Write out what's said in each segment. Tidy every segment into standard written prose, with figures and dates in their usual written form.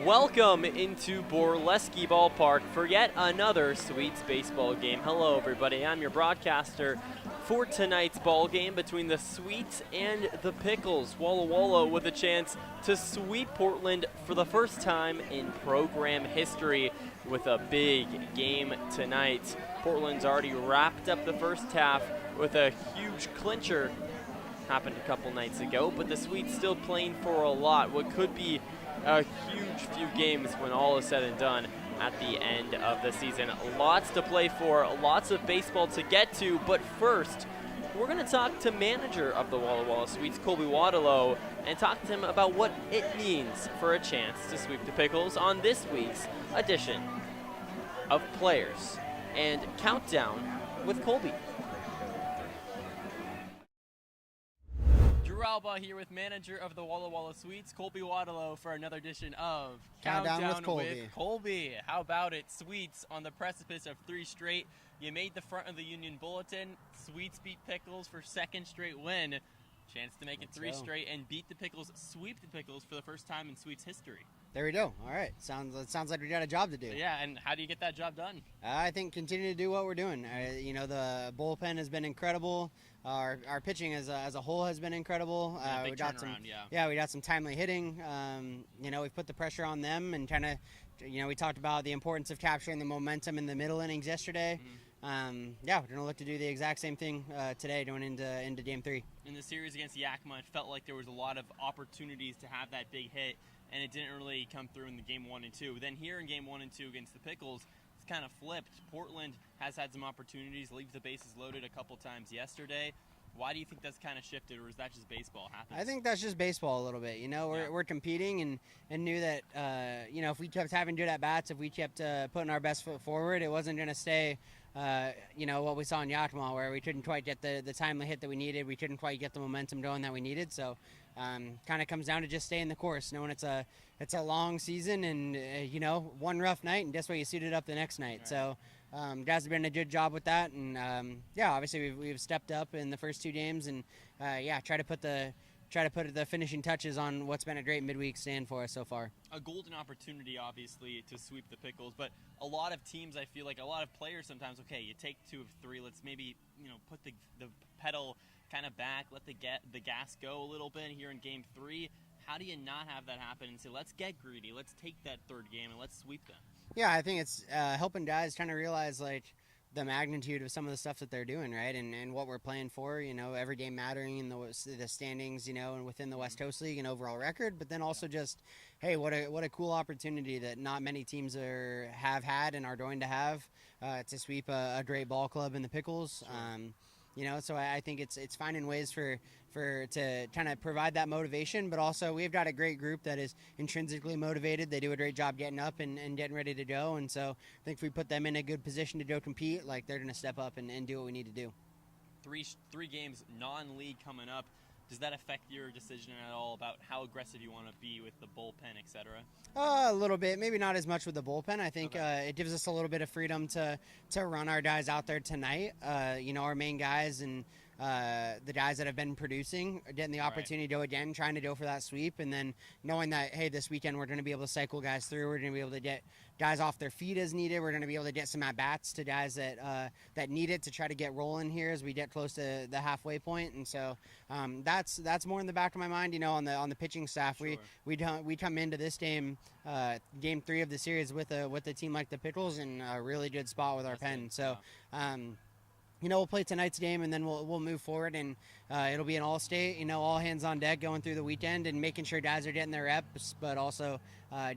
Welcome into Borleske Ballpark for yet another Sweets baseball game. Hello, everybody. I'm your broadcaster for tonight's ball game between the Sweets and the Pickles. Walla Walla with a chance to sweep Portland for the first time in program history with a big game tonight. Portland's already wrapped up the first half with a huge clincher. Happened a couple nights ago, but the Sweets still playing for a lot. What could be a huge few games when all is said and done at the end of the season. Lots to play for, lots of baseball to get to, but first, we're going to talk to manager of the Walla Walla Sweets, Colby Waterlow, and talk to him about what it means for a chance to sweep the Pickles on this week's edition of Players and Countdown with Colby. Albaugh here with manager of the Walla Walla Sweets, Colby Waterlow, for another edition of Countdown with Colby. How about it? Sweets on the precipice of 3 straight. You made the front of the Union Bulletin. Sweets beat Pickles for second straight win. Chance to make it 3 straight and beat the Pickles, sweep the Pickles for the first time in Sweets history. There we go. All right. Sounds like we got a job to do. Yeah, and how do you get that job done? I think continue to do what we're doing. The bullpen has been incredible. Our pitching as a whole has been incredible. We got some timely hitting. We've put the pressure on them and kind of, we talked about the importance of capturing the momentum in the middle innings yesterday. Mm-hmm. We're going to look to do the exact same thing today going into Game 3. In the series against Yakima, it felt like there was a lot of opportunities to have that big hit, and it didn't really come through in the Game 1 and 2. Then here in Game 1 and 2 against the Pickles, it's kind of flipped. Portland has had some opportunities, leaves the bases loaded a couple times yesterday. Why do you think that's kind of shifted, or is that just baseball happening? I think that's just baseball a little bit. We're competing and knew that, if we kept having good at-bats, if we kept putting our best foot forward, it wasn't going to stay, what we saw in Yakima, where we couldn't quite get the timely hit that we needed. We couldn't quite get the momentum going that we needed. So kind of comes down to just staying the course, knowing it's a long season and, one rough night, and guess what? You suited up the next night. Right. So guys have been a good job with that, and obviously we've stepped up in the first 2 games, and try to put the finishing touches on what's been a great midweek stand for us so far. A golden opportunity, obviously, to sweep the Pickles, but a lot of teams, I feel like a lot of players sometimes, okay, you take 2 of 3, let's maybe put the pedal kind of back, let the gas go a little bit here in Game 3. How do you not have that happen and say, let's get greedy, let's take that 3rd game and let's sweep them? Yeah, I think it's helping guys kind of realize the magnitude of some of the stuff that they're doing, right, and what we're playing for. Every game mattering in the standings, and within the West Coast League and overall record. But then also just, hey, what a cool opportunity that not many teams have had and are going to have to sweep a great ball club in the Pickles. Sure. So I think it's finding ways to kind of provide that motivation, but also we've got a great group that is intrinsically motivated. They do a great job getting up and getting ready to go, and so I think if we put them in a good position to go compete, they're going to step up and do what we need to do. Three games non-league coming up. Does that affect your decision at all about how aggressive you want to be with the bullpen, et cetera? A little bit. Maybe not as much with the bullpen. I think it gives us a little bit of freedom to run our guys out there tonight. Our main guys and the guys that have been producing are getting the opportunity to go again, trying to go for that sweep, and then knowing that, hey, this weekend we're going to be able to cycle guys through. We're going to be able to get guys off their feet as needed. We're going to be able to get some at-bats to guys that need it to try to get rolling here as we get close to the halfway point. And so that's more in the back of my mind. On the pitching staff, sure. we come into this game, Game 3 of the series with a team like the Pickles in a really good spot with our pen. So. We'll play tonight's game, and then we'll move forward, and it'll be an all-state, all hands on deck going through the weekend and making sure guys are getting their reps, but also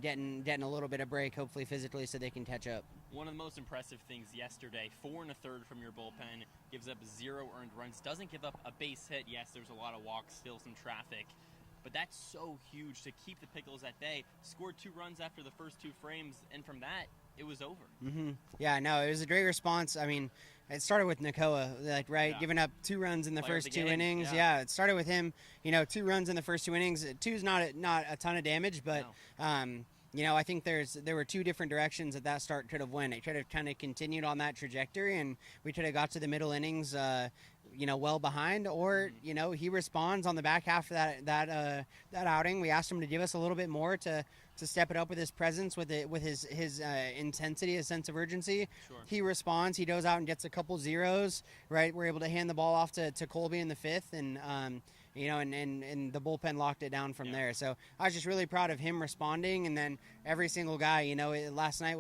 getting a little bit of break, hopefully physically, so they can catch up. One of the most impressive things yesterday, 4 1/3 from your bullpen, gives up 0 earned runs, doesn't give up a base hit. Yes, there's a lot of walks, still some traffic, but that's so huge to keep the Pickles at bay. Scored 2 runs after the first 2 frames, and from that, it was over. Mm-hmm. Yeah, no, it was a great response. I mean, it started with Nakoa, giving up 2 runs in the first 2 innings. Yeah, it started with him, 2 runs in the first 2 innings. 2's not a ton of damage, but I think there were 2 different directions that start could have went. It could have kind of continued on that trajectory, and we could have got to the middle innings well behind, or he responds on the back half of that outing. We asked him to give us a little bit more to step it up with his presence, with his intensity, his sense of urgency. Sure. He responds. He goes out and gets a couple zeros. Right, we're able to hand the ball off to Colby in the fifth, and and the bullpen locked it down from there. So I was just really proud of him responding, and then every single guy. Last night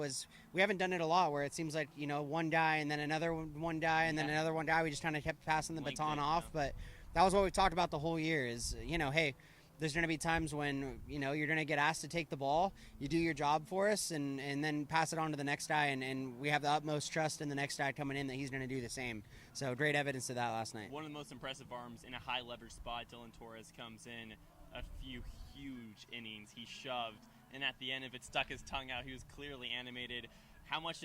we haven't done it a lot where it seems like one guy and then another one guy and then another one guy. We just kind of kept passing the baton off, but that was what we talked about the whole year. Is hey, there's going to be times when you're going to get asked to take the ball. You do your job for us, and then pass it on to the next guy, and we have the utmost trust in the next guy coming in that he's going to do the same. So great evidence of that last night. One of the most impressive arms in a high leverage spot. Dylan Torres comes in a few huge innings. He shoved, and at the end of it, stuck his tongue out. He was clearly animated. How much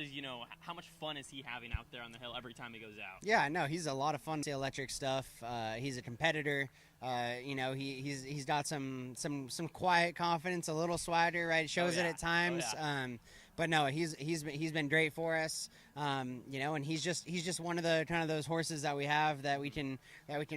fun is he having out there on the hill every time he goes out? Yeah, no, he's a lot of fun. Electric stuff. He's a competitor. He's got some quiet confidence, a little swagger, right? Shows it at times. But no, he's been great for us. And he's just one of the kind of those horses that we have that we can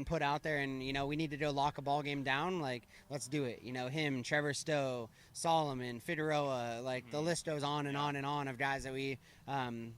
put out there, and we need to go lock a ball game down. Like, let's do it. Him, Trevor Stowe, Solomon, Figueroa, the list goes on and on and on of guys that we and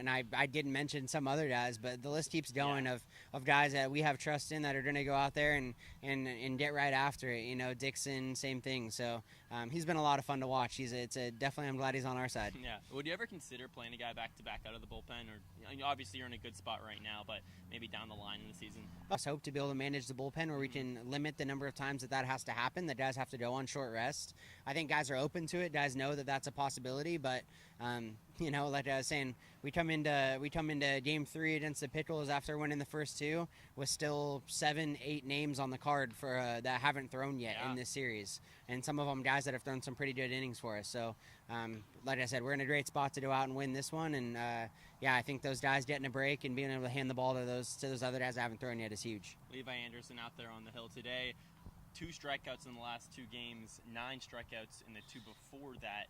I didn't mention some other guys, but the list keeps going of guys that we have trust in that are going to go out there and get right after it. Dixon, same thing. So he's been a lot of fun to watch. Definitely, I'm glad he's on our side. Yeah. Would you ever consider playing a guy back to back out of the bullpen, or obviously you're in a good spot right now, but maybe down the line in the season? I just hope to be able to manage the bullpen where we can limit the number of times that has to happen. That guys have to go on short rest. I think guys are open to it. Guys know that that's a possibility, but like I was saying, we come into Game 3 against the Pickles after winning the first two with still 7-8 names on the card for that haven't thrown yet in this series, and some of them guys that have thrown some pretty good innings for us. So, like I said, we're in a great spot to go out and win this one, and I think those guys getting a break and being able to hand the ball to those other guys that haven't thrown yet is huge. Levi Anderson out there on the hill today. 2 strikeouts in the last 2 games, 9 strikeouts in the 2 before that.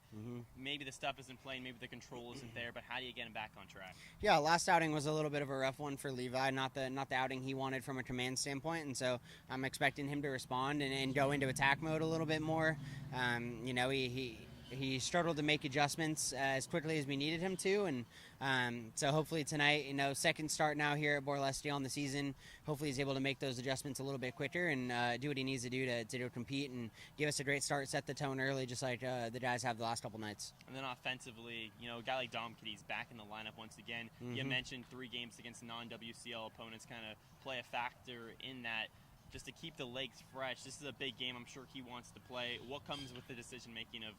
Maybe the stuff isn't playing, maybe the control isn't there, but how do you get him back on track? Yeah, last outing was a little bit of a rough one for Levi, not the outing he wanted from a command standpoint, and so I'm expecting him to respond and go into attack mode a little bit more. He struggled to make adjustments as quickly as we needed him to, and so hopefully tonight, second start now here at Borleske on the season, hopefully he's able to make those adjustments a little bit quicker and do what he needs to do to compete and give us a great start, set the tone early, just like the guys have the last couple nights. And then offensively, a guy like Dom Kitty's back in the lineup once again. You mentioned 3 games against non-WCL opponents kind of play a factor in that. Just to keep the legs fresh. This is a big game. I'm sure he wants to play. What comes with the decision-making of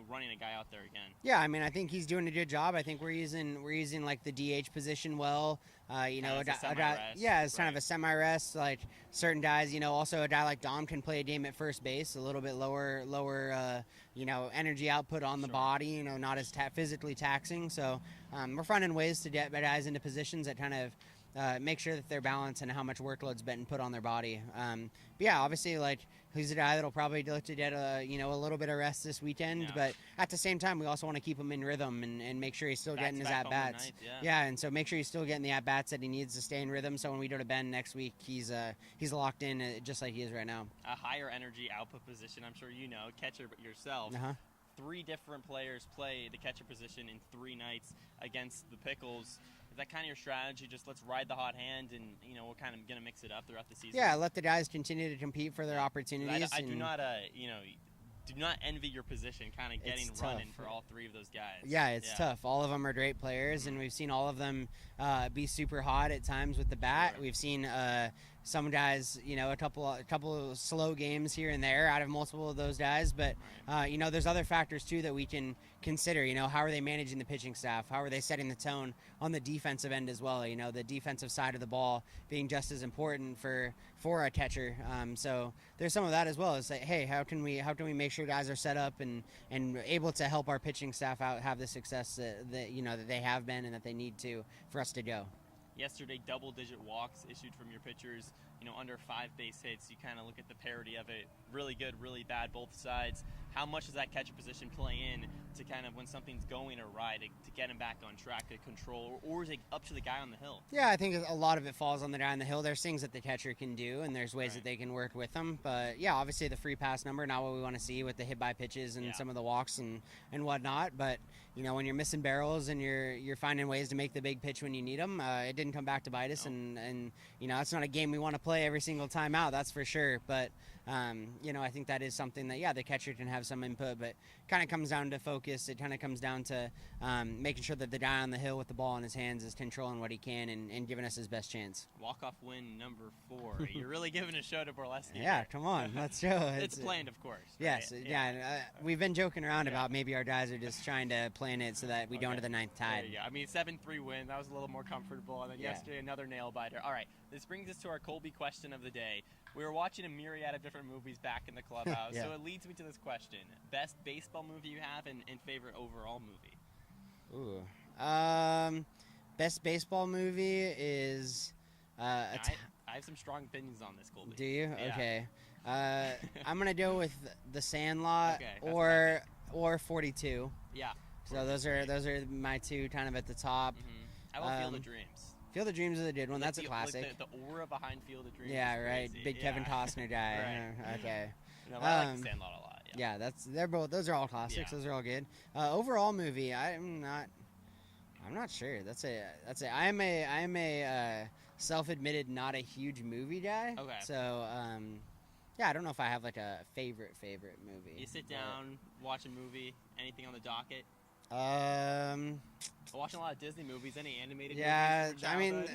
running a guy out there again? Yeah, I think he's doing a good job. I think we're using like the DH position well. Kind of a semi-rest. Like certain guys, also a guy like Dom can play a game at first base, a little bit lower, energy output on the body. Not as physically taxing. So we're finding ways to get guys into positions that kind of make sure that they're balanced and how much workload's been put on their body. Obviously, he's a guy that'll probably look to get a little bit of rest this weekend, but at the same time, we also want to keep him in rhythm and make sure he's still getting his at-bats. And so make sure he's still getting the at-bats that he needs to stay in rhythm, so when we go to Bend next week, he's locked in just like he is right now. A higher energy output position, I'm sure catcher yourself. 3 different players play the catcher position in 3 nights against the Pickles. Is that kind of your strategy? Just let's ride the hot hand, and we're kind of going to mix it up throughout the season. Yeah, let the guys continue to compete for their opportunities. I do not envy your position, kind of getting running for all 3 of those guys. Yeah, it's tough. All of them are great players, and we've seen all of them be super hot at times with the bat. We've seen some guys, a couple of slow games here and there out of multiple of those guys, but there's other factors too that we can consider. How are they managing the pitching staff? How are they setting the tone on the defensive end as well? The defensive side of the ball being just as important for a catcher. So there's some of that as well. It's like, hey, how can we make sure guys are set up and able to help our pitching staff out have the success that they have been and that they need to for us to go. Yesterday, double-digit walks issued from your pitchers, under 5 base hits. You kind of look at the parity of it. Really good, really bad, both sides. how much does that catcher position play in to kind of when something's going awry to get him back on track, to control, or is it up to the guy on the hill? Yeah, I think a lot of it falls on the guy on the hill. There's things that the catcher can do, and there's ways that they can work with them. But, yeah, obviously the free pass number, not what we want to see with the hit-by pitches and some of the walks and whatnot. But, when you're missing barrels and you're finding ways to make the big pitch when you need them, it didn't come back to bite us. And it's not a game we want to play every single time out, that's for sure. But, I think that is something that, the catcher can have some input, but kind of comes down to focus. It kind of comes down to making sure that the guy on the hill with the ball in his hands is controlling what he can and giving us his best chance. Walk-off win number 4. You're really giving a show to Borleske. Yeah, come on. Let's show it. It's planned, of course. Yes. Right? Yeah. We've been joking around about maybe our guys are just trying to plan it so that we don't to the ninth tide. Yeah, I mean, 7-3 win. That was a little more comfortable. And then yesterday, another nail-biter. All right, this brings us to our Colby question of the day. We were watching a myriad of different movies back in the clubhouse, so it leads me to this question. Best baseball movie you have and favorite overall movie? Ooh. Best baseball movie is... I have some strong opinions on this, Colby. Do you? Yeah. Okay. I'm going to go with The Sandlot or 42. Yeah. So those are my two kind of at the top. How about Field of Dreams? Field of Dreams is a good one. That's a classic. Like the aura behind Field of Dreams. Yeah, right. Big Kevin Costner guy. Right. Okay. No, I like The Sandlot a lot. Yeah, those are all classics. Those are all good. Overall movie, I'm not sure. I am a self-admitted not a huge movie guy. Okay. So I don't know if I have like a favorite movie. You sit down, watch a movie, anything on the docket? I'm watching a lot of Disney movies. Any animated movies? Yeah, I mean,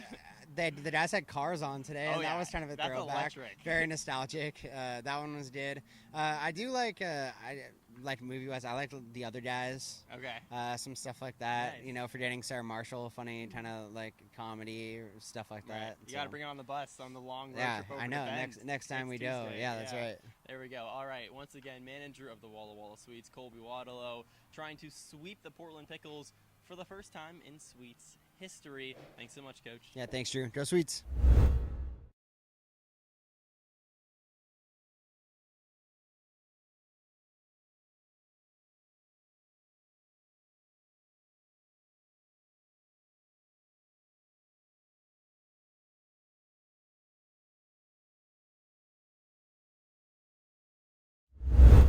the guys had Cars on today, and that was kind of a That's throwback. Electric. Very nostalgic. That one was good. I do like movie-wise. I like The Other Guys. Okay. Some stuff like that. Nice. Forgetting Sarah Marshall, funny kind of like comedy or stuff like that. You got to bring it on the bus on the long road trip over I know. to Bend. Next time we go. Yeah, that's right. There we go. All right. Once again, manager of the Walla Walla Sweets, Colby Waddalow, trying to sweep the Portland Pickles for the first time in Sweets history. Thanks so much, Coach. Yeah, thanks, Drew. Go Sweets.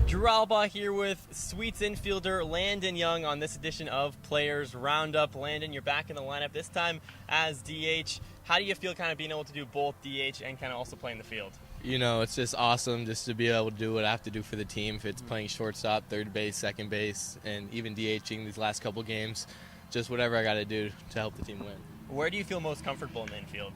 Drew Albaugh here with Sweets infielder Landon Young on this edition of Players Roundup. Landon, you're back in the lineup, this time as DH. How do you feel kind of being able to do both DH and kind of also play in the field? It's just awesome just to be able to do what I have to do for the team. If it's playing shortstop, third base, second base, and even DHing these last couple games, just whatever I got to do to help the team win. Where do you feel most comfortable in the infield?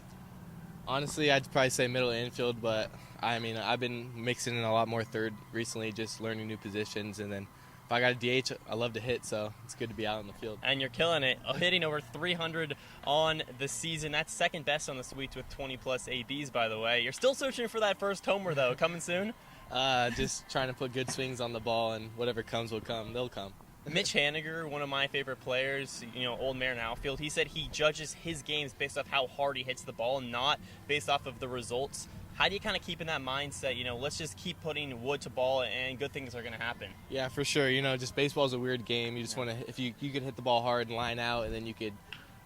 Honestly, I'd probably say middle infield, but I mean, I've been mixing in a lot more third recently, just learning new positions. And then if I got a DH, I love to hit, so it's good to be out in the field. And you're killing it, hitting over 300 on the season. That's second best on the Sweets with 20-plus ABs, by the way. You're still searching for that first homer, though. Coming soon? Just trying to put good swings on the ball, and whatever comes will come. They'll come. Mitch Haniger, one of my favorite players, old Marin outfield, he said he judges his games based off how hard he hits the ball, not based off of the results. How do you kind of keep in that mindset, let's just keep putting wood to ball and good things are going to happen? Yeah, for sure. Just baseball's a weird game. You just want to, if you could hit the ball hard and line out, and then you could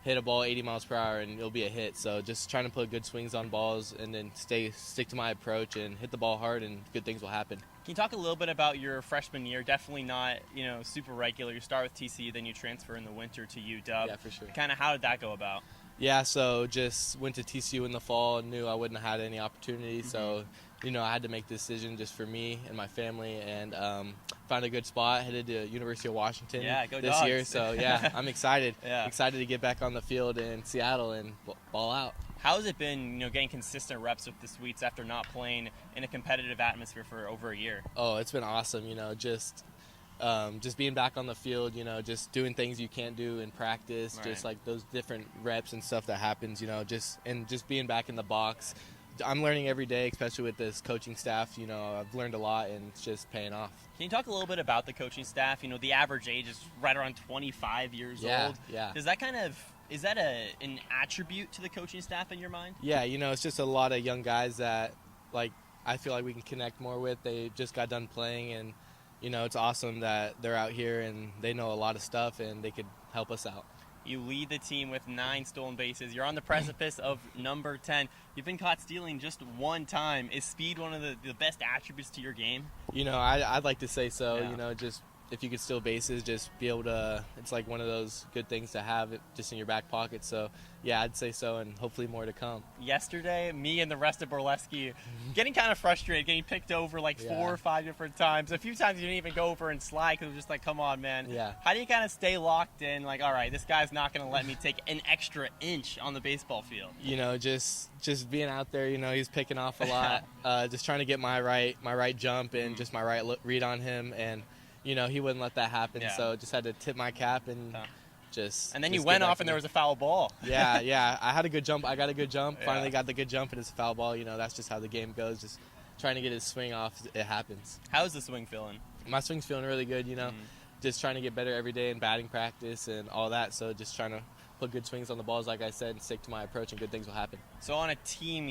hit a ball 80 miles per hour and it'll be a hit. So just trying to put good swings on balls and then stick to my approach and hit the ball hard, and good things will happen. Can you talk a little bit about your freshman year? Definitely not, super regular. You start with TCU, then you transfer in the winter to UW. Yeah, for sure. Kind of how did that go about? Yeah, so just went to TCU in the fall, knew I wouldn't have had any opportunity, so, I had to make the decision just for me and my family, and found a good spot, headed to University of Washington this year, so yeah, I'm excited. Excited to get back on the field in Seattle and ball out. How has it been, getting consistent reps with the Sweets after not playing in a competitive atmosphere for over a year? Oh, it's been awesome, just being back on the field, just doing things you can't do in practice, right. Just like those different reps and stuff that happens, just being back in the box. I'm learning every day, especially with this coaching staff. I've learned a lot, and it's just paying off. Can you talk a little bit about the coaching staff? The average age is right around 25 years old. Yeah. Does that is that an attribute to the coaching staff in your mind? Yeah, it's just a lot of young guys that, I feel like we can connect more with. They just got done playing, and it's awesome that they're out here and they know a lot of stuff and they could help us out. You lead the team with 9 stolen bases. You're on the precipice of number 10. You've been caught stealing just one time. Is speed one of the best attributes to your game? I'd like to say so. Yeah. Just if you could steal bases, just be able to, it's like one of those good things to have it just in your back pocket. So, yeah, I'd say so, and hopefully more to come. Yesterday, me and the rest of Borleske getting kind of frustrated, getting picked over like 4 or 5 different times. A few times you didn't even go over and slide because it was just like, come on, man. Yeah. How do you kind of stay locked in, like, all right, this guy's not going to let me take an extra inch on the baseball field? Just being out there, he's picking off a lot, just trying to get my right jump and just my right read on him, and he wouldn't let that happen, so just had to tip my cap and And then you went off and there was a foul ball. Yeah. I had a good jump. I got a good jump. Yeah. Finally got the good jump, and it's a foul ball. That's just how the game goes. Just trying to get his swing off. It happens. How's the swing feeling? My swing's feeling really good, Just trying to get better every day in batting practice and all that. So just trying to put good swings on the balls, like I said, and stick to my approach, and good things will happen. So on a team,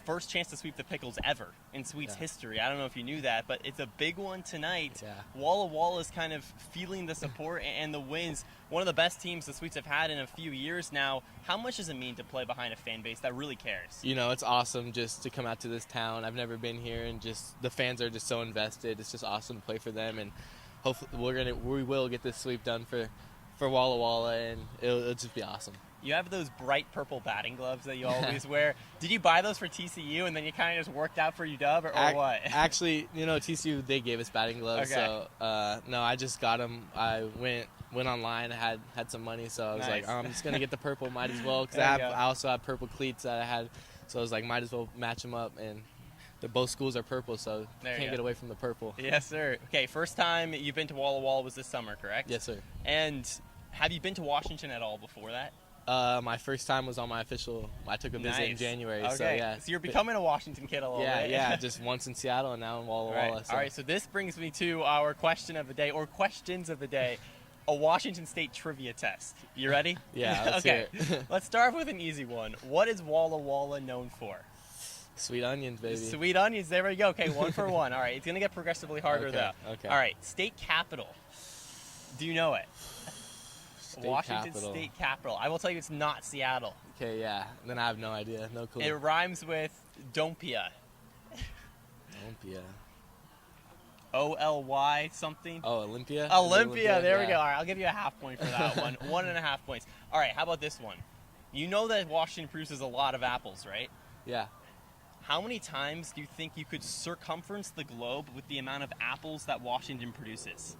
first chance to sweep the Pickles ever in Sweets history. I don't know if you knew that, but it's a big one tonight. Yeah. Walla Walla is kind of feeling the support and the wins. One of the best teams the Sweets have had in a few years now. How much does it mean to play behind a fan base that really cares? It's awesome just to come out to this town. I've never been here, and just the fans are just so invested. It's just awesome to play for them, and hopefully we will get this sweep done for Walla Walla, and it'll just be awesome. You have those bright purple batting gloves that you always wear. Did you buy those for TCU and then you kind of just worked out for UW or what? Actually, TCU, they gave us batting gloves. Okay. So, no, I just got them. I went online, had some money, so I was like, I'm just going to get the purple, might as well. Because I also have purple cleats that I had. So I was like, might as well match them up. And both schools are purple, so can't get away from the purple. Yes, sir. Okay, first time you've been to Walla Walla was this summer, correct? Yes, sir. And have you been to Washington at all before that? My first time was on my official. I took a visit in January. Okay. So yeah. So you're becoming a Washington kid a little bit. Yeah. Just once in Seattle and now in Walla Walla. All right. So this brings me to our question of the day, or questions of the day, a Washington State trivia test. You ready? Yeah. Let's hear it. Let's start with an easy one. What is Walla Walla known for? Sweet onions, baby. Sweet onions. There we go. Okay, 1 for 1. All right. It's gonna get progressively harder though. Okay. All right. State capital. Do you know it? Washington capital. State capital. I will tell you it's not Seattle. Okay, yeah. Then I have no idea. No clue. It rhymes with Dompia. Olympia. O-L-Y something. Oh, Olympia? Olympia. There we go. All right, I'll give you a half point for that one. 1.5 points. All right, how about this one? You know that Washington produces a lot of apples, right? Yeah. How many times do you think you could circumference the globe with the amount of apples that Washington produces?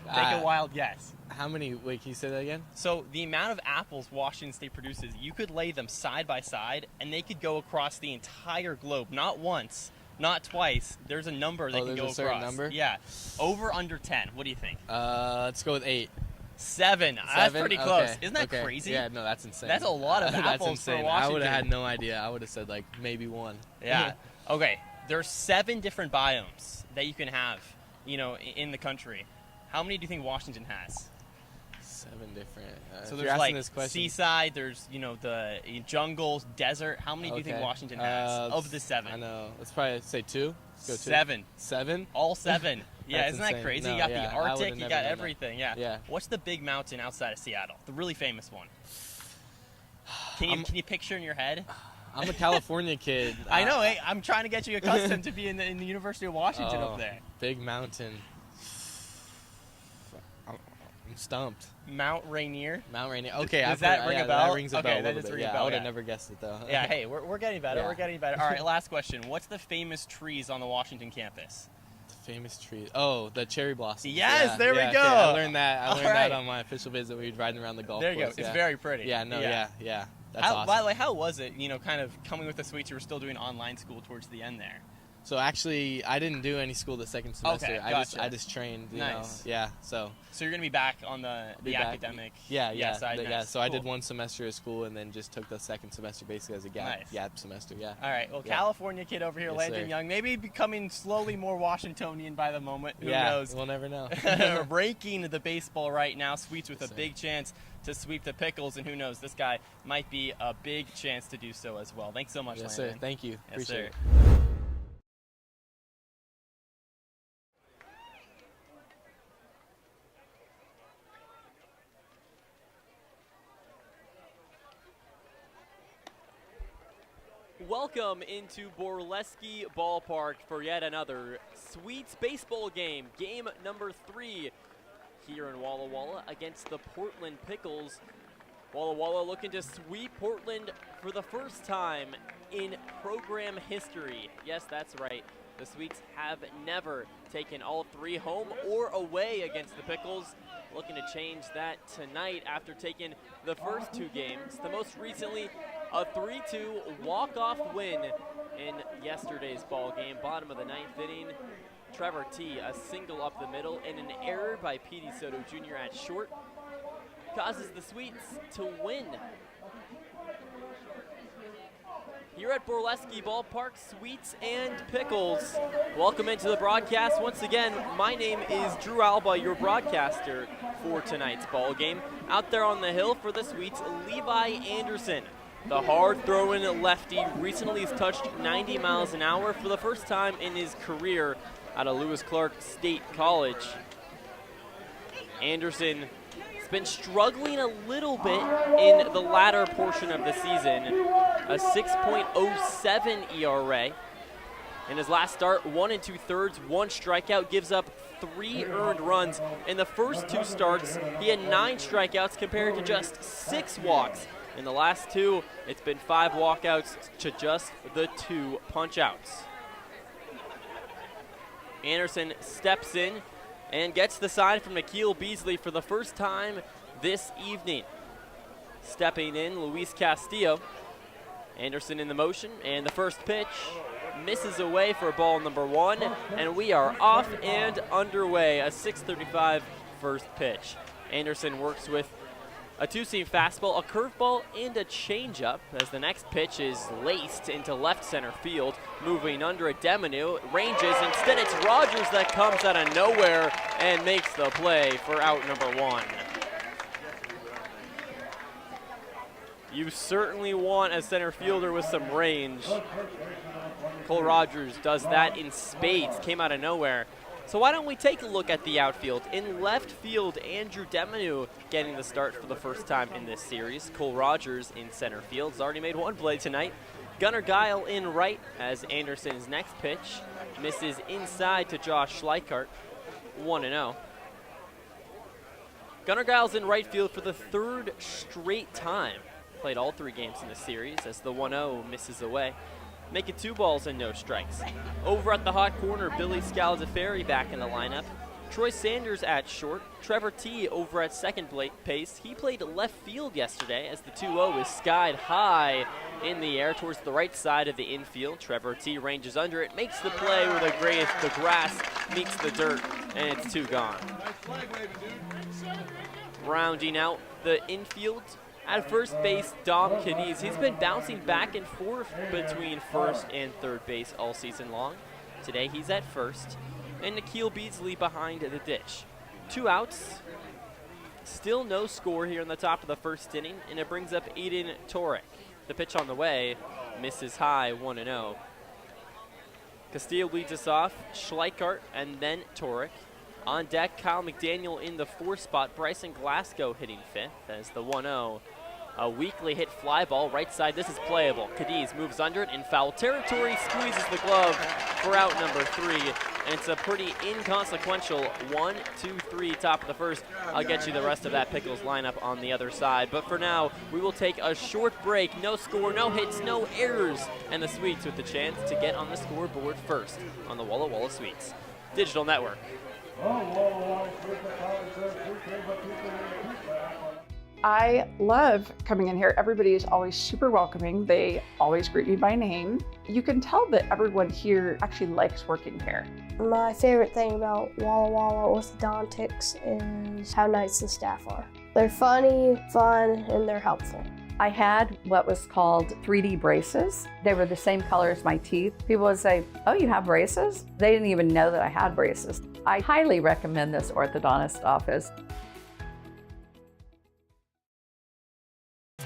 Take a wild guess. How many? Wait, can you say that again? So the amount of apples Washington State produces, you could lay them side by side, and they could go across the entire globe. Not once, not twice. There's a number they can go across. There's a certain number? Yeah. Over, under 10. What do you think? Let's go with 8. 7. That's pretty close. Okay. Isn't that crazy? Yeah, no, that's insane. That's a lot of apples that's insane. for Washington. I would have had no idea. I would have said like maybe 1. Yeah. Okay. There's 7 different biomes that you can have, in the country. How many do you think Washington has? 7 different. So there's like seaside, there's the jungles, desert. How many do you think Washington has of the 7? I know. Let's probably say 2. Let's go 2. 7. 7? All 7. Yeah, isn't insane. that crazy? No, You got the Arctic, you got known everything. that. Yeah. What's the big mountain outside of Seattle? The really famous one. Can you picture in your head? I'm a California kid. I know. I'm trying to get you accustomed to being in the University of Washington up there. Big mountain. I'm stumped. Mount Rainier. Mount Rainier. Okay, Does that ring a bell? That rings a bell. That does ring a bell. I would have never guessed it though. Yeah. Hey, we're getting better. Yeah. We're getting better. All right. Last question. What's the famous trees on the Washington campus? The famous tree. Oh, the cherry blossoms. Yes, there we go. Okay. I learned that. I learned right. that on my official visit. We were riding around the golf there you course. go. It's very pretty. Yeah. No. Yeah. That's awesome. By the way, how was it? Kind of coming with the Sweets. You were still doing online school towards the end there. So actually, I didn't do any school the second semester. Okay, gotcha. I just trained. You know. Yeah. So you're gonna be back on the academic. Yeah. side. Yeah. So cool. I did 1 semester of school and then just took the second semester basically as a gap semester. Yeah. All right. Well, California kid over here, Yes, Landon sir. Young, maybe becoming slowly more Washingtonian by the moment. Who Yeah. knows? We'll never know. Ranking the baseball right now, Sweets with Yes, a sir. big chance to sweep the Pickles, and who knows, this guy might be a big chance to do so as well. Thanks so much, Yes, Landon. sir. Thank you. Yes, Appreciate sir. it. Welcome into Borleske Ballpark for yet another Sweets baseball game. Game number 3 here in Walla Walla against the Portland Pickles. Walla Walla looking to sweep Portland for the first time in program history. Yes, that's right. The Sweets have never taken all 3 home or away against the Pickles. Looking to change that tonight after taking the first 2 games. The most recently, a 3-2 walk-off win in yesterday's ball game. Bottom of the 9th inning, Trevor T, a single up the middle, and an error by P.D. Soto Jr. at short causes the Sweets to win. Here at Borleske Ballpark, Sweets and Pickles. Welcome into the broadcast. Once again, my name is Drew Albaugh, your broadcaster for tonight's ball game. Out there on the hill for the Sweets, Levi Anderson. The hard-throwing lefty recently has touched 90 miles an hour for the first time in his career out of Lewis Clark State College. Anderson has been struggling a little bit in the latter portion of the season. A 6.07 ERA. In his last start, 1 2/3, 1 strikeout, gives up 3 earned runs. In the first 2 starts, he had 9 strikeouts compared to just 6 walks. In the last 2, it's been 5 walkouts to just the 2 punchouts. Anderson steps in and gets the sign from Nikhil Beasley for the first time this evening. Stepping in, Luis Castillo. Anderson in the motion, and the first pitch misses away for ball number 1, and we are off and underway. A 6:35 first pitch. Anderson works with a 2-seam fastball, a curveball, and a changeup as the next pitch is laced into left center field. Moving under it, Deminu ranges. Instead, it's Rogers that comes out of nowhere and makes the play for out number 1. You certainly want a center fielder with some range. Cole Rogers does that in spades, came out of nowhere. So why don't we take a look at the outfield? In left field, Andrew Deminu getting the start for the first time in this series. Cole Rogers in center field has already made 1 play tonight. Gunnar Guile in right as Anderson's next pitch misses inside to Josh Schleichart, 1-0. Gunnar Guile's in right field for the 3rd straight time. Played all 3 games in the series as the 1-0 misses away. Make it 2 balls and no strikes. Over at the hot corner, Billy Scalzaferi back in the lineup. Troy Sanders at short. Trevor T over at second base. He played left field yesterday as the 2-0 is skied high in the air towards the right side of the infield. Trevor T ranges under it, makes the play where the grass meets the dirt, and it's 2 gone. Rounding out the infield, at first base, Dom Cadiz. He's been bouncing back and forth between first and third base all season long. Today he's at first. And Nikhil Beasley behind the dish. 2 outs. Still no score here in the top of the first inning, and it brings up Aiden Torek. The pitch on the way misses high, 1-0. Castillo leads us off. Schleichart and then Torek. On deck, Kyle McDaniel in the 4 spot. Bryson Glasgow hitting 5th as the 1-0. A weakly hit fly ball right side. This is playable. Cadiz moves under it in foul territory, squeezes the glove for out number 3. And it's a pretty inconsequential 1, 2, 3 top of the first. I'll get you the rest of that Pickles lineup on the other side. But for now, we will take a short break. No score, no hits, no errors. And the Sweets with the chance to get on the scoreboard first on the Walla Walla Sweets Digital Network. I love coming in here. Everybody is always super welcoming. They always greet me by name. You can tell that everyone here actually likes working here. My favorite thing about Walla Walla orthodontics is how nice the staff are. They're funny, fun, and they're helpful. I had what was called 3D braces. They were the same color as my teeth. People would say, "Oh, you have braces?" They didn't even know that I had braces. I highly recommend this orthodontist office.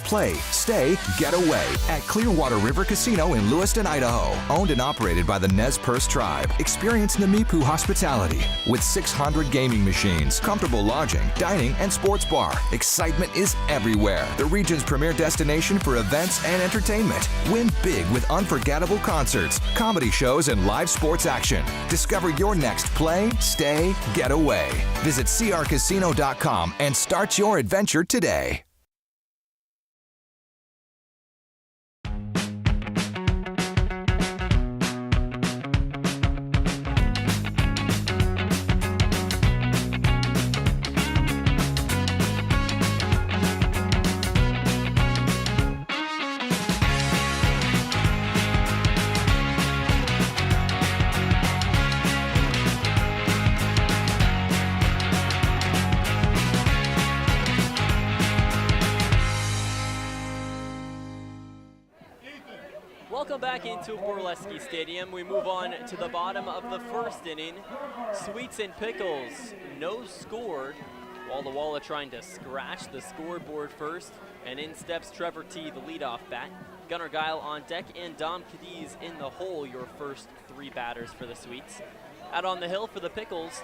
play, stay, get away at Clearwater River Casino in Lewiston, Idaho. Owned and operated by the Nez Perce Tribe. Experience Namipu hospitality with 600 gaming machines, comfortable lodging, dining, and sports bar. Excitement is everywhere. The region's premier destination for events and entertainment. Win big with unforgettable concerts, comedy shows, and live sports action. Discover your next play, stay, get away. Visit crcasino.com and start your adventure today. Welcome back into Borleske Stadium. We move on to the bottom of the first inning. Sweets and Pickles, no scored. Walla Walla trying to scratch the scoreboard first, and in steps Trevor T, the leadoff bat. Gunnar Guile on deck and Dom Cadiz in the hole, your first three batters for the Sweets. Out on the hill for the Pickles,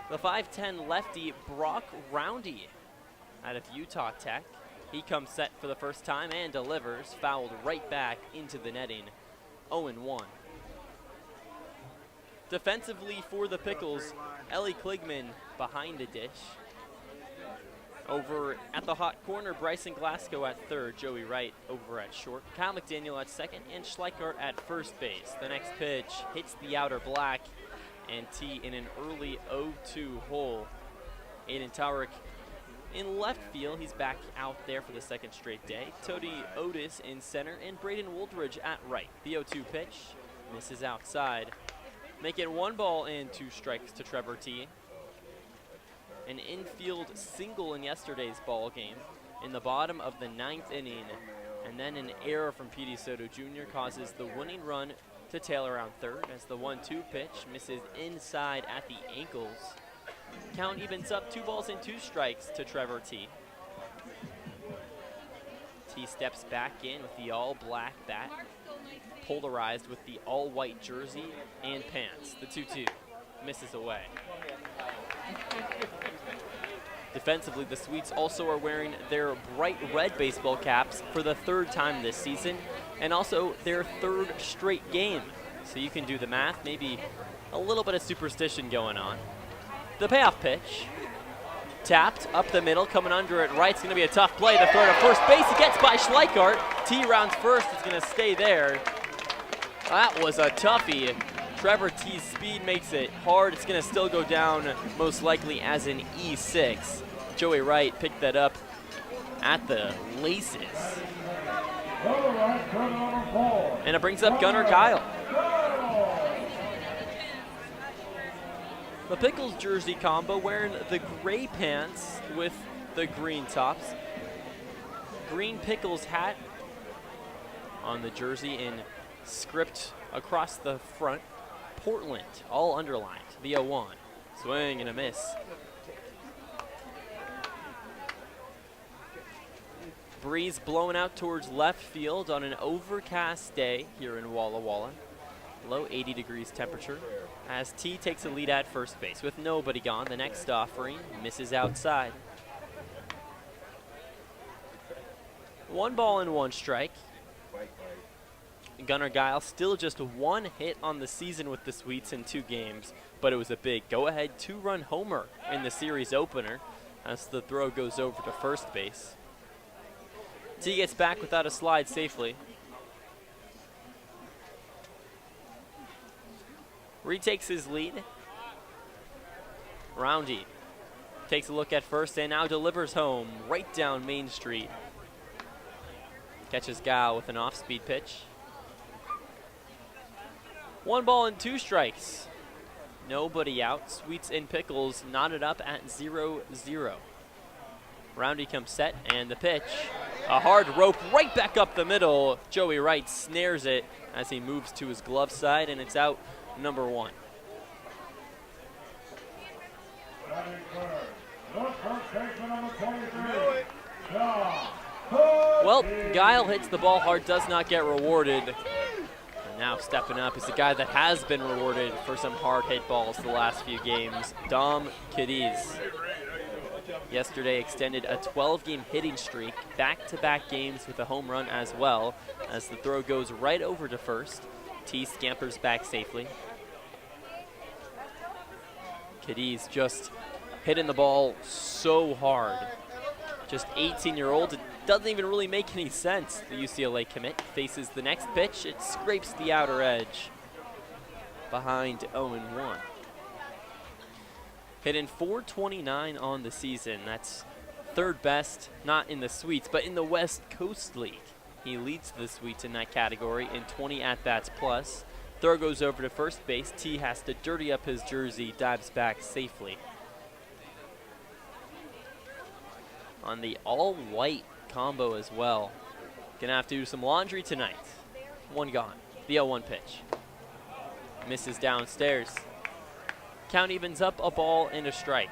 the 5'10 lefty Brock Roundy out of Utah Tech. He comes set for the first time and delivers, fouled right back into the netting, 0-1. Defensively for the Pickles, Ellie Kligman behind the dish. Over at the hot corner, Bryson Glasgow at third, Joey Wright over at short, Kyle McDaniel at second, and Schleichert at first base. The next pitch hits the outer black, and T in an early 0-2 hole. Aiden Taurick in left field, he's back out there for the second straight day. Tody Otis in center, and Braden Woldridge at right. The 0-2 pitch misses outside. Make it 1 ball and 2 strikes to Trevor T. An infield single in yesterday's ball game in the bottom of the 9th inning, and then an error from Petey Soto Jr. causes the winning run to tail around third as the 1-2 pitch misses inside at the ankles. Count evens up 2 balls and 2 strikes to Trevor T. T steps back in with the all-black bat, polarized with the all-white jersey and pants. The 2-2 misses away. Defensively, the Sweets also are wearing their bright red baseball caps for the 3rd time this season, and also their 3rd straight game. So you can do the math, maybe a little bit of superstition going on. The payoff pitch, tapped up the middle, coming under it right. It's going to be a tough play. The throw to first base, it gets by Schleichert. T rounds first, it's going to stay there. That was a toughie. Trevor T's speed makes it hard. It's going to still go down most likely as an E6. Joey Wright picked that up at the laces. And it brings up Gunnar Guile. The Pickles jersey combo wearing the gray pants with the green tops. Green Pickles hat on the jersey in script across the front. Portland, all underlined. The 0-1. Swing and a miss. Breeze blowing out towards left field on an overcast day here in Walla Walla. Low 80 degrees temperature. As T takes a lead at first base. With nobody gone, the next offering misses outside. 1 ball and 1 strike. Gunnar Guile still just 1 hit on the season with the Sweets in 2 games, but it was a big go-ahead 2-run homer in the series opener as the throw goes over to first base. T gets back without a slide safely. Retakes his lead. Roundy takes a look at first and now delivers home right down Main Street. Catches Guile with an off-speed pitch. 1 ball and 2 strikes. Nobody out. Sweets and Pickles knotted up at 0-0. Roundy comes set and the pitch. A hard rope right back up the middle. Joey Wright snares it as he moves to his glove side, and it's out number 1. Well, Guile hits the ball hard, does not get rewarded. And now stepping up is the guy that has been rewarded for some hard hit balls the last few games, Dom Cadiz. Yesterday extended a 12-game hitting streak, back-to-back games with a home run as well, as the throw goes right over to first. T scampers back safely. Cadiz just hitting the ball so hard. Just 18-year-old, it doesn't even really make any sense. The UCLA commit faces the next pitch. It scrapes the outer edge behind 0-1. Hitting .429 on the season. That's third best, not in the Sweets, but in the West Coast League. He leads the Sweets in that category in 20 at-bats plus. Throw goes over to first base. T has to dirty up his jersey, dives back safely. On the all-white combo as well. Gonna have to do some laundry tonight. One gone. The 0-1 pitch. Misses downstairs. Count evens up, a ball and a strike.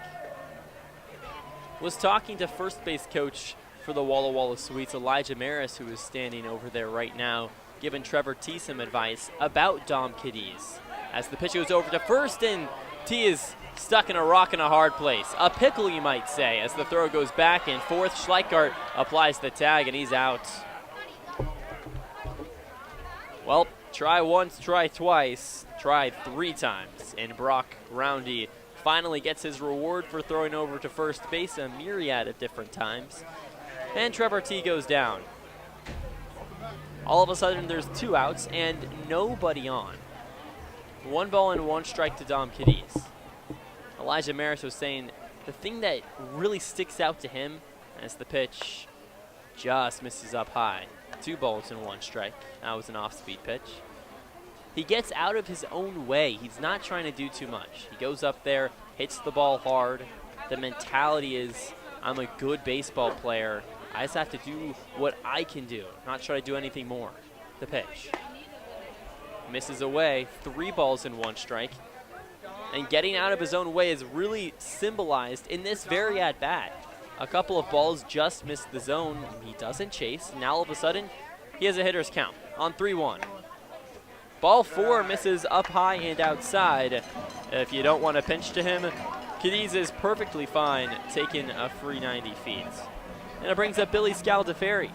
Was talking to first base coach for the Walla Walla Sweets, Elijah Maris, who is standing over there right now, giving Trevor T some advice about Dom Cadiz. As the pitch goes over to first, and T is stuck in a rock and a hard place. A pickle, you might say, as the throw goes back and forth. Schleichart applies the tag, and he's out. Well, try once, try twice, try 3 times, and Brock Roundy finally gets his reward for throwing over to first base a myriad of different times. And Trevor T goes down. All of a sudden, there's 2 outs and nobody on. 1 ball and 1 strike to Dom Cadiz. Elijah Maris was saying the thing that really sticks out to him as the pitch just misses up high. 2 balls and 1 strike. That was an off-speed pitch. He gets out of his own way. He's not trying to do too much. He goes up there, hits the ball hard. The mentality is, I'm a good baseball player. I just have to do what I can do, not try to do anything more. The pitch. Misses away, 3 balls and 1 strike. And getting out of his own way is really symbolized in this very at-bat. A couple of balls just missed the zone. He doesn't chase. Now all of a sudden, he has a hitter's count on 3-1. Ball 4 misses up high and outside. If you don't want to pinch to him, Cadiz is perfectly fine taking a free 90 feet. And it brings up Billy Scaldaferri.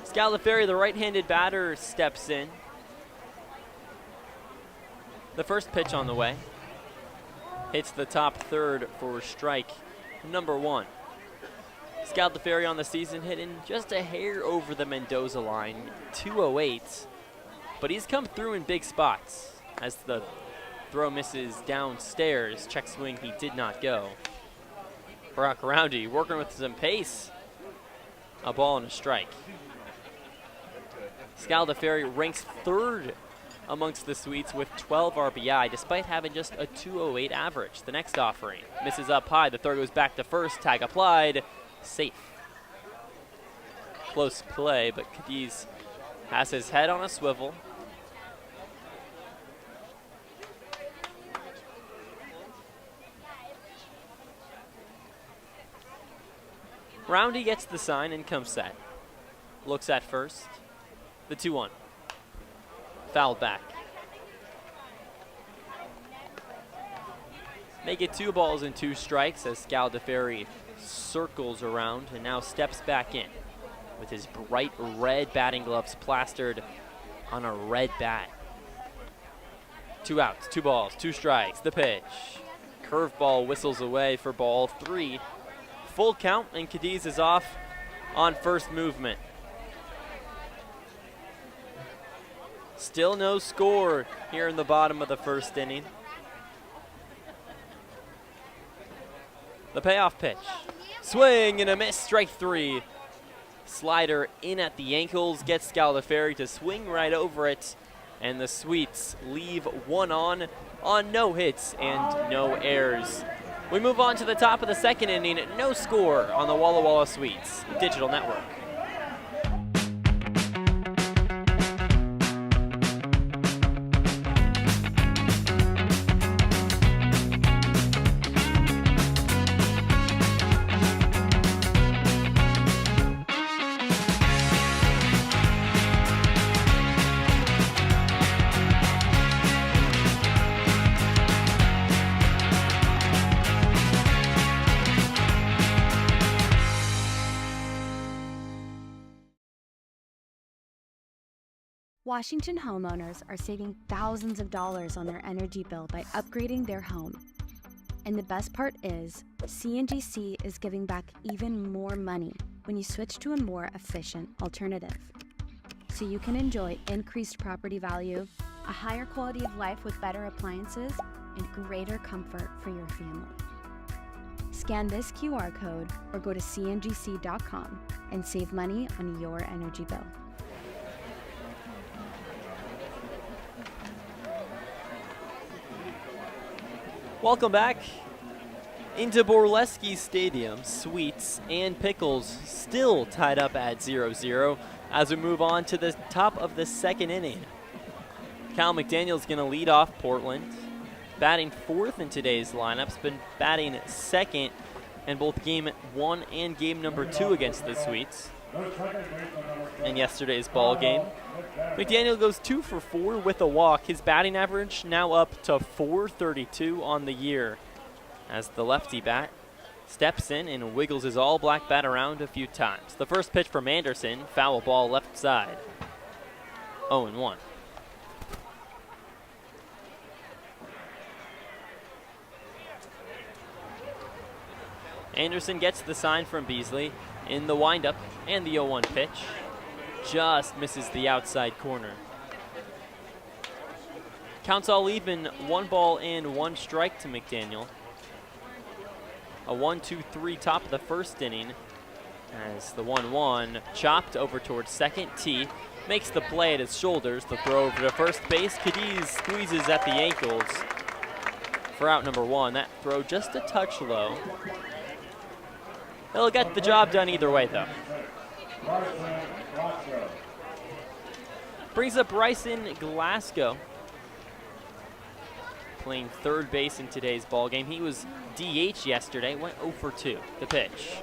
Scaldaferri, the right-handed batter, steps in. The first pitch on the way. Hits the top third for strike number 1. Scaldaferri on the season hitting just a hair over the Mendoza line, 208. But he's come through in big spots. As the throw misses downstairs, check swing, he did not go. Brock Roundy working with some pace. A ball and a strike. Scaldaferri ranks 3rd amongst the Sweets with 12 RBI, despite having just a 208 average. The next offering misses up high. The throw goes back to first. Tag applied. Safe. Close play, but Cadiz has his head on a swivel. Roundy gets the sign and comes set. Looks at first. The 2-1. Fouled back. Make it 2 balls and 2 strikes as Scaldaferri circles around and now steps back in with his bright red batting gloves plastered on a red bat. 2 outs, 2 balls, 2 strikes. The pitch. Curveball whistles away for ball 3. Full count, and Cadiz is off on first movement. Still no score here in the bottom of the first inning. The payoff pitch. Swing and a miss, strike 3. Slider in at the ankles, gets Scaldaferri to swing right over it, and the Sweets leave 1 on no hits and no errors. We move on to the top of the second inning. No score on the Walla Walla Sweets Digital Network. Washington homeowners are saving thousands of dollars on their energy bill by upgrading their home. And the best part is, CNGC is giving back even more money when you switch to a more efficient alternative. So you can enjoy increased property value, a higher quality of life with better appliances, and greater comfort for your family. Scan this QR code or go to cngc.com and save money on your energy bill. Welcome back into Borleske Stadium. Sweets and Pickles still tied up at 0-0 as we move on to the top of the second inning. Cal McDaniel's going to lead off Portland. Batting fourth in today's lineups, been batting second in both game 1 and game number 2 against the Sweets in yesterday's ball game. McDaniel goes 2 for 4 with a walk. His batting average now up to .432 on the year as the lefty bat steps in and wiggles his all-black bat around a few times. The first pitch from Anderson, foul ball left side. 0-1. Anderson gets the sign from Beasley in the windup, and the 0-1 pitch just misses the outside corner. Counts all even, 1 ball and 1 strike to McDaniel. A 1-2-3 top of the first inning as the 1-1 chopped over towards second. T makes the play at his shoulders. The throw over to first base. Cadiz squeezes at the ankles for out number 1. That throw just a touch low. He'll get the job done either way, though. Brings up Bryson Glasgow, playing third base in today's ball game. He was DH yesterday, went 0 for 2. The pitch.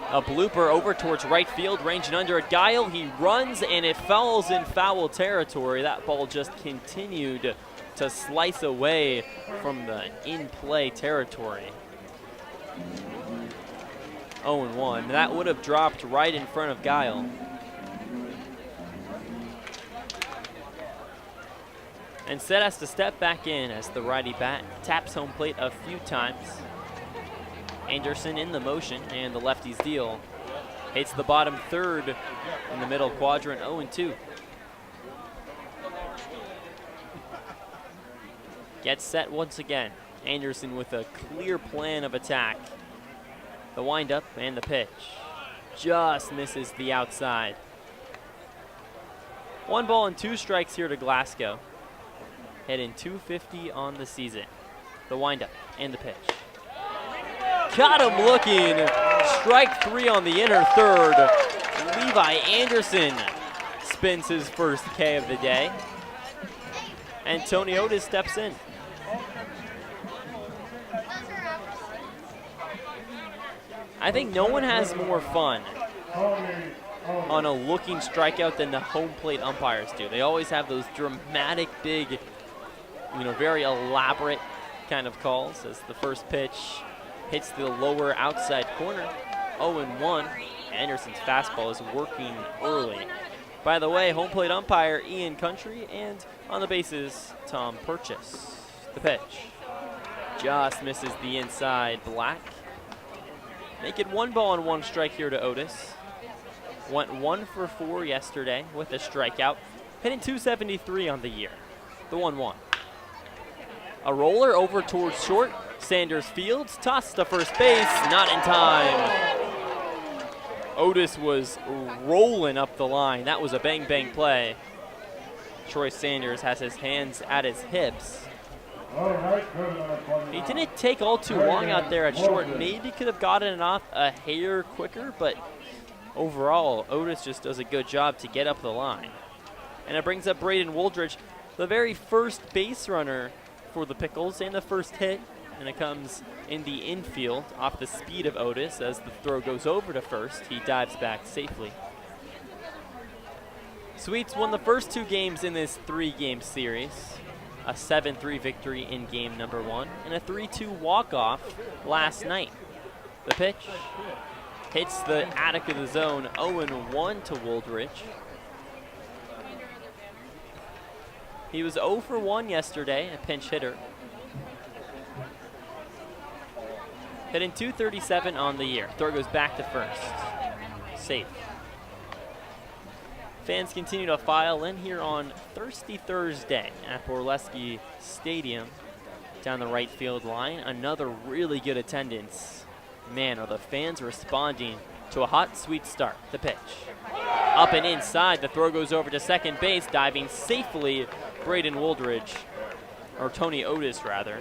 A blooper over towards right field, ranging under at Guile. He runs, and it falls in foul territory. That ball just continued to slice away from the in-play territory. 0-1. That would have dropped right in front of Guile. Instead has to step back in as the righty bat taps home plate a few times. Anderson in the motion, and the lefty's deal hits the bottom third in the middle quadrant. 0-2. Gets set once again. Anderson with a clear plan of attack. The windup and the pitch just misses the outside. 1 ball and 2 strikes here to Glasgow. Hitting .250 on the season. The windup and the pitch. Got him looking. Strike 3 on the inner third. Levi Anderson spins his first K of the day. And Tony Otis steps in. I think no one has more fun on a looking strikeout than the home plate umpires do. They always have those dramatic, big, very elaborate kind of calls as the first pitch hits the lower outside corner. 0-1. Anderson's fastball is working early. By the way, home plate umpire Ian Country, and on the bases, Tom Purchase. The pitch just misses the inside black. Make it 1 ball and 1 strike here to Otis. Went 1 for 4 yesterday with a strikeout, hitting .273 on the year. The 1-1. A roller over towards short. Sanders fields, toss to first base, not in time. Otis was rolling up the line. That was a bang-bang play. Troy Sanders has his hands at his hips. He didn't take all too long out there at short. Maybe could have gotten it off a hair quicker, but overall, Otis just does a good job to get up the line. And it brings up Braden Wooldridge, the very first base runner for the Pickles, and the first hit. And it comes in the infield off the speed of Otis. As the throw goes over to first, he dives back safely. Sweets won the first 2 games in this 3-game series. A 7-3 victory in game number 1, and a 3-2 walk-off last night. The pitch hits the attic of the zone. 0-1 to Wooldridge. He was 0 for 1 yesterday, a pinch hitter. Hitting .237 on the year. Throw goes back to first. Safe. Fans continue to file in here on Thirsty Thursday at Borleske Stadium down the right field line. Another really good attendance. Man, are the fans responding to a hot, sweet start. The pitch. Up and inside, the throw goes over to second base, diving safely, Braden Wooldridge, or Tony Otis rather.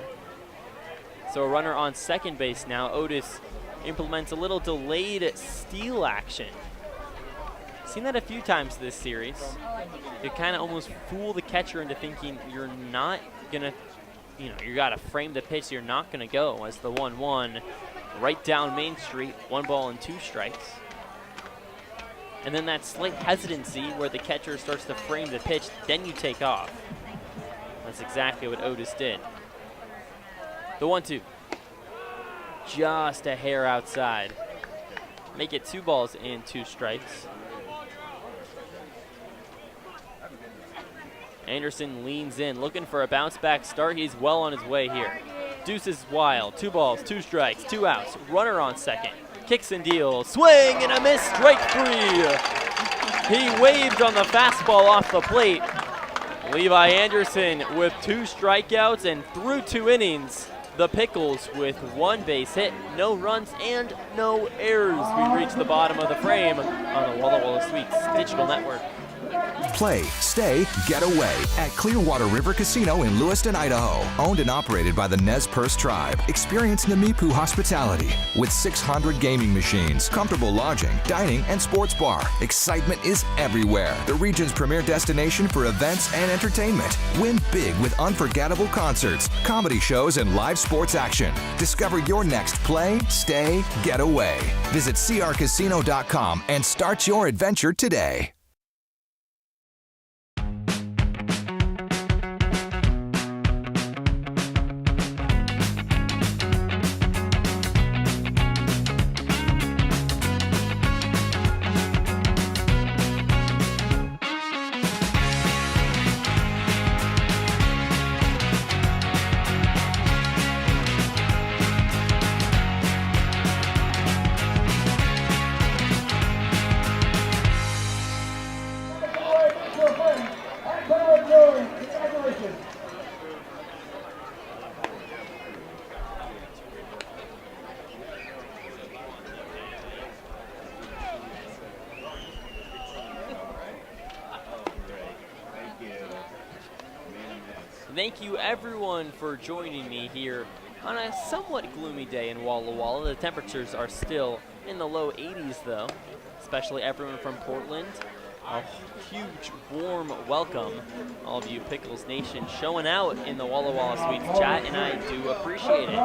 So a runner on second base now. Otis implements a little delayed steal action. Seen that a few times this series. You kind of almost fool the catcher into thinking you're not gonna, you gotta frame the pitch, you're not gonna go, as the 1-1 right down Main Street, 1 ball and 2 strikes. And then that slight hesitancy where the catcher starts to frame the pitch, then you take off. That's exactly what Otis did. The 1-2. Just a hair outside. Make it 2 balls and 2 strikes. Anderson leans in, looking for a bounce back start. He's well on his way here. Deuce is wild. 2 balls, 2 strikes, 2 outs. Runner on second. Kicks and deals. Swing and a miss. Strike 3. He waved on the fastball off the plate. Levi Anderson with 2 strikeouts, and through 2 innings, the Pickles with 1 base hit, no runs, and no errors. We reach the bottom of the frame on the Walla Walla Suites Digital Network. Play, stay, get away at Clearwater River Casino in Lewiston, Idaho. Owned and operated by the Nez Perce Tribe. Experience Namipu hospitality with 600 gaming machines, comfortable lodging, dining, and sports bar. Excitement is everywhere. The region's premier destination for events and entertainment. Win big with unforgettable concerts, comedy shows, and live sports action. Discover your next play, stay, get away. Visit crcasino.com and start your adventure today. Thank you everyone for joining me here on a somewhat gloomy day in Walla Walla. The temperatures are still in the low 80s though, especially everyone from Portland. A huge warm welcome, all of you Pickles Nation showing out in the Walla Walla Suites chat, and I do appreciate it.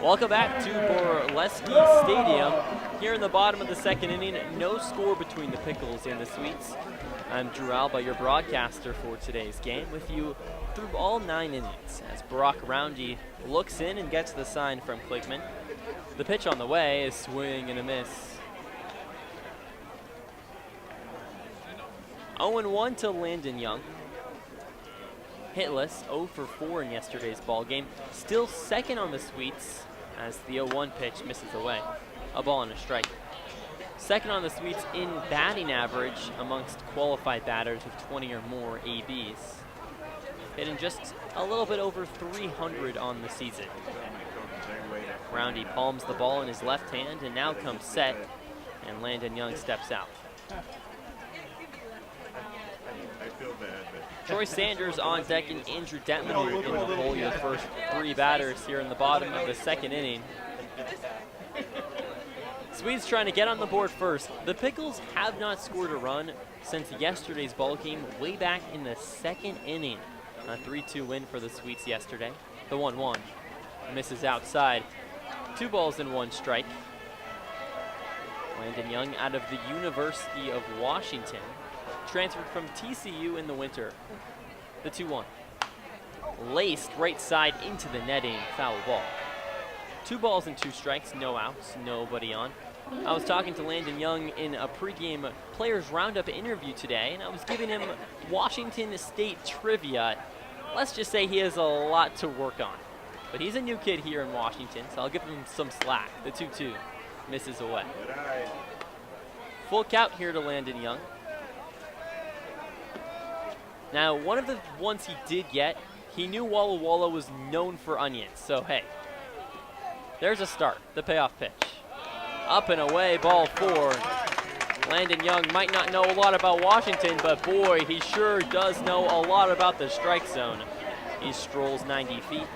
Welcome back to Borleske Stadium. Here in the bottom of the second inning, no score between the Pickles and the Suites. I'm Drew Albaugh, your broadcaster for today's game, with you through all 9 innings as Barack Roundy looks in and gets the sign from Kligman. The pitch on the way is swing and a miss. 0-1 to Landon Young. Hitless, 0 for 4 in yesterday's ball game. Still second on the Suites as the 0-1 pitch misses away. A ball and a strike. Second on the Suites in batting average amongst qualified batters with 20 or more ABs. Hitting just a little bit over 300 on the season. Roundy palms the ball in his left hand and now comes set, and Landon Young steps out. Troy Sanders on deck and Andrew Detman in the hole, your first 3 batters here in the bottom of the second inning. Swedes trying to get on the board first. The Pickles have not scored a run since yesterday's ball game way back in the second inning. A 3-2 win for the Swedes yesterday. The 1-1 misses outside. 2 balls and 1 strike. Landon Young out of the University of Washington. Transferred from TCU in the winter. The 2-1. Laced right side into the netting. Foul ball. 2 balls and 2 strikes. No outs. Nobody on. I was talking to Landon Young in a pregame Players Roundup interview today, and I was giving him Washington State trivia. Let's just say he has a lot to work on. But he's a new kid here in Washington, so I'll give him some slack. The 2-2 misses away. Full count here to Landon Young. Now, one of the ones he did get, he knew Walla Walla was known for onions, so hey. There's a start, the payoff pitch. Up and away, ball 4. Landon Young might not know a lot about Washington, but boy, he sure does know a lot about the strike zone. He strolls 90 feet.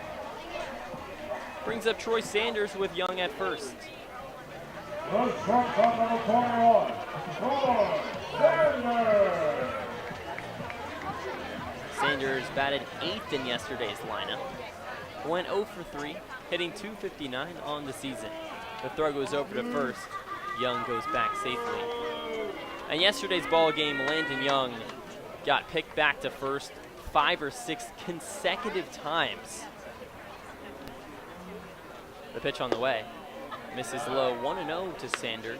Brings up Troy Sanders with Young at first. The shortstop on the corner one, Troy Sanders. Sanders batted 8th in yesterday's lineup. Went 0 for 3, hitting .259 on the season. The throw goes over to first. Young goes back safely. In yesterday's ball game, Landon Young got picked back to first 5 or 6 consecutive times. The pitch on the way. Misses low, 1-0 to Sanders.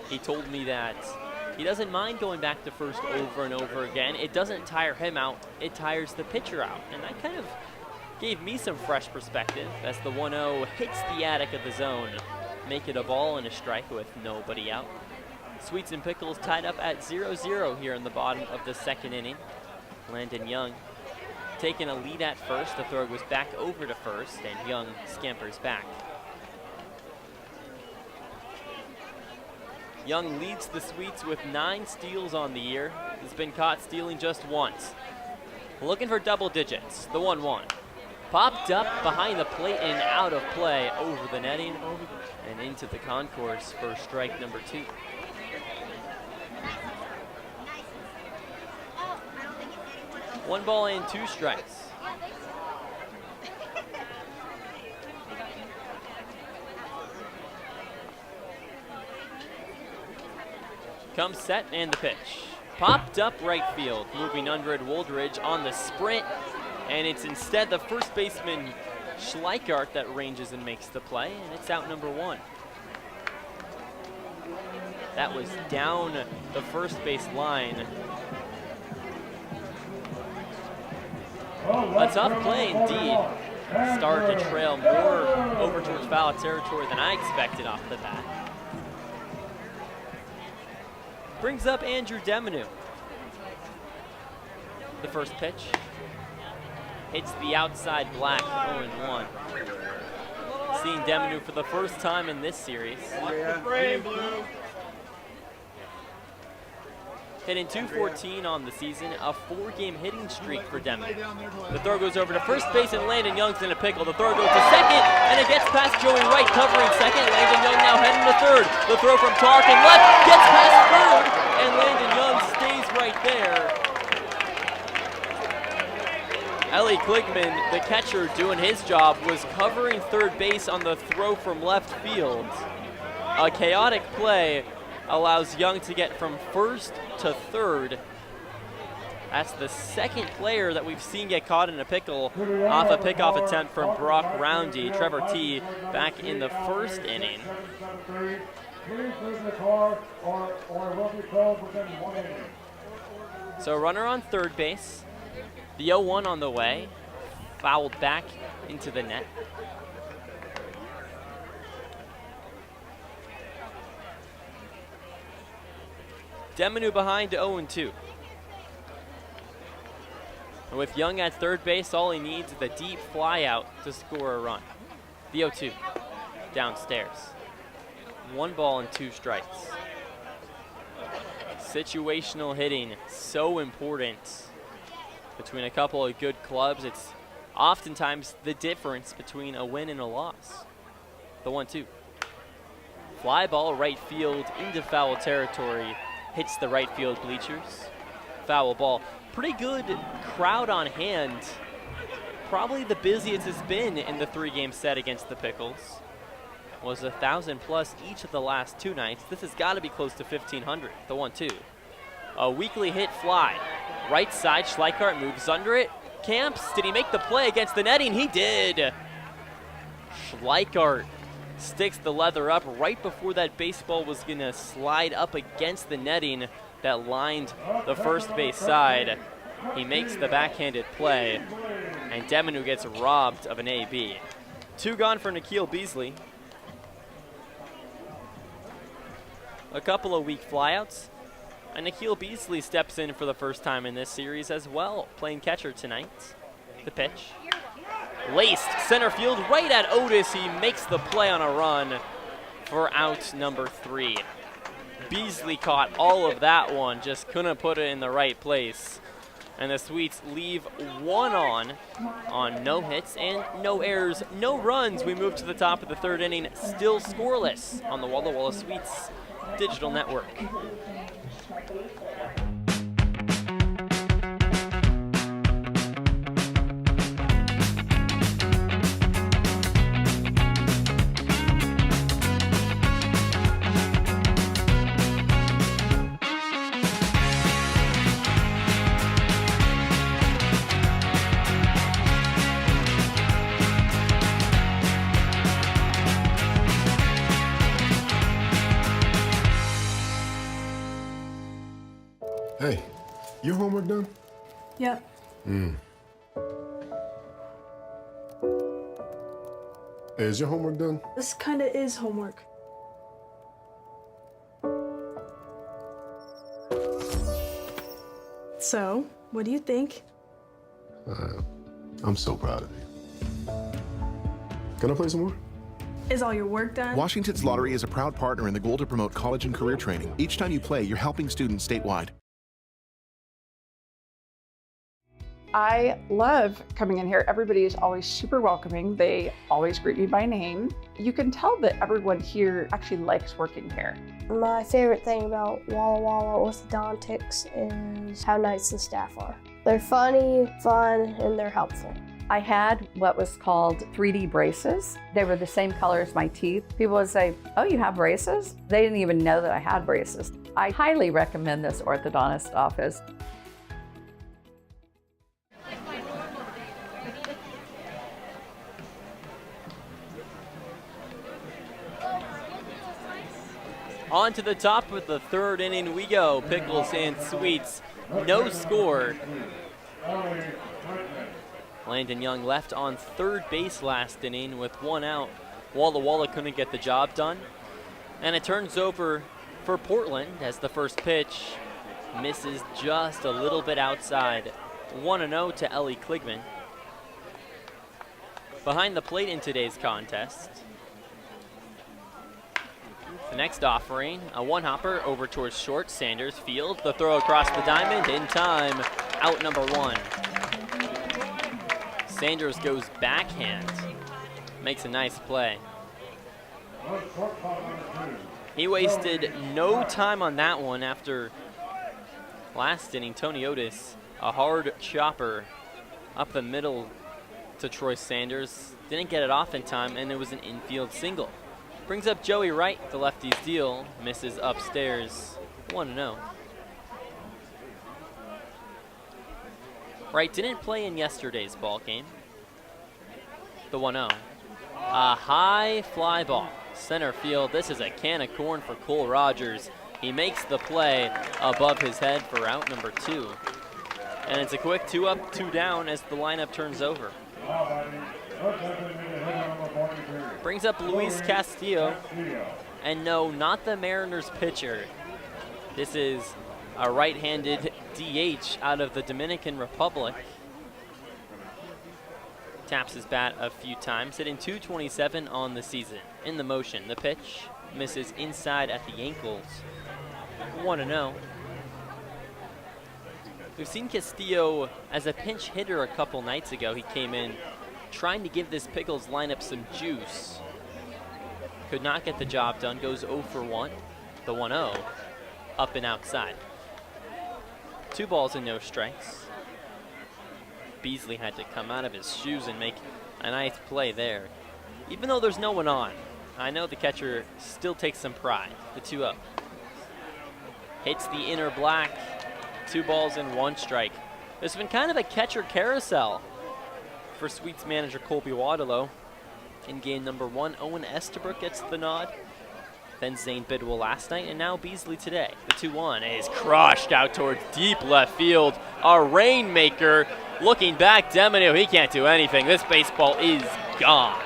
He told me that he doesn't mind going back to first over and over again. It doesn't tire him out, it tires the pitcher out. And that kind of gave me some fresh perspective as the 1-0 hits the attic of the zone. Make it a ball and a strike with nobody out. Sweets and Pickles tied up at 0-0 here in the bottom of the second inning. Landon Young taking a lead at first. The throw goes back over to first, and Young scampers back. Young leads the Sweets with 9 steals on the year. Has been caught stealing just once. Looking for double digits, the 1-1. Popped up behind the plate and out of play over the netting and into the concourse for strike number 2. One ball and 2 strikes. Comes set and the pitch. Popped up right field, moving under it Woldridge on the sprint, and it's instead the first baseman Schleichart that ranges and makes the play, and it's out number 1. That was down the first base line. A tough play indeed. Started to trail more over towards foul territory than I expected off the bat. Brings up Andrew Demenu. The first pitch. Hits the outside black, 0-1. Seeing Demenu for the first time in this series. Hitting .214 on the season, a 4-game hitting streak for Demenu. The throw goes over to first base and Landon Young's in a pickle. The throw goes to second and it gets past Joey Wright covering second. Landon Young now heading to third. The throw from Tarkin left gets past third and Landon Young stays right there. Ellie Kligman, the catcher doing his job, was covering third base on the throw from left field. A chaotic play allows Young to get from first to third. That's the second player that we've seen get caught in a pickle off a pickoff attempt from Brock Roundy. Trevor T back in the first inning. So runner on third base. The 0-1 on the way. Fouled back into the net. Demenu behind to 0-2. And with Young at third base, all he needs is a deep fly out to score a run. The 0-2 downstairs. 1 ball and 2 strikes. Situational hitting, so important. Between a couple of good clubs, it's oftentimes the difference between a win and a loss. The 1-2. Fly ball right field into foul territory. Hits the right field bleachers. Foul ball. Pretty good crowd on hand. Probably the busiest it's been in the 3-game set against the Pickles. Was 1,000 plus each of the last 2 nights. This has got to be close to 1,500. The 1-2. A weakly hit fly. Right side, Schleichart moves under it. Camps, did he make the play against the netting? He did. Schleichart sticks the leather up right before that baseball was going to slide up against the netting that lined the first base side. He makes the backhanded play, and Demonu gets robbed of an AB. 2 gone for Nikhil Beasley. A couple of weak flyouts, and Nikhil Beasley steps in for the first time in this series as well, playing catcher tonight. The pitch. Laced center field right at Otis. He makes the play on a run for out number 3. Beasley caught all of that one, just couldn't put it in the right place. And the Sweets leave 1 on no hits and no errors, no runs. We move to the top of the 3rd inning, still scoreless on the Walla Walla Sweets digital network. Hey, your homework done? Yep. Hey, is your homework done? This kinda is homework. So, what do you think? I'm so proud of you. Can I play some more? Is all your work done? Washington's Lottery is a proud partner in the goal to promote college and career training. Each time you play, you're helping students statewide. I love coming in here. Everybody is always super welcoming. They always greet me by name. You can tell that everyone here actually likes working here. My favorite thing about Walla Walla Orthodontics is how nice the staff are. They're funny, fun, and they're helpful. I had what was called 3D braces. They were the same color as my teeth. People would say, "Oh, you have braces?" They didn't even know that I had braces. I highly recommend this orthodontist office. On to the top of the 3rd inning we go. Pickles and Sweets, no score. Landon Young left on 3rd base last inning with 1 out. Walla Walla couldn't get the job done. And it turns over for Portland as the first pitch misses just a little bit outside. 1-0 to Ellie Kligman. Behind the plate in today's contest, the next offering, a 1-hopper over towards short. Sanders field the throw across the diamond in time. Out number 1. Sanders goes backhand, makes a nice play. He wasted no time on that one after last inning. Tony Otis, a hard chopper up the middle to Troy Sanders. Didn't get it off in time, and it was an infield single. Brings up Joey Wright, the lefty's deal, misses upstairs, 1-0. Wright didn't play in yesterday's ball game. The 1-0. A high fly ball, center field. This is a can of corn for Cole Rogers. He makes the play above his head for out number 2. And it's a quick 2 up, 2 down as the lineup turns over. Brings up Luis Castillo. And no, not the Mariners pitcher. This is a right-handed DH out of the Dominican Republic. Taps his bat a few times, hitting .227 on the season. In the motion, the pitch misses inside at the ankles. 1-0. We've seen Castillo as a pinch hitter a couple nights ago. He came in trying to give this Pickles lineup some juice. Could not get the job done, goes 0 for 1. The 1-0, up and outside. 2 balls and no strikes. Beasley had to come out of his shoes and make a nice play there. Even though there's no one on, I know the catcher still takes some pride. The 2-0. Hits the inner black. 2 balls and 1 strike. There's been kind of a catcher carousel for Sweets manager Colby Waterlow. in game number 1. Owen Estabrook gets the nod. Then Zane Bidwell last night, and now Beasley today. The 2-1 is crushed out towards deep left field. A rainmaker. Looking back, Deminu, he can't do anything. This baseball is gone.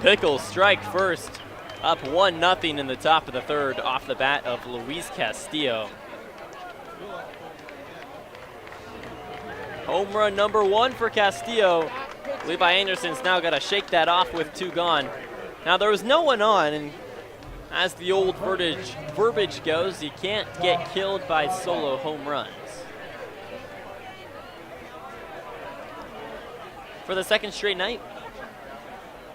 Pickles strike first. Up 1-0 in the top of the third off the bat of Luis Castillo. Home run number 1 for Castillo. Levi Anderson's now got to shake that off with 2 gone. Now there was no one on, and as the old verbiage goes, you can't get killed by solo home runs. For the second straight night,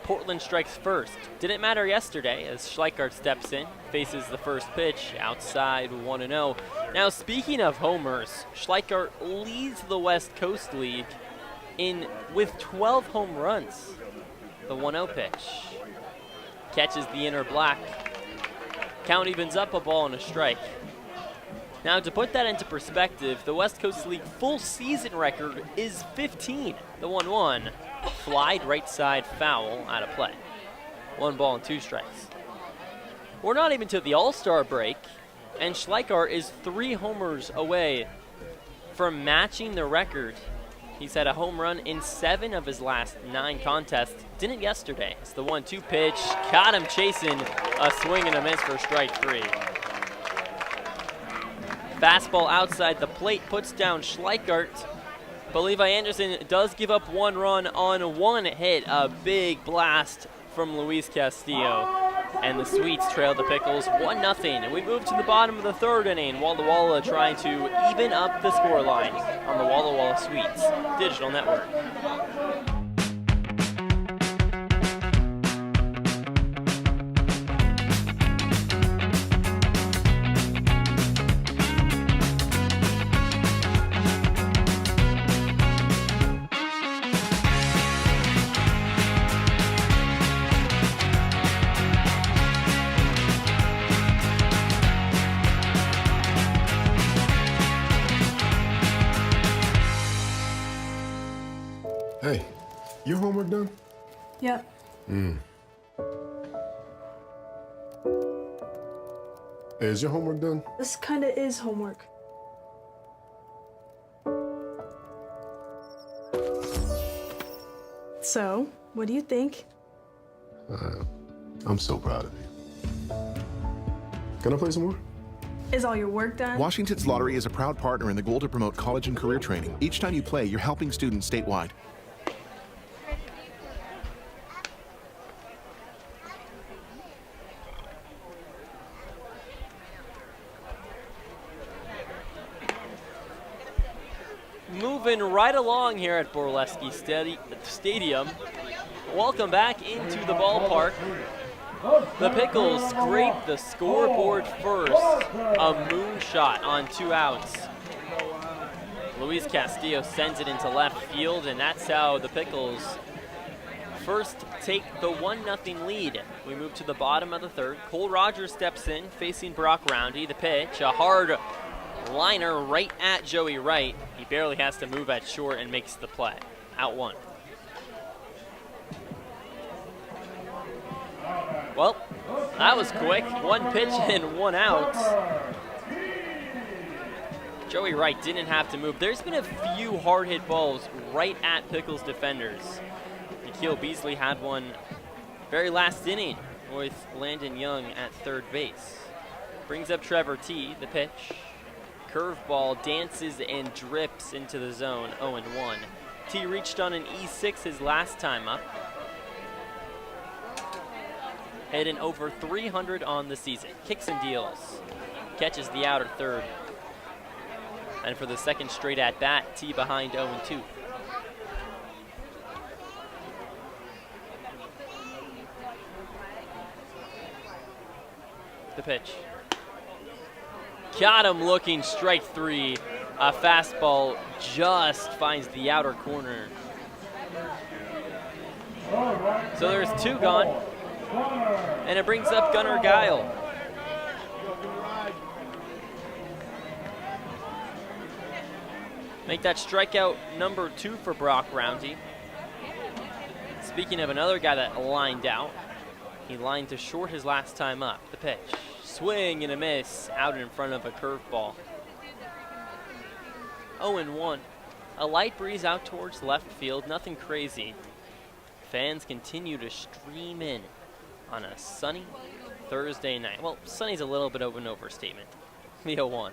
Portland strikes first. Didn't matter yesterday as Schleichert steps in, faces the first pitch, outside 1-0. Now speaking of homers, Schleichert leads the West Coast League with 12 home runs. The 1-0 pitch. Catches the inner black. Count evens up, a ball and a strike. Now to put that into perspective, the West Coast League full season record is 15. The 1-1. Flied right side foul out of play. 1 ball and 2 strikes. We're not even to the All-Star break, and Schleichert is 3 homers away from matching the record. He's had a home run in 7 of his last 9 contests. Didn't yesterday. It's the 1-2 pitch. Caught him chasing. A swing and a miss for strike 3. Fastball outside the plate puts down Schleichert. But Levi Anderson does give up 1 run on 1 hit. A big blast from Luis Castillo. And the Sweets trail the Pickles 1-0. And we move to the bottom of the 3rd inning. Walla Walla trying to even up the scoreline on the Walla Walla Sweets digital network. Hey, your homework done? Yep. Hey, is your homework done? This kind of is homework. So, what do you think? I'm so proud of you. Can I play some more? Is all your work done? Washington's Lottery is a proud partner in the goal to promote college and career training. Each time you play, you're helping students statewide. Moving right along here at Borleske Stadium. Welcome back into the ballpark. The Pickles scrape the scoreboard first. A moonshot on 2 outs. Luis Castillo sends it into left field, and that's how the Pickles first take the 1-0 lead. We move to the bottom of the 3rd. Cole Rogers steps in, facing Brock Roundy. The pitch, a hard liner right at Joey Wright. He barely has to move at short and makes the play. Out 1. Well, that was quick. 1 pitch and 1 out. Joey Wright didn't have to move. There's been a few hard hit balls right at Pickles defenders. Nikhil Beasley had one very last inning with Landon Young at 3rd base. Brings up Trevor T. The pitch. Curveball dances and drips into the zone, 0-1. T reached on an E6 his last time up. Hitting over 300 on the season. Kicks and deals. Catches the outer 3rd. And for the 2nd straight at bat, T behind 0-2. The pitch. Got him looking, strike 3. A fastball just finds the outer corner. So there's 2 gone. And it brings up Gunnar Guile. Make that strikeout number 2 for Brock Roundy. Speaking of another guy that lined out, he lined to short his last time up. The pitch. Swing and a miss out in front of a curveball. 0-1. A light breeze out towards left field, nothing crazy. Fans continue to stream in on a sunny Thursday night. Well, sunny's a little bit of an overstatement. The 0-1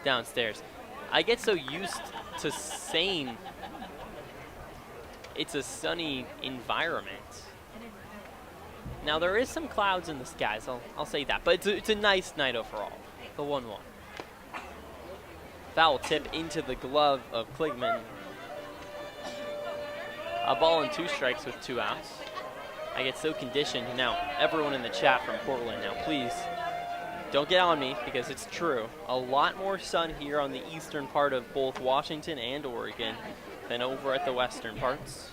downstairs. I get so used to saying it's a sunny environment. Now, there is some clouds in the skies, I'll say that, but it's a nice night overall. The 1-1. Foul tip into the glove of Kligman. A ball and 2 strikes with 2 outs. I get so conditioned. Now, everyone in the chat from Portland, now please don't get on me because it's true. A lot more sun here on the eastern part of both Washington and Oregon than over at the western parts.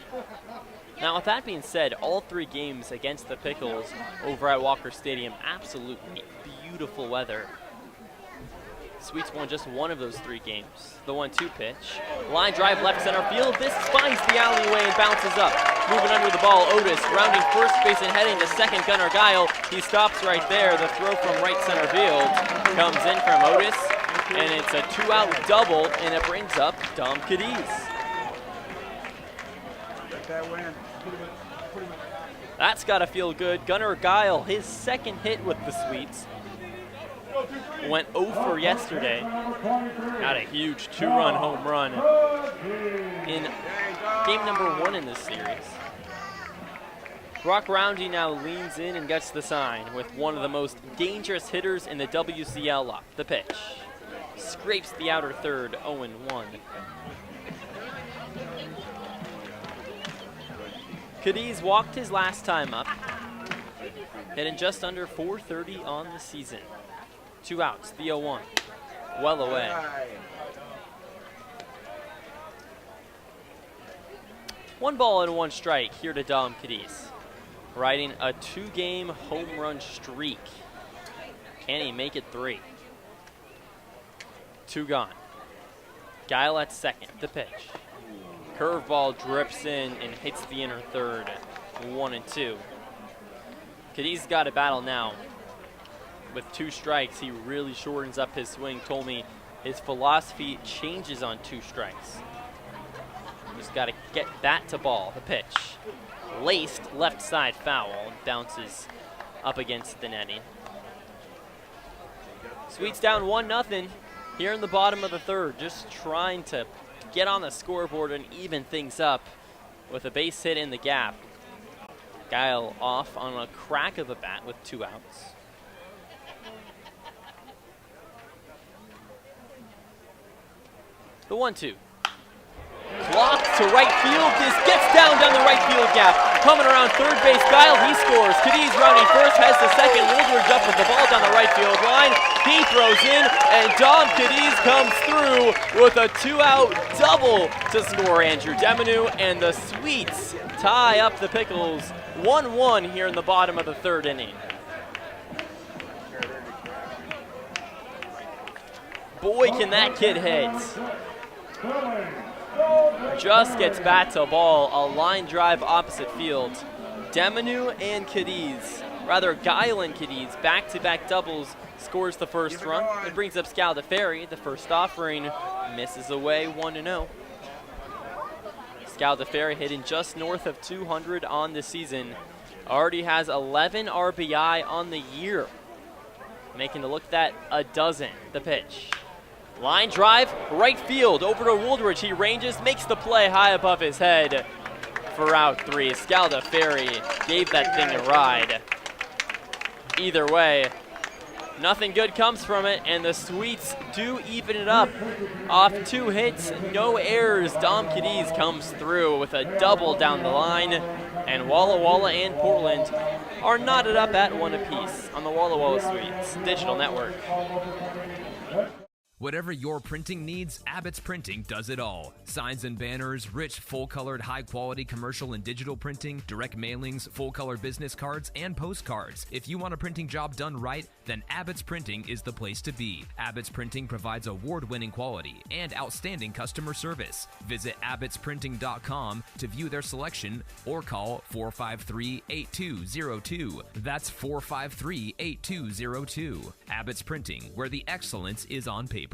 Now, with that being said, all 3 games against the Pickles over at Walker Stadium, absolutely beautiful weather. Sweets won just one of those 3 games. The 1-2 pitch. Line drive left center field. This finds the alleyway and bounces up. Moving under the ball, Otis rounding first base and heading to second, Gunnar Guile. He stops right there. The throw from right center field comes in from Otis, and it's a 2-out double, and it brings up Dom Cadiz. That's got to feel good. Gunnar Guile, his second hit with the Sweets. Went 0 for yesterday. Got a huge 2-run home run in game number 1 in this series. Brock Roundy now leans in and gets the sign with one of the most dangerous hitters in the WCL up. The pitch. Scrapes the outer third, 0-1. Cadiz walked his last time up, hitting just under .430 on the season. 2 outs, the 0-1, well away. One ball and 1 strike here to Dom Cadiz, riding a 2-game home run streak. Can he make it 3? 2 gone. Guile at second, the pitch. Curveball drips in and hits the inner third, 1-2. Cadiz got a battle now. With 2 strikes, he really shortens up his swing. Told me his philosophy changes on 2 strikes. Just got to get bat to ball. The pitch. Laced left side foul. Bounces up against the netting. Sweets down 1-0 here in the bottom of the third. Just trying to get on the scoreboard and even things up with a base hit in the gap. Guile off on a crack of a bat with 2 outs. The 1-2. Clocked to right field. This gets down the right field gap. Coming around third base, Guile, he scores. Cadiz rounding first, has the second. Woodward's up with the ball down the right field line. He throws in, and Dom Cadiz comes through with a 2-out double to score Andrew Deminu, and the Sweets tie up the Pickles 1-1 here in the bottom of the 3rd inning. Boy, can that kid hit. Just gets bat to ball, a line drive opposite field. Deminu and Cadiz, rather Guile and Cadiz, back-to-back doubles, scores the first run. It brings up Scaldaferri, the first offering, misses away 1-0. Scaldaferri hitting just north of 200 on the season. Already has 11 RBI on the year, making it look that a dozen. The pitch. Line drive, right field, over to Wooldridge. He ranges, makes the play high above his head for out 3. Scaldaferri gave that thing a ride. Either way, nothing good comes from it, and the Sweets do even it up. Off 2 hits, no errors, Dom Cadiz comes through with a double down the line, and Walla Walla and Portland are knotted up at 1 apiece on the Walla Walla Sweets Digital Network. Whatever your printing needs, Abbott's Printing does it all. Signs and banners, rich, full-colored, high-quality commercial and digital printing, direct mailings, full-color business cards, and postcards. If you want a printing job done right, then Abbott's Printing is the place to be. Abbott's Printing provides award-winning quality and outstanding customer service. Visit abbottsprinting.com to view their selection or call 453-8202. That's 453-8202. Abbott's Printing, where the excellence is on paper.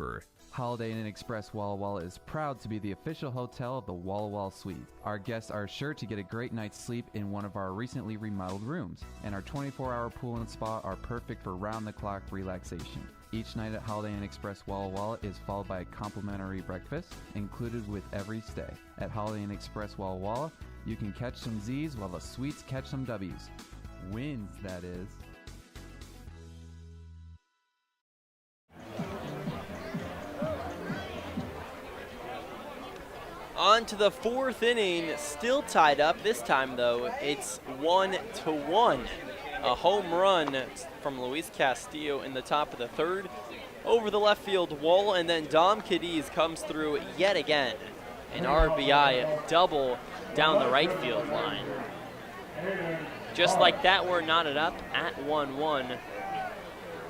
Holiday Inn Express Walla Walla is proud to be the official hotel of the Walla Walla Suite. Our guests are sure to get a great night's sleep in one of our recently remodeled rooms, and our 24-hour pool and spa are perfect for round-the-clock relaxation. Each night at Holiday Inn Express Walla Walla is followed by a complimentary breakfast included with every stay. At Holiday Inn Express Walla Walla, you can catch some Z's while the Suites catch some W's. Wins, that is. On to the fourth inning, still tied up. This time, though, it's 1-1. A home run from Luis Castillo in the top of the third over the left field wall, and then Dom Cadiz comes through yet again. An RBI double down the right field line. Just like that, we're knotted up at 1-1.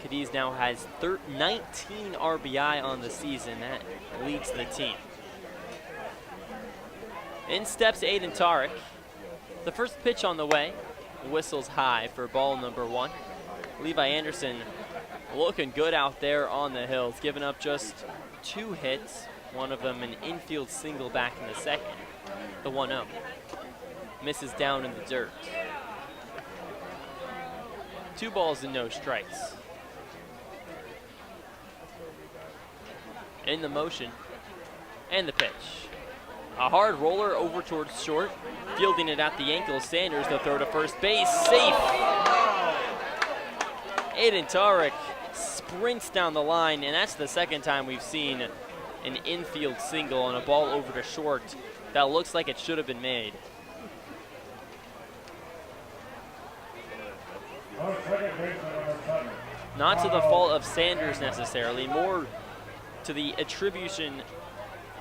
Cadiz now has 19 RBI on the season. That leads the team. In steps Aiden Tarek. The first pitch on the way. Whistles high for ball number 1. Levi Anderson looking good out there on the hills, giving up just 2 hits. One of them an infield single back in the second. The 1-0. Misses down in the dirt. 2 balls and no strikes. In the motion. And the pitch. A hard roller over towards short. Fielding it at the ankle. Sanders, the throw to first base. Safe. Aiden Tarek sprints down the line, and that's the second time we've seen an infield single on a ball over to short that looks like it should have been made. Not to the fault of Sanders necessarily, more to the attribution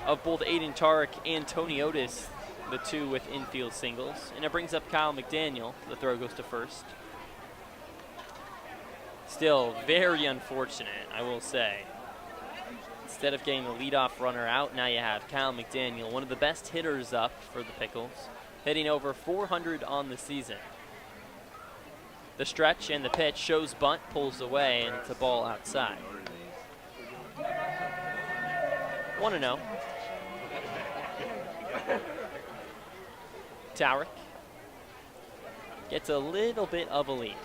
of both Aiden Tarek and Tony Otis, the two with infield singles. And it brings up Kyle McDaniel. The throw goes to first. Still very unfortunate, I will say. Instead of getting the leadoff runner out, now you have Kyle McDaniel, one of the best hitters up for the Pickles, hitting over 400 on the season. The stretch and the pitch shows bunt, pulls away, and it's a ball outside. 1-0. Tarek gets a little bit of a lead.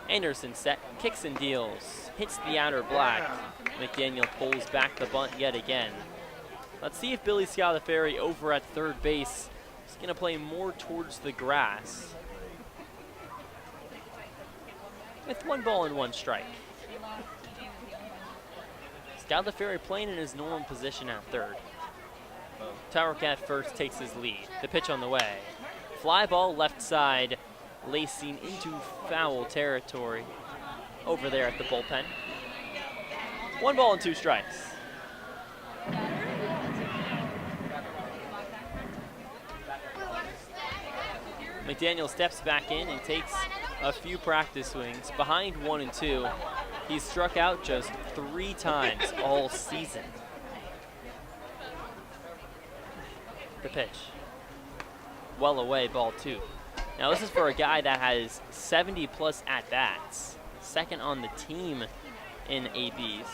Anderson set, kicks and deals, hits the outer black. McDaniel pulls back the bunt yet again. Let's see if Billy Scalaferri over at third base is going to play more towards the grass. With 1 ball and 1 strike. Scalaferri playing in his normal position at third. Tarek at first takes his lead. The pitch on the way. Fly ball left side, lacing into foul territory over there at the bullpen. 1 ball and 2 strikes. McDaniel steps back in and takes a few practice swings. Behind 1 and 2, he's struck out just 3 times all season. The pitch. Well away, ball 2. Now this is for a guy that has 70 plus at-bats. Second on the team in ABs.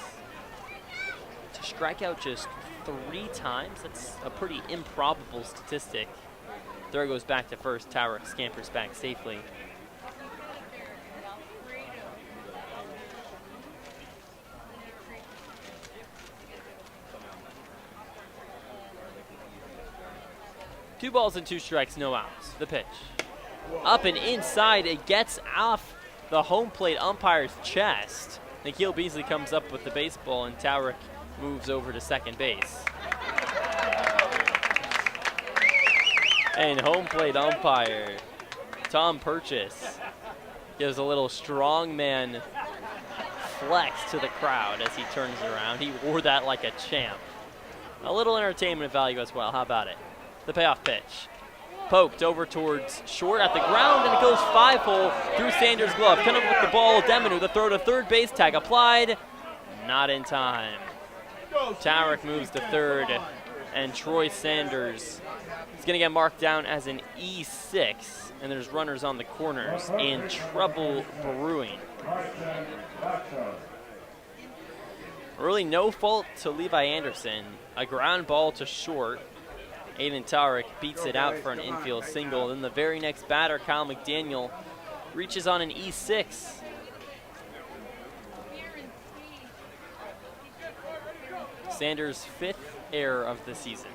To strike out just 3 times, that's a pretty improbable statistic. Throw goes back to first. Tarek scampers back safely. Two balls and 2 strikes, no outs. The pitch. Up and inside, it gets off the home plate umpire's chest. Nikhil Beasley comes up with the baseball, and Tarek moves over to second base. And home plate umpire Tom Purchase gives a little strongman flex to the crowd as he turns around. He wore that like a champ. A little entertainment value as well. How about it? The payoff pitch. Poked over towards short at the ground, and it goes 5-hole through Sanders' glove. Coming up with the ball, Demonu, the throw to third base, tag applied. Not in time. Towrick moves to third, and Troy Sanders is going to get marked down as an E6, and there's runners on the corners, and trouble brewing. Really no fault to Levi Anderson. A ground ball to short. Aiden Towrick beats it out for an infield single. Then the very next batter, Kyle McDaniel, reaches on an E6. Sanders' 5th error of the season.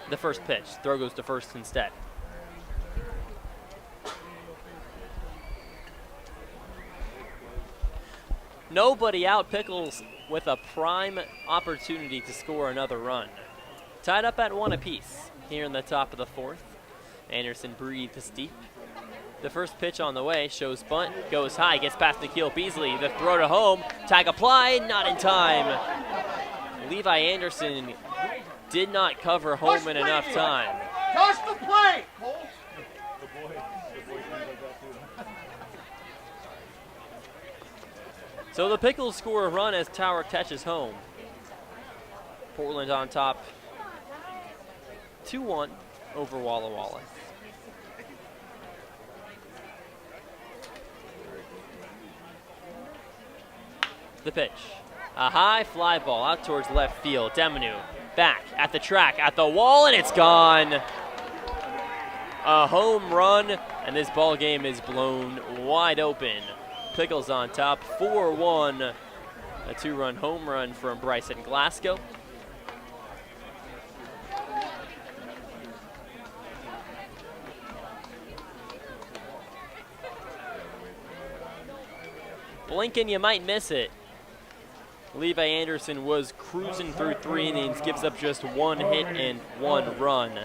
The first pitch, throw goes to first instead. Nobody out. Pickles with a prime opportunity to score another run. Tied up at 1 apiece here in the top of the 4th. Anderson breathes deep. The first pitch on the way shows bunt, goes high, gets past Nikhil Beasley. The throw to home, tag applied, not in time. Levi Anderson did not cover home in enough time. Touch the plate! So the Pickles score a run as Tower catches home. Portland on top, 2-1 over Walla Walla. The pitch, a high fly ball out towards left field. Demonu back at the track, at the wall, and it's gone. A home run, and this ball game is blown wide open. Pickles on top, 4-1. A 2-run home run from Bryson Glasgow. Blink and you might miss it. Levi Anderson was cruising through 3 innings, gives up just 1 hit and 1 run.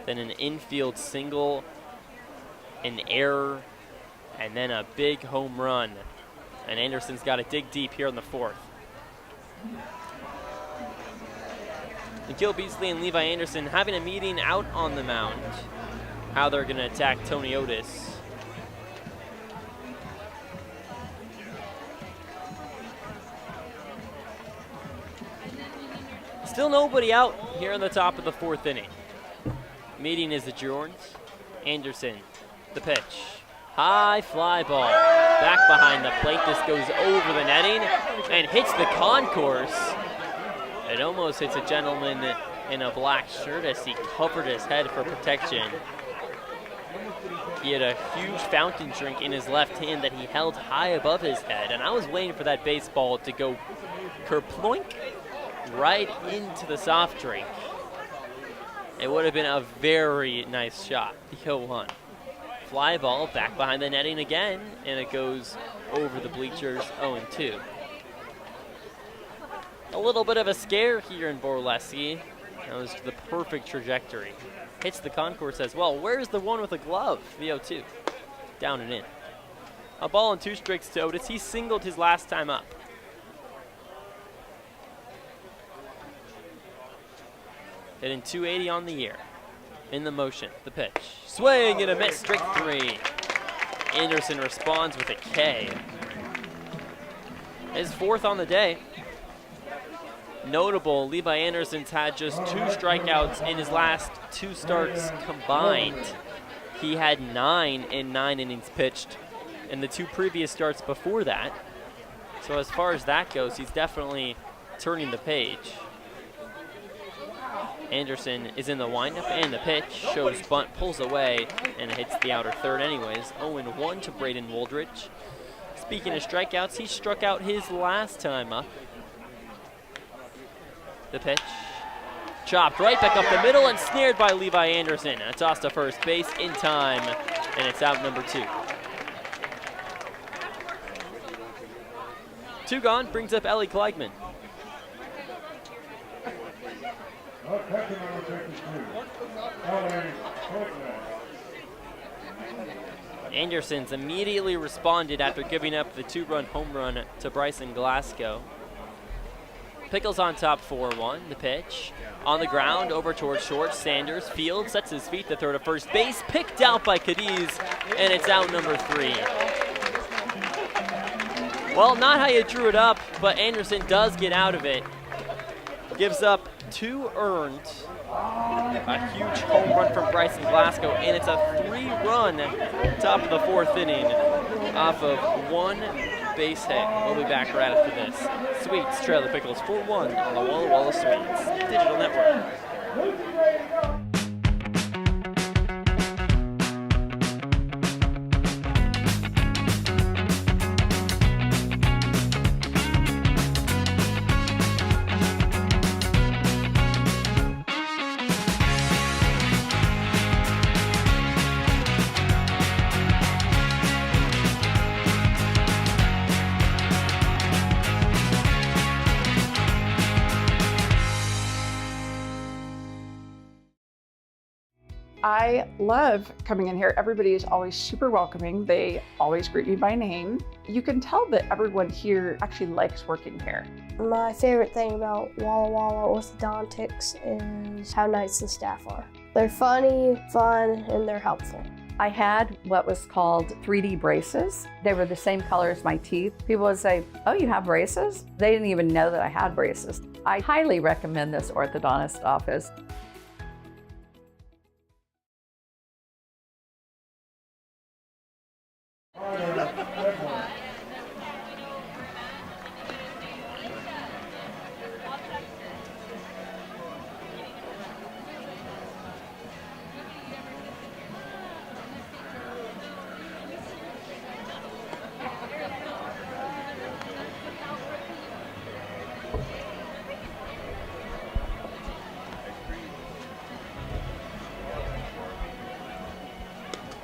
Then an infield single, an error, and then a big home run. And Anderson's got to dig deep here in the 4th. Nikhil Beasley and Levi Anderson having a meeting out on the mound. How they're going to attack Tony Otis. Still nobody out here in the top of the 4th inning. Meeting is adjourned. Anderson, the pitch. High fly ball. Back behind the plate. This goes over the netting and hits the concourse. It almost hits a gentleman in a black shirt as he covered his head for protection. He had a huge fountain drink in his left hand that he held high above his head, and I was waiting for that baseball to go kerploink right into the soft drink. It would have been a very nice shot. The 0-1. Fly ball back behind the netting again, and it goes over the bleachers, 0-2. A little bit of a scare here in Borleske. That was the perfect trajectory. Hits the concourse as well. Where's the one with a glove? The 0-2. Down and in. A ball and 2 strikes to Otis. He singled his last time up. Hitting 280 on the year. In the motion, the pitch. Swing and a miss, strike 3. Anderson responds with a K. His 4th on the day. Notable, Levi Anderson's had just 2 strikeouts in his last 2 starts combined. He had 9 in 9 innings pitched in the 2 previous starts before that. So as far as that goes, he's definitely turning the page. Anderson is in the windup, and the pitch shows bunt, pulls away, and it hits the outer third anyways. 0-1 to Braden Woldridge. Speaking of strikeouts, he struck out his last time up. The pitch, chopped right back up the middle and snared by Levi Anderson. A toss to first base in time, and it's out number 2. 2 gone, brings up Ellie Kleigman. Attacking number 52, Ellie Copeland. Anderson's immediately responded after giving up the 2-run home run to Bryson Glasgow. Pickles on top 4-1. The pitch on the ground over towards short. Sanders field sets his feet to throw to first base. Picked out by Cadiz, and it's out number 3. Well, not how you drew it up, but Anderson does get out of it. Gives up 2 earned. A huge home run from Bryson Glasgow, and it's a 3-run top of the 4th inning off of 1 base hit. We'll be back right after this. Sweets trail the Pickles 4-1 on the Walla Walla Sweets Digital Network. I love coming in here. Everybody is always super welcoming. They always greet me by name. You can tell that everyone here actually likes working here. My favorite thing about Walla Walla orthodontics is how nice the staff are. They're funny, fun, and they're helpful. I had what was called 3D braces. They were the same color as my teeth. People would say, "Oh, you have braces?" They didn't even know that I had braces. I highly recommend this orthodontist office.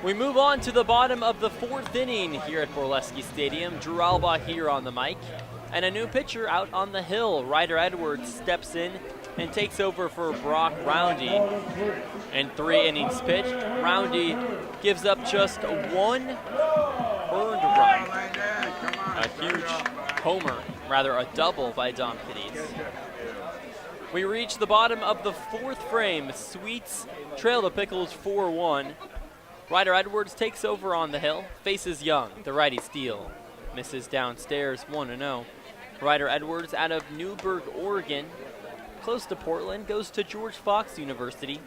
We move on to the bottom of the 4th inning here at Borleske Stadium. Drew Albaugh here on the mic. And a new pitcher out on the hill. Ryder Edwards steps in and takes over for Brock Roundy. In 3 innings pitched, Roundy gives up just 1 earned run. A huge homer, rather a double by Dom Cadiz. We reach the bottom of the 4th frame. Sweets trail the Pickles 4-1. Ryder Edwards takes over on the hill, faces Young, the righty steal. Misses downstairs 1-0. Ryder Edwards out of Newburgh, Oregon, close to Portland, goes to George Fox University.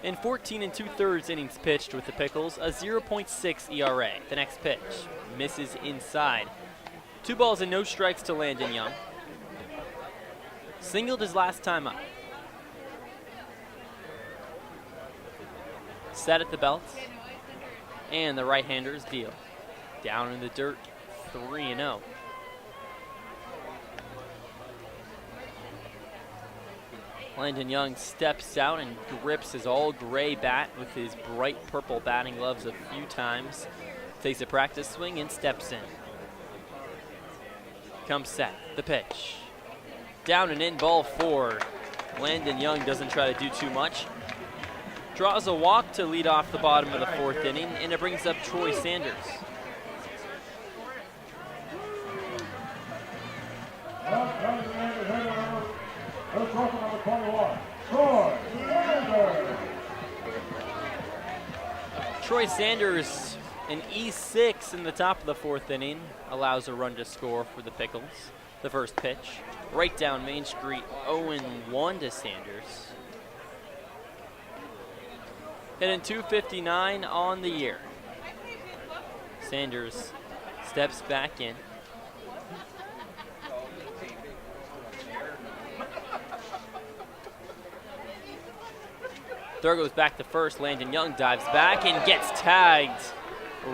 In 14 2/3 innings pitched with the Pickles, a 0.6 ERA. The next pitch misses inside. 2 balls and no strikes to Landon Young. Singled his last time up. Set at the belt, and the right-hander's deal. Down in the dirt, 3-0. Landon Young steps out and grips his all-gray bat with his bright purple batting gloves a few times. Takes a practice swing and steps in. Comes set, the pitch. Down and in, ball 4. Landon Young doesn't try to do too much. Draws a walk to lead off the bottom of the 4th inning, and it brings up Troy Sanders. Troy Sanders, an E6 in the top of the 4th inning, allows a run to score for the Pickles. The first pitch, right down Main Street, 0-1 to Sanders. Hitting .259 on the year. Sanders steps back in. Throw goes back to first. Landon Young dives back and gets tagged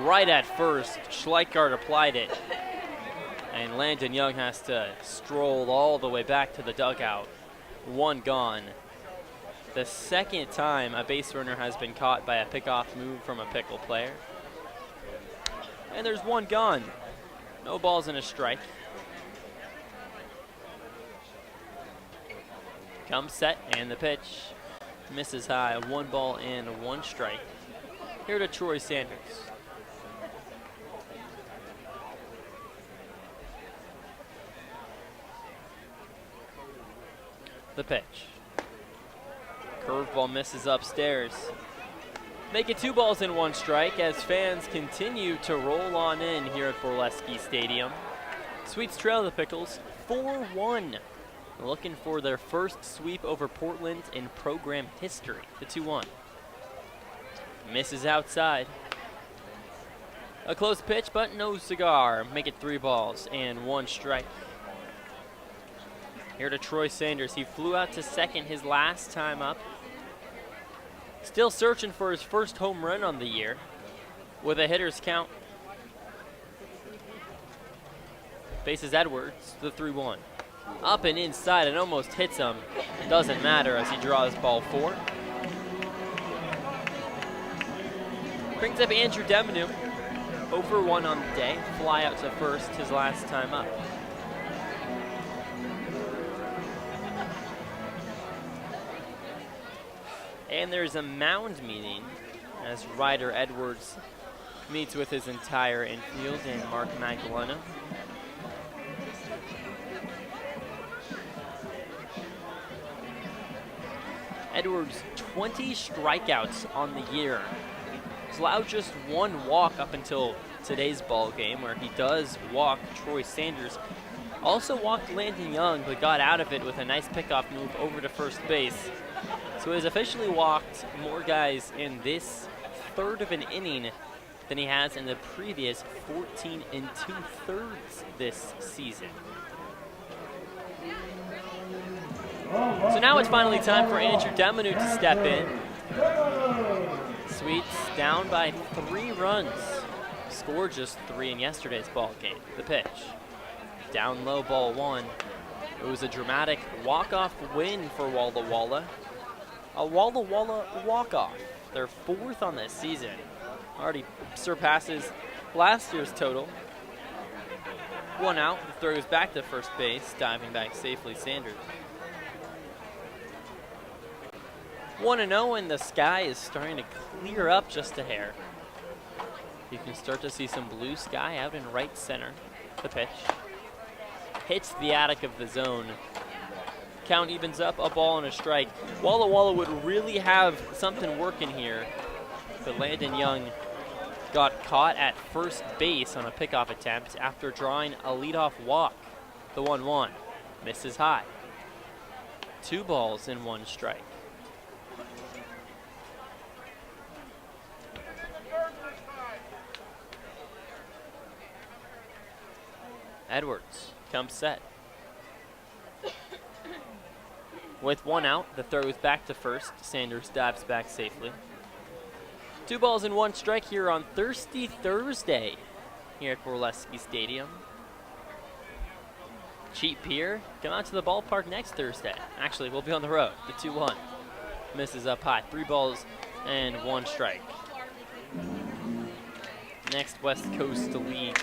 right at first. Schleichard applied it. And Landon Young has to stroll all the way back to the dugout. 1 gone. The second time a base runner has been caught by a pickoff move from a Pickle player. And there's 1 gone. No balls and a strike. Comes set, and the pitch misses high. 1 ball and 1 strike. Here to Troy Sanders. The pitch. Curveball misses upstairs. Make it 2 balls and 1 strike as fans continue to roll on in here at Borleske Stadium. Sweets trail the Pickles 4-1. Looking for their first sweep over Portland in program history. The 2-1. Misses outside. A close pitch, but no cigar. Make it 3 balls and 1 strike. Here to Troy Sanders. He flew out to second his last time up. Still searching for his first home run on the year with a hitter's count. Faces Edwards, the 3-1. Up and inside and almost hits him. Doesn't matter as he draws ball 4. Brings up Andrew Deminu. 0-for-1 on the day. Fly out to first his last time up. And there's a mound meeting as Ryder Edwards meets with his entire infield and Mark Magdalena. Edwards, 20 strikeouts on the year. He's allowed just 1 walk up until today's ball game, where he does walk Troy Sanders. Also walked Landon Young, but got out of it with a nice pickoff move over to first base. So he has officially walked more guys in this third of an inning than he has in the previous 14 2/3 this season. So now it's finally time for Andrew Deminu to step in. Sweets down by 3 runs. Scored just 3 in yesterday's ball game. The pitch. Down low, ball 1. It was a dramatic walk-off win for Walla Walla. A Walla Walla walk-off. Their 4th on this season. Already surpasses last year's total. 1 out. The throw goes back to first base. Diving back safely, Sanders. 1-0, and the sky is starting to clear up just a hair. You can start to see some blue sky out in right center. The pitch. Hits the attic of the zone. Count evens up, a ball and a strike. Walla Walla would really have something working here, but Landon Young got caught at first base on a pickoff attempt after drawing a leadoff walk. The 1-1 misses high. 2 balls and 1 strike. Edwards comes set. With 1 out, the throw is back to first. Sanders dives back safely. 2 balls and 1 strike here on Thirsty Thursday here at Borleske Stadium. Cheap beer, come out to the ballpark next Thursday. Actually, we'll be on the road. The 2-1 misses up high. 3 balls and 1 strike. Next West Coast League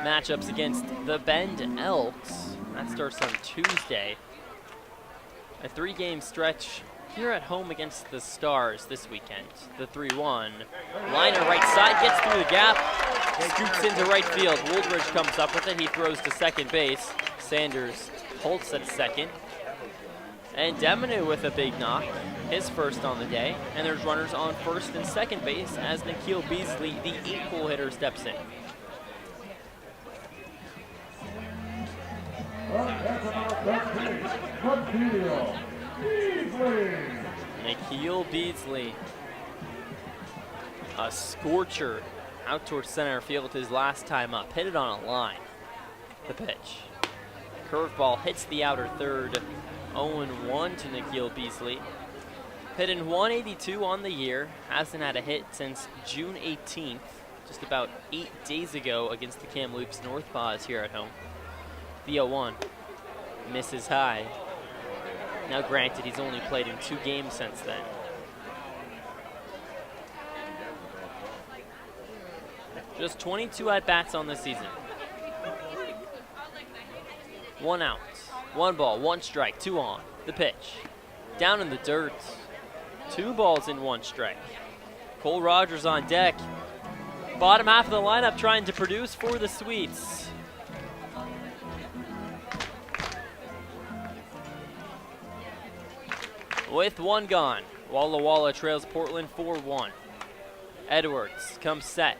matchups against the Bend Elks. That starts on Tuesday. A 3-game stretch here at home against the Stars this weekend. The 3-1. Liner right side, gets through the gap, scoops into right field. Woldridge comes up with it. He throws to second base. Sanders holds at second. And Deminu with a big knock, his first on the day. And there's runners on first and second base as Nikhil Beasley, the equal hitter, steps in. Nikhil Beasley, a scorcher out towards center field his last time up. Hit it on a line. The pitch. Curveball hits the outer third. 0-1 to Nikhil Beasley. Hitting 182 on the year. Hasn't had a hit since June 18th, just about 8 days ago against the Kamloops Northpaws here at home. The 0-1 misses high. Now granted, he's only played in 2 games since then. Just 22 at-bats on the season. 1 out, 1 ball, 1 strike, 2 on. The pitch. Down in the dirt. 2 balls and 1 strike. Cole Rogers on deck. Bottom half of the lineup trying to produce for the Sweets. With one gone, Walla Walla trails Portland 4-1. Edwards comes set,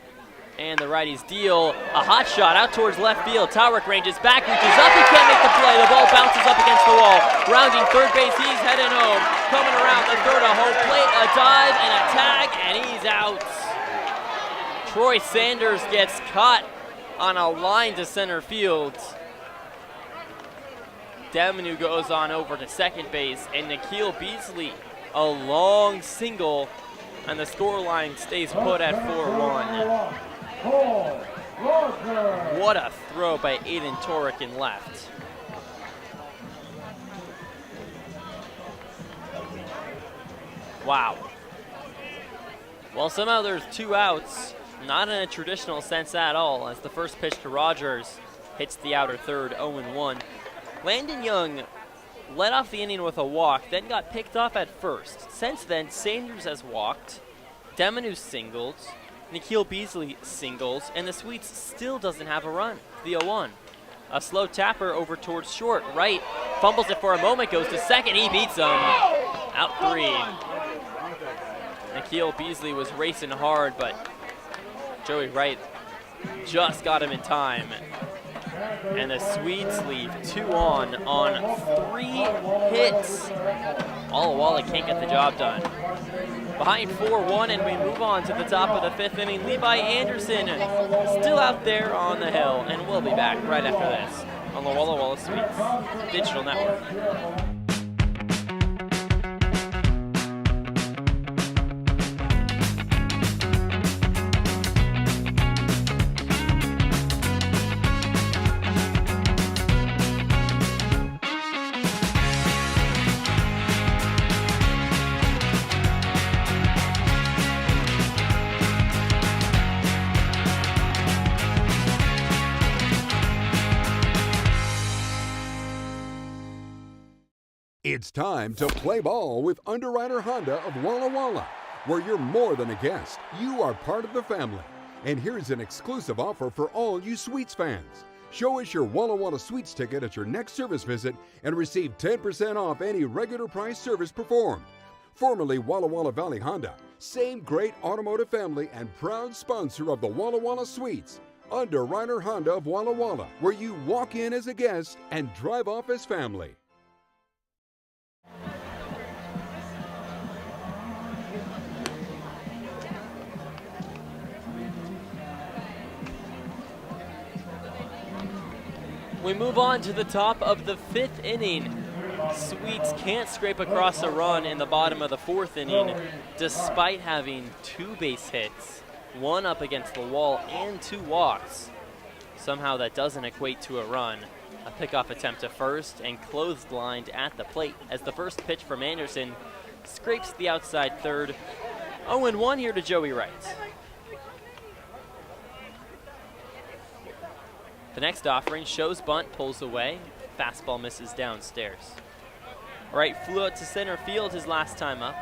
and the righties deal a hot shot out towards left field. Towrick ranges back, reaches up, he can't make the play. The ball bounces up against the wall. Rounding third base, he's heading home. Coming around the third, a home plate, a dive, and a tag, and he's out. Troy Sanders gets caught on a line to center field. Demanu goes on over to second base, and Nikhil Beasley, a long single, and the scoreline stays put at 4-1. What a throw by Aiden Torek in left. Wow. Well, somehow there's 2 outs, not in a traditional sense at all, as the first pitch to Rogers hits the outer third, 0-1. Landon Young led off the inning with a walk, then got picked off at first. Since then, Sanders has walked, Demanu singled, Nikhil Beasley singles, and the Sweets still doesn't have a run. The 0-1. A slow tapper over towards short, right, fumbles it for a moment, goes to second, he beats him. Out 3. Nikhil Beasley was racing hard, but Joey Wright just got him in time. And the Swedes leave 2 on 3 hits. Walla Walla can't get the job done. Behind 4-1, and we move on to the top of the 5th inning. Levi Anderson still out there on the hill, and we'll be back right after this on the Walla Walla Sweets Digital Network. It's time to play ball with Underwriter Honda of Walla Walla, where you're more than a guest. You are part of the family. And here's an exclusive offer for all you Sweets fans. Show us your Walla Walla Sweets ticket at your next service visit and receive 10% off any regular price service performed. Formerly Walla Walla Valley Honda, same great automotive family and proud sponsor of the Walla Walla Sweets. Underwriter Honda of Walla Walla, where you walk in as a guest and drive off as family. We move on to the top of the 5th inning. Sweets can't scrape across a run in the bottom of the 4th inning, despite having 2 base hits, 1 up against the wall and 2 walks. Somehow that doesn't equate to a run. A pickoff attempt to first and clotheslined at the plate as the first pitch from Anderson scrapes the outside third. 0-1 here to Joey Wright. The next offering shows bunt, pulls away. Fastball misses downstairs. Wright flew out to center field his last time up.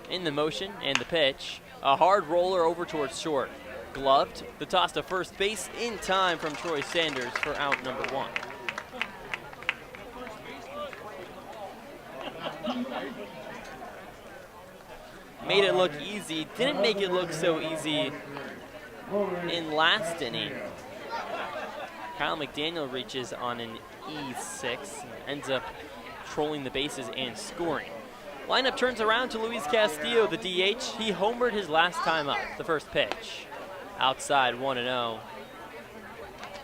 In the motion and the pitch, a hard roller over towards short. Gloved, the toss to first base in time from Troy Sanders for out number 1. Made it look easy, didn't make it look so easy in last inning. Kyle McDaniel reaches on an E6 and ends up trolling the bases and scoring. Lineup turns around to Luis Castillo, the DH. He homered his last time up, the first pitch. Outside 1-0.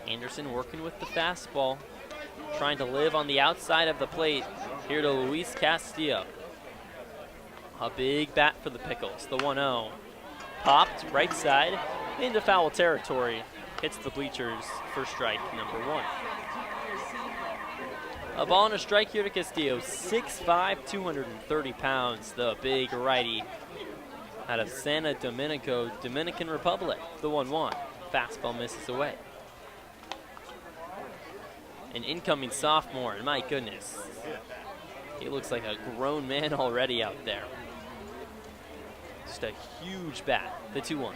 Anderson working with the fastball, trying to live on the outside of the plate. Here to Luis Castillo. A big bat for the Pickles, the 1-0. Popped right side into foul territory. Hits the bleachers for strike number 1. A ball and a strike here to Castillo. 6'5", 230 pounds, the big righty out of Santa Domenico, Dominican Republic, the 1-1. Fastball misses away. An incoming sophomore, and my goodness, he looks like a grown man already out there. Just a huge bat, the 2-1.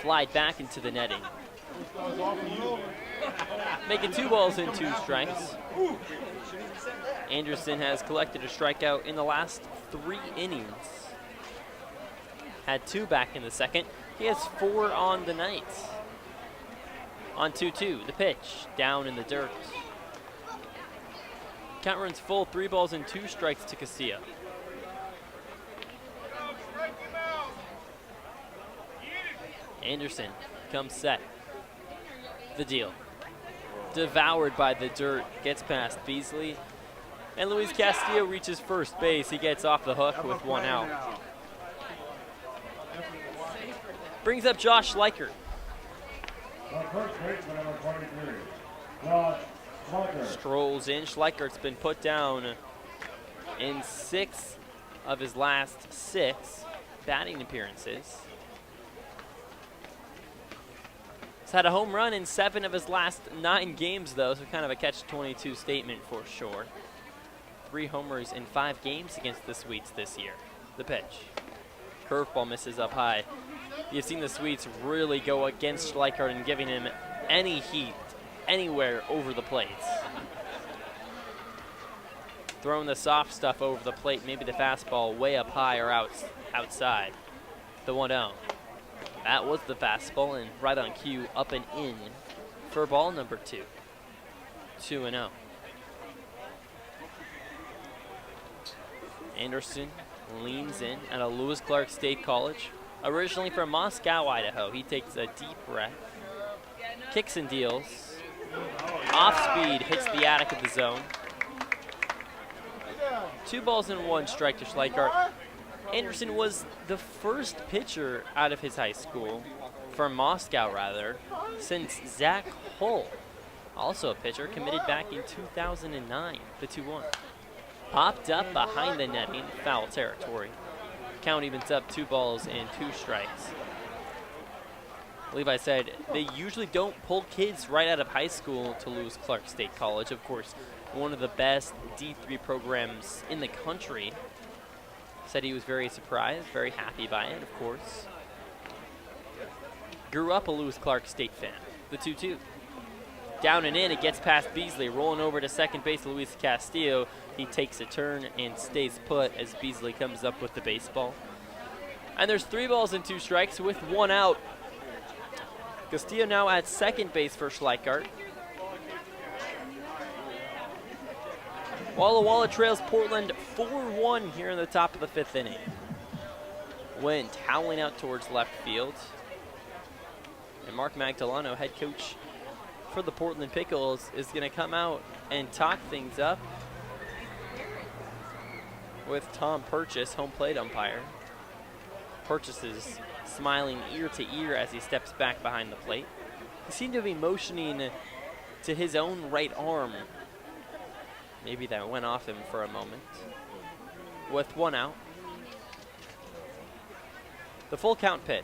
Flied back into the netting. Making 2 balls and 2 strikes. Anderson has collected a strikeout in the last 3 innings. Had 2 back in the second. He has 4 on the night. On 2-2, the pitch, down in the dirt. Count runs full, 3 balls and 2 strikes to Castillo. Anderson comes set. The deal. Devoured by the dirt, gets past Beasley. And Luis Castillo reaches first base. He gets off the hook with 1 out. Brings up Josh Schleicher. Strolls in. Schleichert's been put down in 6 of his last 6 batting appearances. He's had a home run in 7 of his last 9 games, though, so kind of a catch-22 statement for sure. 3 homers in 5 games against the Sweets this year. The pitch. Curveball misses up high. You've seen the Sweets really go against Schleichert and giving him any heat anywhere over the plate. Throwing the soft stuff over the plate, maybe the fastball way up high or outside. The 1-0. That was the fastball, and right on cue, up and in for ball number 2. 2-0. Anderson leans in at a Lewis Clark State College. Originally from Moscow, Idaho, he takes a deep breath, kicks and deals. Off speed, hits the attic of the zone. 2 balls and 1 strike to Schleicher. Anderson was the first pitcher out of his high school, from Moscow rather, since Zach Hull, also a pitcher, committed back in 2009, the 2-1. Popped up behind the netting, foul territory. Count evens up 2 balls and 2 strikes. Levi said they usually don't pull kids right out of high school to Lewis Clark State College. Of course, one of the best D3 programs in the country. Said he was very surprised, very happy by it, of course. Grew up a Lewis Clark State fan. The 2-2. Down and in, it gets past Beasley. Rolling over to second base, Luis Castillo. He takes a turn and stays put as Beasley comes up with the baseball. And there's 3 balls and 2 strikes with 1 out. Castillo now at second base for Schleichert. Walla Walla trails Portland 4-1 here in the top of the 5th inning. Wind howling out towards left field. And Mark Magdaleno, head coach for the Portland Pickles, is going to come out and talk things up with Tom Purchase, home plate umpire. Purchase is smiling ear to ear as he steps back behind the plate. He seemed to be motioning to his own right arm. Maybe that went off him for a moment. With 1 out. The full count pitch.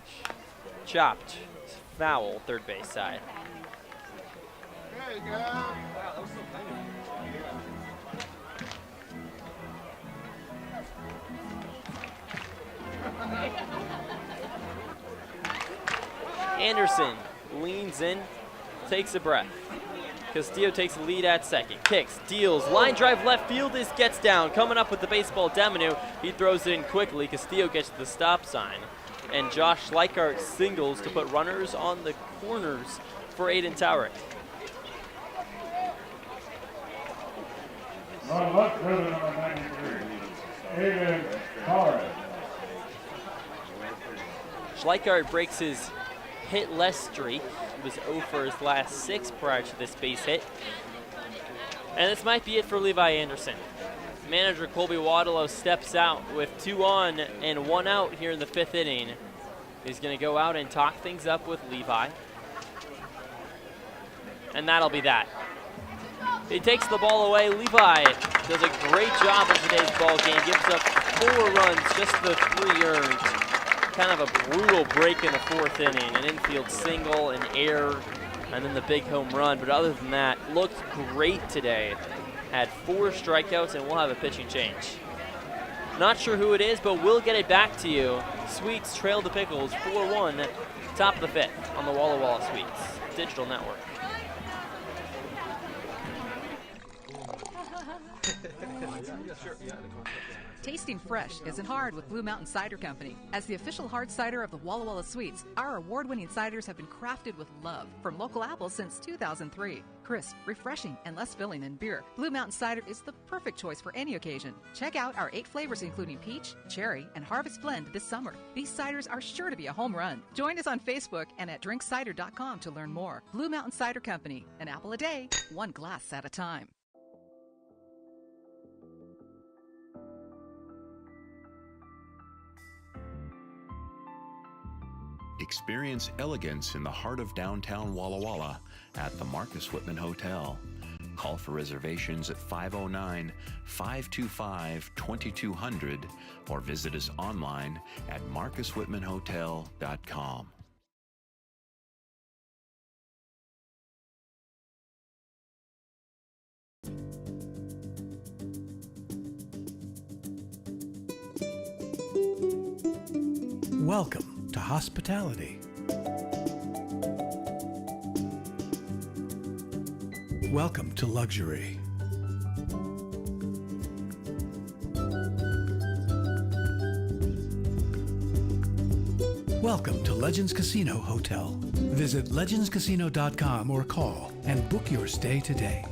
Chopped. Foul, third base side. There you go. Anderson leans in, takes a breath. Castillo takes the lead at second. Kicks, deals, line drive left field. This gets down. Coming up with the baseball, Deminu. He throws it in quickly. Castillo gets to the stop sign. And Josh Schleichert singles to put runners on the corners for Aiden Taurick. On left fielder number 93, Aiden Taurick. Schleichert breaks his hit-less streak. He was 0 for his last 6 prior to this base hit. And this might be it for Levi Anderson. Manager Colby Waddlow steps out with 2 on and 1 out here in the 5th inning. He's going to go out and talk things up with Levi. And that'll be that. He takes the ball away. Levi does a great job in today's ball game. Gives up 4 runs, just the 3 earned. Kind of a brutal break in the 4th inning. An infield single, an error, and then the big home run. But other than that, looked great today. Had 4 strikeouts, and we'll have a pitching change. Not sure who it is, but we'll get it back to you. Sweets trail the Pickles 4-1, top of the 5th on the Walla Walla Sweets. digital network. Tasting fresh isn't hard with Blue Mountain Cider Company. As the official hard cider of the Walla Walla Sweets, our award-winning ciders have been crafted with love from local apples since 2003. Crisp, refreshing, and less filling than beer, Blue Mountain Cider is the perfect choice for any occasion. Check out our 8 flavors including peach, cherry, and harvest blend this summer. These ciders are sure to be a home run. Join us on Facebook and at drinkcider.com to learn more. Blue Mountain Cider Company, an apple a day, one glass at a time. Experience elegance in the heart of downtown Walla Walla at the Marcus Whitman Hotel. Call for reservations at 509-525-2200 or visit us online at marcuswhitmanhotel.com. Welcome to hospitality. Welcome to luxury. Welcome to Legends Casino Hotel. Visit legendscasino.com or call and book your stay today.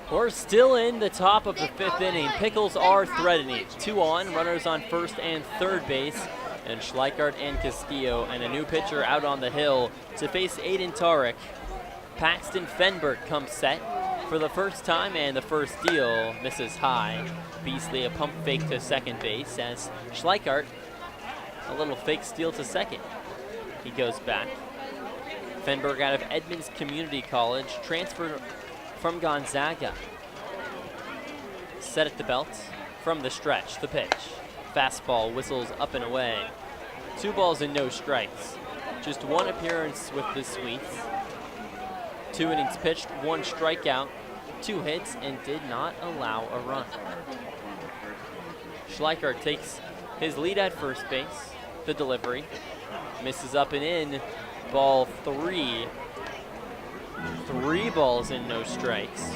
We're still in the top of the 5th inning. Pickles are threatening. 2 on, runners on first and third base, and Schleichert and Castillo, and a new pitcher out on the hill to face Aiden Tarek. Paxton Fenberg comes set for the first time, and the first deal misses high. Beasley a pump fake to second base as Schleichert a little fake steal to second. He goes back. Fenberg out of Edmonds Community College, transferred from Gonzaga. Set at the belt from the stretch, the pitch. Fastball whistles up and away. 2 balls and no strikes. Just 1 appearance with the Sweets. 2 innings pitched, 1 strikeout, 2 hits, and did not allow a run. Schleichert takes his lead at first base. The delivery misses up and in. Ball 3. 3 balls and no strikes.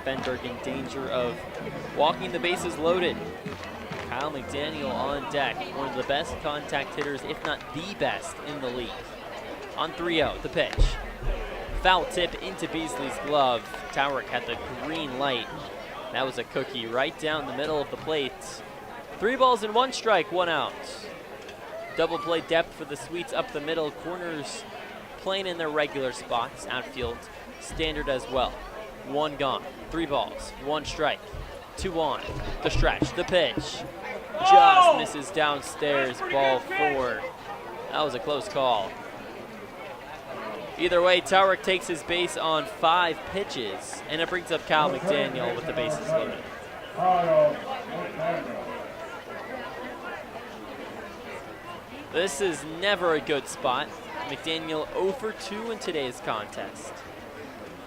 Fenberg in danger of walking the bases loaded. Kyle McDaniel on deck, one of the best contact hitters, if not the best in the league. On 3-0, the pitch. Foul tip into Beasley's glove. Towrick had the green light. That was a cookie right down the middle of the plate. 3 balls and 1 strike, 1 out. Double play depth for the Sweets up the middle. Corners playing in their regular spots. Outfield standard as well. 1 gone, 3 balls, 1 strike, 2 on. The stretch, the pitch. Just misses downstairs, ball 4. That was a close call. Either way, Towrick takes his base on 5 pitches, and it brings up Kyle McDaniel with the bases loaded. This is never a good spot. McDaniel 0 for 2 in today's contest.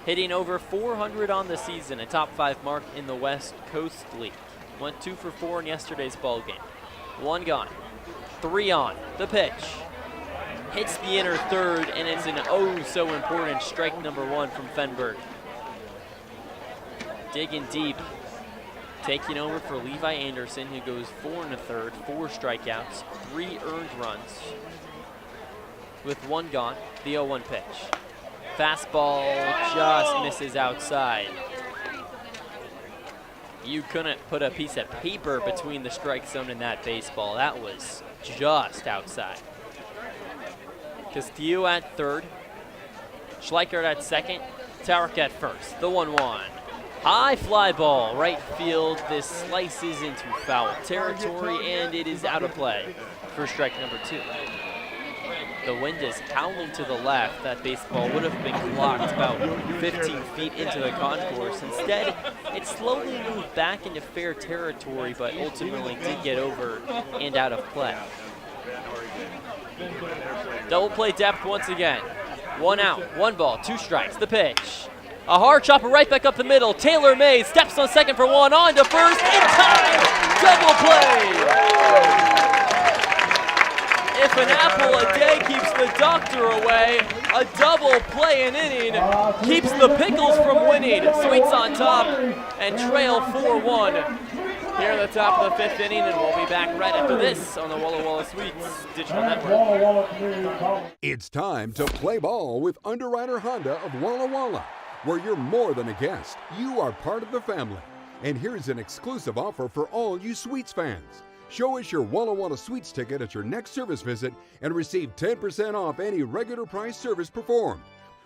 Hitting over 400 on the season, a top 5 mark in the West Coast League. Went 2 for 4 in yesterday's ball game. 1 gone, 3 on. The pitch hits the inner third, and it's an oh so important strike number 1 from Fenberg. Digging deep, taking over for Levi Anderson, who goes 4 1/3, 4 strikeouts, 3 earned runs. With 1 gone, the 0-1 pitch. Fastball just misses outside. You couldn't put a piece of paper between the strike zone and that baseball. That was just outside. Castillo at third. Schleichert at second. Towrick at first. The 1-1. High fly ball, right field. This slices into foul territory, and it is out of play for strike number 2. The wind is howling to the left. That baseball would have been clocked about 15 feet into the concourse. Instead, it slowly moved back into fair territory, but ultimately did get over and out of play. Double play depth once again. 1 out, 1 ball, 2 strikes. The pitch. A hard chopper right back up the middle. Taylor May steps on second for 1, on to first, in time! Double play! If an apple a day keeps the doctor away, a double play an inning keeps the Pickles from winning. Sweets on top and trail 4-1 here at the top of the 5th inning, and we'll be back right after this on the Walla Walla Sweets Digital Network. It's time to play ball with Underwriter Honda of Walla Walla, where you're more than a guest. You are part of the family. And here's an exclusive offer for all you Sweets fans. Show us your Walla Walla Sweets ticket at your next service visit and receive 10% off any regular price service performed.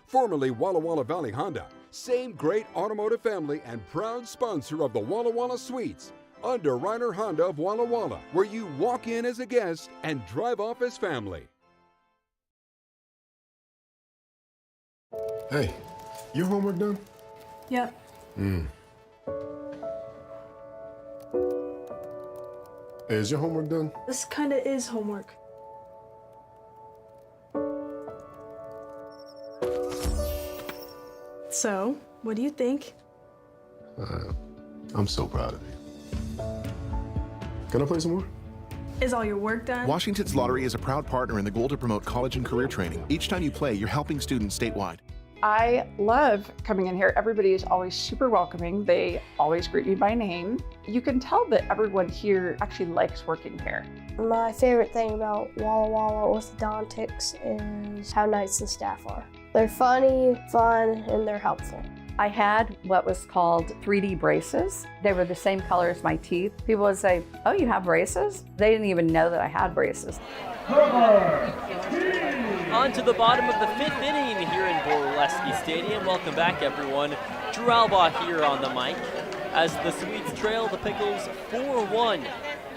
Formerly Walla Walla Valley Honda, same great automotive family and proud sponsor of the Walla Walla Sweets. Underwriter Honda of Walla Walla, where you walk in as a guest and drive off as family. Hey, your homework done? Yep. Hey, is your homework done? This kinda is homework. So, what do you think? I'm so proud of you. Can I play some more? Is all your work done? Washington's Lottery is a proud partner in the goal to promote college and career training. Each time you play, you're helping students statewide. I love coming in here. Everybody is always super welcoming. They always greet me by name. You can tell that everyone here actually likes working here. My favorite thing about Walla Walla orthodontics is how nice the staff are. They're funny, fun, and they're helpful. I had what was called 3D braces. They were the same color as my teeth. People would say, "Oh, you have braces?" They didn't even know that I had braces. On to the bottom of the 5th inning here in Borleske Stadium. Welcome back, everyone. Drew Albaugh here on the mic as the Swedes trail the Pickles 4-1.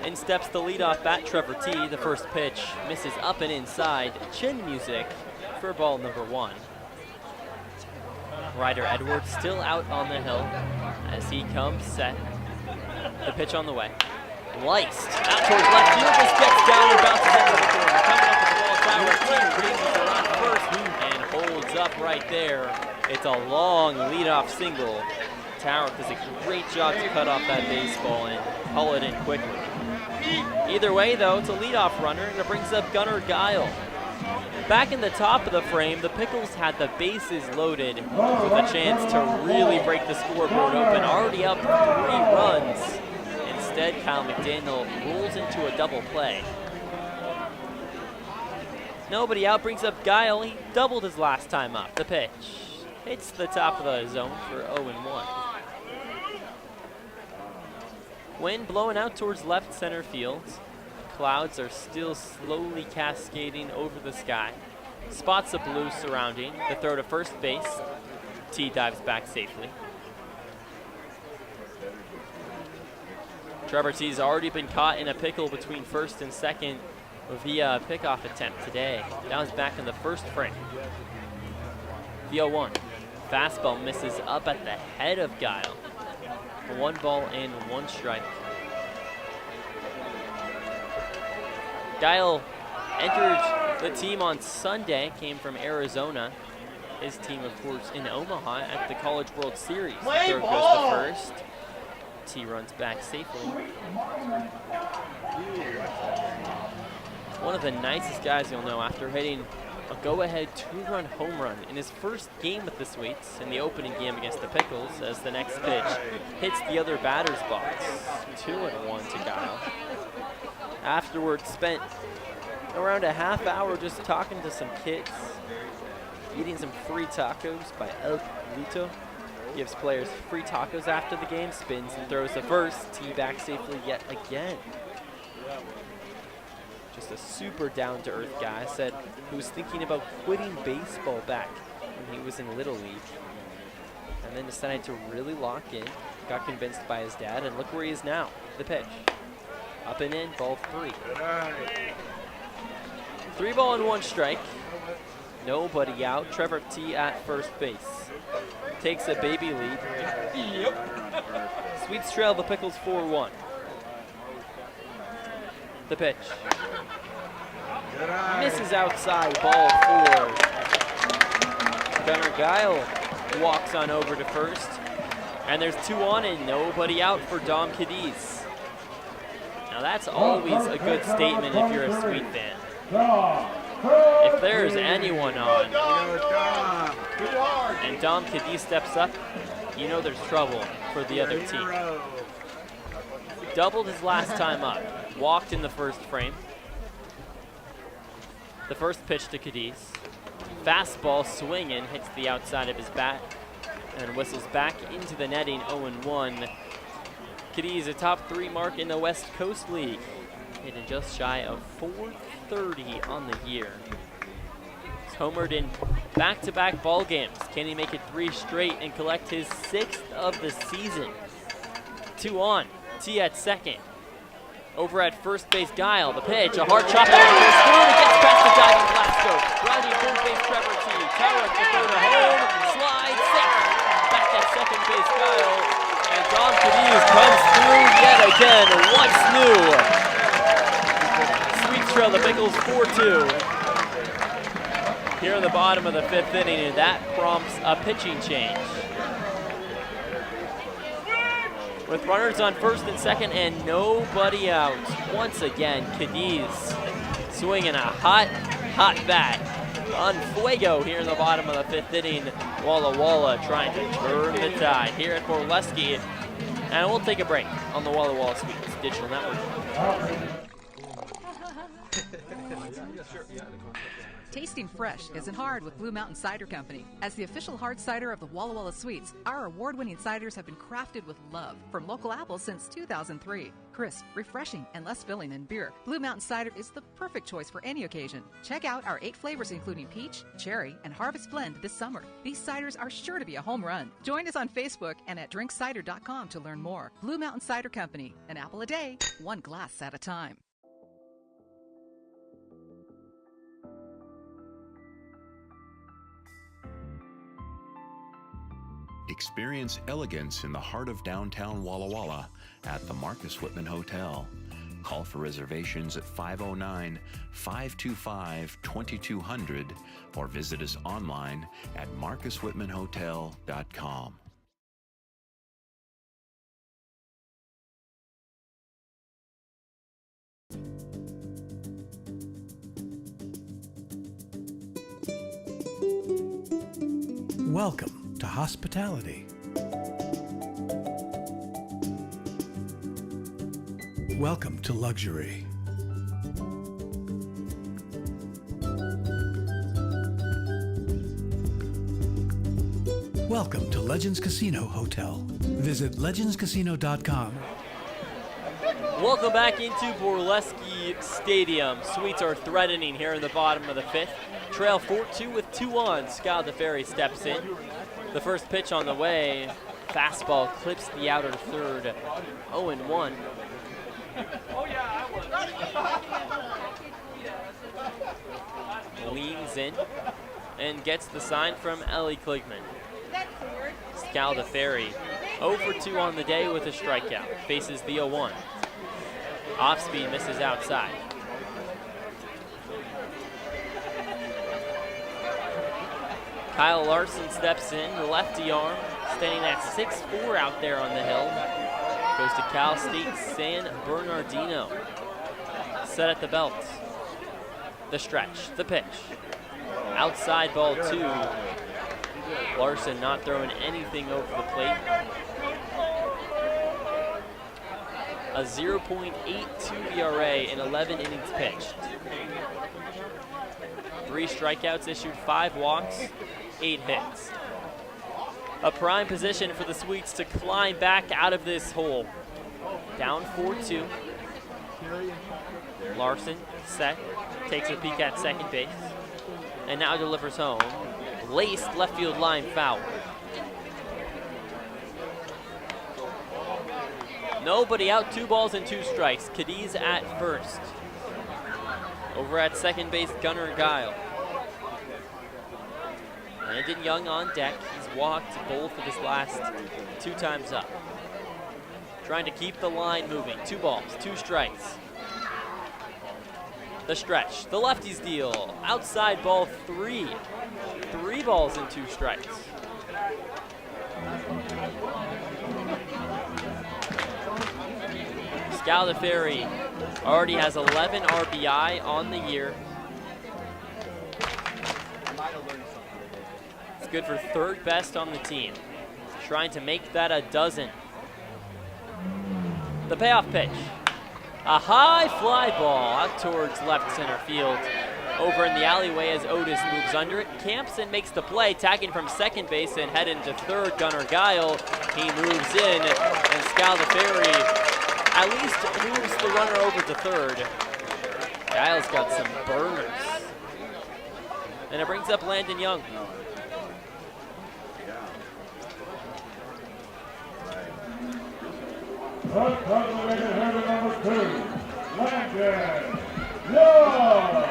In steps the leadoff bat, Trevor T. The first pitch misses up and inside. Chin music for ball number 1. Ryder Edwards still out on the hill as he comes set. The pitch on the way. Liced out towards left field. This gets down and bounces into the corner. Coming up with the ball, Tower T raises around first and holds up right there. It's a long leadoff single. Tower does a great job to cut off that baseball and haul it in quickly. Either way, though, it's a leadoff runner, and it brings up Gunnar Guile. Back in the top of the frame, the Pickles had the bases loaded with a chance to really break the scoreboard open. Already up 3 runs. Instead, Kyle McDaniel rolls into a double play. Nobody out, brings up Guile. He doubled his last time up. The pitch hits the top of the zone for 0-1. Wind blowing out towards left center field. Clouds are still slowly cascading over the sky. Spots of blue surrounding the throw to first base. T dives back safely. Trevor T's already been caught in a pickle between first and second via a pickoff attempt today. Now he's back in the first frame. The 0-1. Fastball misses up at the head of Guile. 1 ball and 1 strike. Guile entered the team on Sunday, came from Arizona. His team, of course, in Omaha at the College World Series. Throw goes to first. T runs back safely. One of the nicest guys you'll know after hitting a go-ahead 2-run home run in his first game with the Sweets in the opening game against the Pickles, as the next pitch hits the other batter's box. 2-1 to Guile. Afterwards, spent around a half hour just talking to some kids, eating some free tacos by El Lito. Gives players free tacos after the game, spins and throws the first. T back safely yet again. Just a super down-to-earth guy. Said he was thinking about quitting baseball back when he was in Little League. And and then decided to really lock in. Got convinced by his dad, and look where he is now. The pitch. Up and in, ball 3. 3 ball and 1 strike. Nobody out. Trevor T at first base. Takes a baby lead. Sweets trail the Pickles 4-1. The pitch. Misses outside, ball 4. Gunnar Guile walks on over to first. And there's 2 on and nobody out for Dom Cadiz. Now that's always a good statement if you're a Sweet fan. If there's anyone on and Dom Cadiz steps up, you know there's trouble for the other team. Doubled his last time up. Walked in the first frame. The first pitch to Cadiz. Fastball swinging, hits the outside of his bat and whistles back into the netting. 0-1. Cadiz a top 3 mark in the West Coast League, hitting just shy of 430 on the year. He's homered in back-to-back ball games. Can he make it 3 straight and collect his 6th of the season? 2 on. T at second. Over at first base, Guile. The pitch, a hard chop that goes through. It gets past the diving Glasgow. Rounding third base, Trevor T. Tower to throw to home. Slide safe. Back at second base, Guile. And Dom Cadiz comes through yet again. What's new? Sweets trail the Pickles 4-2. Here in the bottom of the 5th inning, and that prompts a pitching change. With runners on first and second and nobody out. Once again, Cadiz swinging a hot bat on Fuego here in the bottom of the 5th inning. Walla Walla trying to turn the tide here at Borleske. And we'll take a break on the Walla Walla Sweets Digital Network. Tasting fresh isn't hard with Blue Mountain Cider Company. As the official hard cider of the Walla Walla Sweets, our award-winning ciders have been crafted with love from local apples since 2003. Crisp, refreshing, and less filling than beer, Blue Mountain Cider is the perfect choice for any occasion. Check out our 8 flavors including peach, cherry, and harvest blend this summer. These ciders are sure to be a home run. Join us on Facebook and at drinkcider.com to learn more. Blue Mountain Cider Company, an apple a day, 1 glass at a time. Experience elegance in the heart of downtown Walla Walla at the Marcus Whitman Hotel. Call for reservations at 509-525-2200 or visit us online at marcuswhitmanhotel.com. Welcome to hospitality. Welcome to luxury. Welcome to Legends Casino Hotel. Visit legendscasino.com. Welcome back into Borleske Stadium. Sweets are threatening here in the bottom of the 5th. Trail 4-2 with 2 on. Scal DeFerry steps in. The first pitch on the way. Fastball clips the outer third. 0-1. Leans in and gets the sign from Ellie Kligman. Scal DeFerry 0 for 2 on the day with a strikeout. Faces the 0-1. Off speed, misses outside. Kyle Larson steps in, the lefty arm, standing at 6'4" out there on the hill. Goes to Cal State San Bernardino. Set at the belt. The stretch, the pitch. Outside ball 2. Larson not throwing anything over the plate. A 0.82 ERA in 11 innings pitched. 3 strikeouts issued, 5 walks, 8 hits. A prime position for the Sweets to climb back out of this hole. Down 4-2. Larson set, takes a peek at second base, and now delivers home. Laced left field line foul. Nobody out, 2 balls and 2 strikes. Cadiz at first. Over at second base, Gunnar Guile. Landon Young on deck. He's walked both of his last 2 times up. Trying to keep the line moving. 2 balls, 2 strikes. The stretch, the lefties deal. Outside ball 3. 3 balls and 2 strikes. Scaldaferri already has 11 RBI on the year. It's good for 3rd best on the team. Trying to make that a dozen. The payoff pitch. A high fly ball out towards left center field. Over in the alleyway as Otis moves under it. Camps and makes the play, tagging from second base and heading to third. Gunnar Guile, he moves in, and Scaldaferri at least moves the runner over to third. Guile's got some burners. And it brings up Landon Young. Cultivated hitter number 2, Landon Young.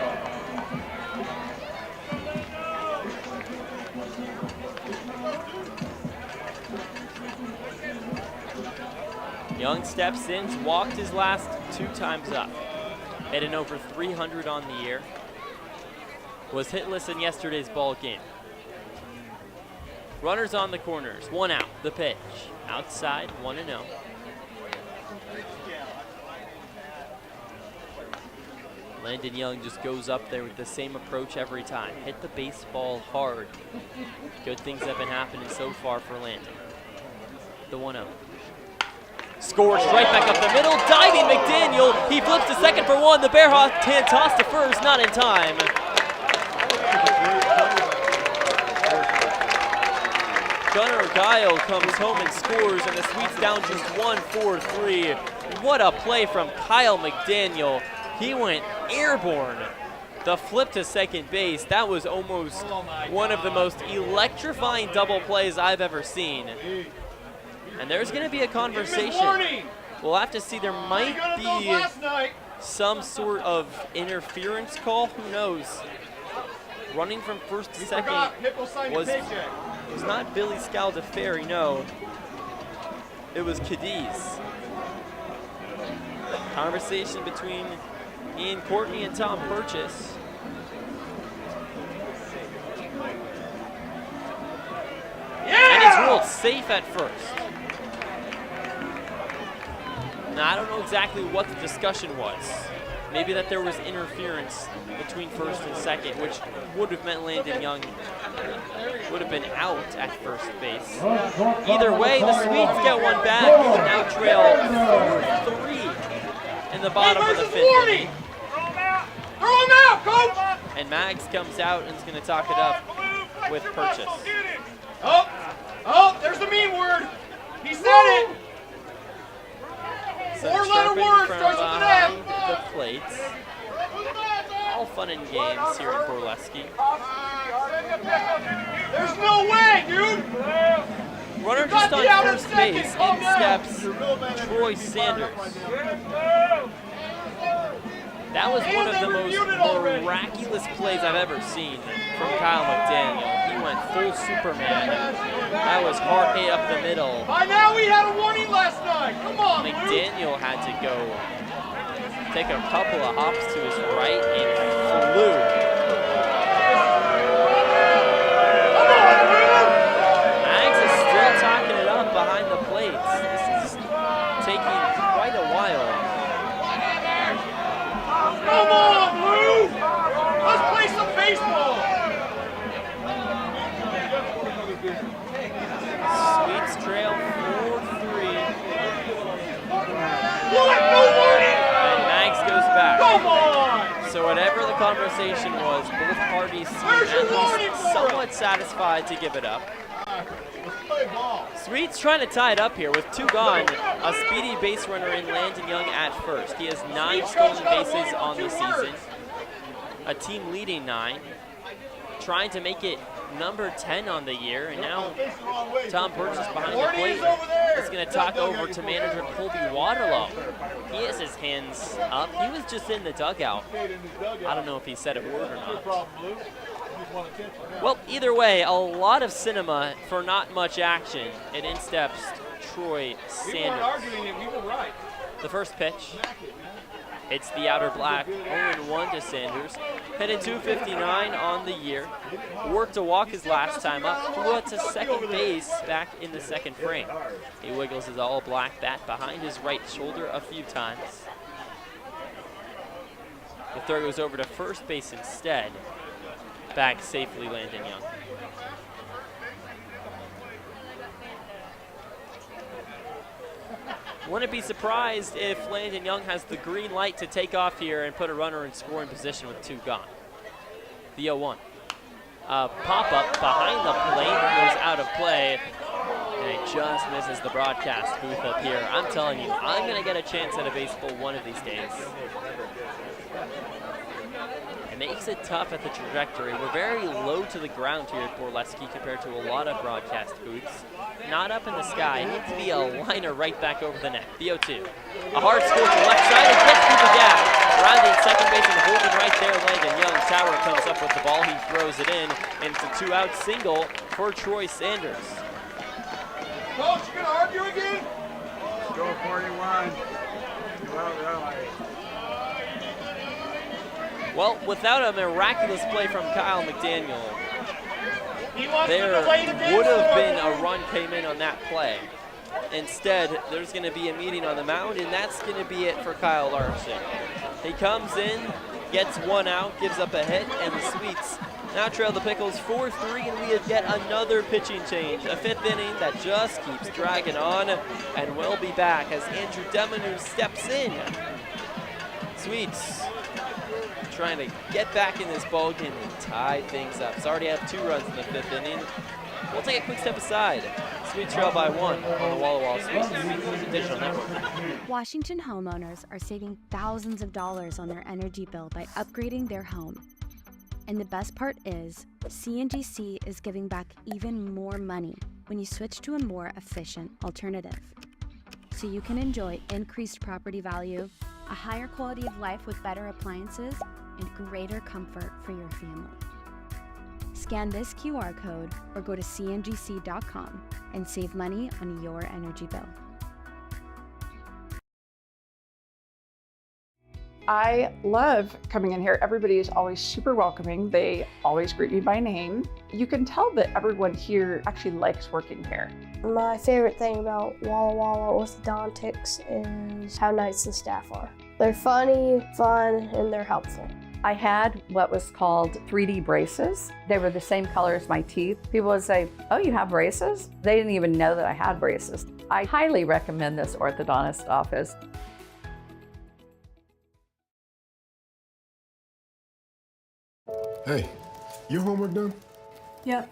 Young steps in, walked his last 2 times up. Hitting over 300 on the year. Was hitless in yesterday's ball game. Runners on the corners, 1 out, the pitch. Outside, 1-0. Landon Young just goes up there with the same approach every time. Hit the baseball hard. Good things have been happening so far for Landon. The 1-0. Scores right back up the middle. Diving McDaniel. He flips to second for 1. The Bearhawk hand toss to first, not in time. Gunnar Guile comes home and scores, and the Sweets down just 1, 4-3. What a play from Kyle McDaniel. He went airborne. The flip to second base, that was almost one of the most electrifying double plays I've ever seen. And there's going to be a conversation. We'll have to see. There might be some sort of interference call. Who knows? Running from first to second was not Billy Scaldaferri, no. It was Cadiz. Conversation between Ian Courtney and Tom Purchase. And he's ruled safe at first. Now, I don't know exactly what the discussion was. Maybe that there was interference between first and second, which would have meant Landon Young would have been out at first base. Either way, the Swedes get one back and now trail 4-3 in the bottom of the 5th inning. Throw him out, coach! And Mags comes out and is going to talk it up with Purchase. Oh, there's the mean word. He said it. Some 4-letter chirping word from starts with an behind F. the plates. All fun and games here in Borleske. There's no way, dude. Runner just on first base, in steps Troy Sanders. That was one of the most miraculous plays I've ever seen from Kyle McDaniel. He went full Superman. That was hard hit up the middle. By now we had a warning last night. Come on, McDaniel had to go take a couple of hops to his right and flew. Mags is still talking it up behind the plates. This is taking quite a while. Come on, Lou! Let's play some baseball! Sweets trail 4-3. What? No warning! And Mags goes back. Come on! So whatever the conversation was, both parties seem at least somewhat satisfied to give it up. Sweets trying to tie it up here with 2 gone. A speedy base runner in Landon Young at first. He has 9 stolen bases on the season. A team leading 9. Trying to make it number 10 on the year, and now Tom Burgess behind the plate is going to talk over to manager Colby Waterlow. He has his hands up. He was just in the dugout. I don't know if he said a word or not. Well, either way, a lot of cinema for not much action. And in steps Troy Sanders. The first pitch hits the outer black, 0-1 to Sanders. Headed 259 on the year. Worked a walk his last time up. Flew out to second base back in the second frame. He wiggles his all black bat behind his right shoulder a few times. The throw goes over to first base instead. Back safely, Landon Young. Wouldn't be surprised if Landon Young has the green light to take off here and put a runner in scoring position with 2 gone. The 0-1. Pop-up behind the plate goes out of play, and it just misses the broadcast booth up here. I'm telling you, I'm going to get a chance at a baseball one of these days. It makes it tough at the trajectory. We're very low to the ground here at Borleske compared to a lot of broadcast booths. Not up in the sky. It needs to be a liner right back over the net. The 0-2. A hard score to the left side and gets through the gap. Rounding second base and holding right there, Landon Young. Tower comes up with the ball. He throws it in, and it's a 2-out single for Troy Sanders. Coach, you gonna argue again? Go 41. Well, without a miraculous play from Kyle McDaniel, there would have been a run came in on that play. Instead, there's going to be a meeting on the mound, and that's going to be it for Kyle Larson. He comes in, gets 1 out, gives up a hit, and the Sweets now trail the Pickles 4-3, and we get another pitching change. A 5th inning that just keeps dragging on, and we'll be back as Andrew Demanu steps in. Sweets trying to get back in this ball game and tie things up. It's already had 2 runs in the 5th inning. We'll take a quick step aside. Sweets trail by 1 on the Walla Walla Sweets Digital Network. Washington homeowners are saving thousands of dollars on their energy bill by upgrading their home. And the best part is, CNGC is giving back even more money when you switch to a more efficient alternative. So you can enjoy increased property value, a higher quality of life with better appliances, and greater comfort for your family. Scan this QR code or go to cngc.com and save money on your energy bill. I love coming in here. Everybody is always super welcoming. They always greet me by name. You can tell that everyone here actually likes working here. My favorite thing about Walla Walla orthodontics is how nice the staff are. They're funny, fun, and they're helpful. I had what was called 3D braces. They were the same color as my teeth. People would say, "Oh, you have braces?" They didn't even know that I had braces. I highly recommend this orthodontist office. Hey, your homework done? Yep.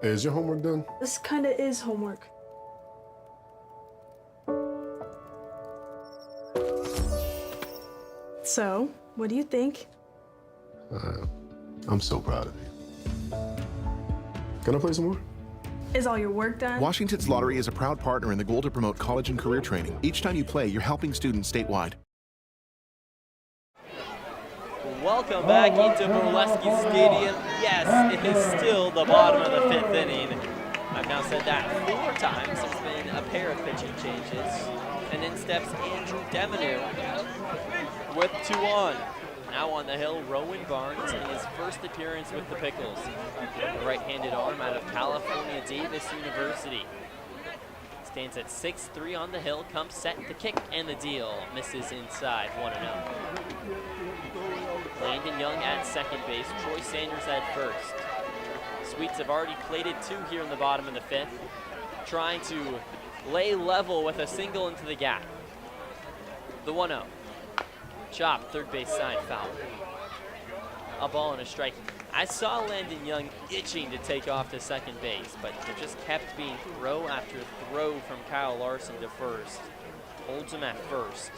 Hey, is your homework done? This kind of is homework. So, what do you think? I'm so proud of you. Can I play some more? Is all your work done? Washington's Lottery is a proud partner in the goal to promote college and career training. Each time you play, you're helping students statewide. Welcome back into Borleske Stadium. Yes, it is still the bottom of the 5th inning. I've now said that 4 times. There's been a pair of pitching changes. And in steps Andrew Demanu with 2 on. Now on the hill, Rowan Barnes in his first appearance with the Pickles. The right-handed arm out of California Davis University. Stands at 6'3" on the hill, comes set, the kick and the deal. Misses inside, 1-0. Landon Young at second base, Troy Sanders at first. Sweets have already plated 2 here in the bottom of the 5th, trying to lay level with a single into the gap. The 1-0. Chop, third base side, foul. A ball and a strike. I saw Landon Young itching to take off to second base, but there just kept being throw after throw from Kyle Larson to first. Holds him at first.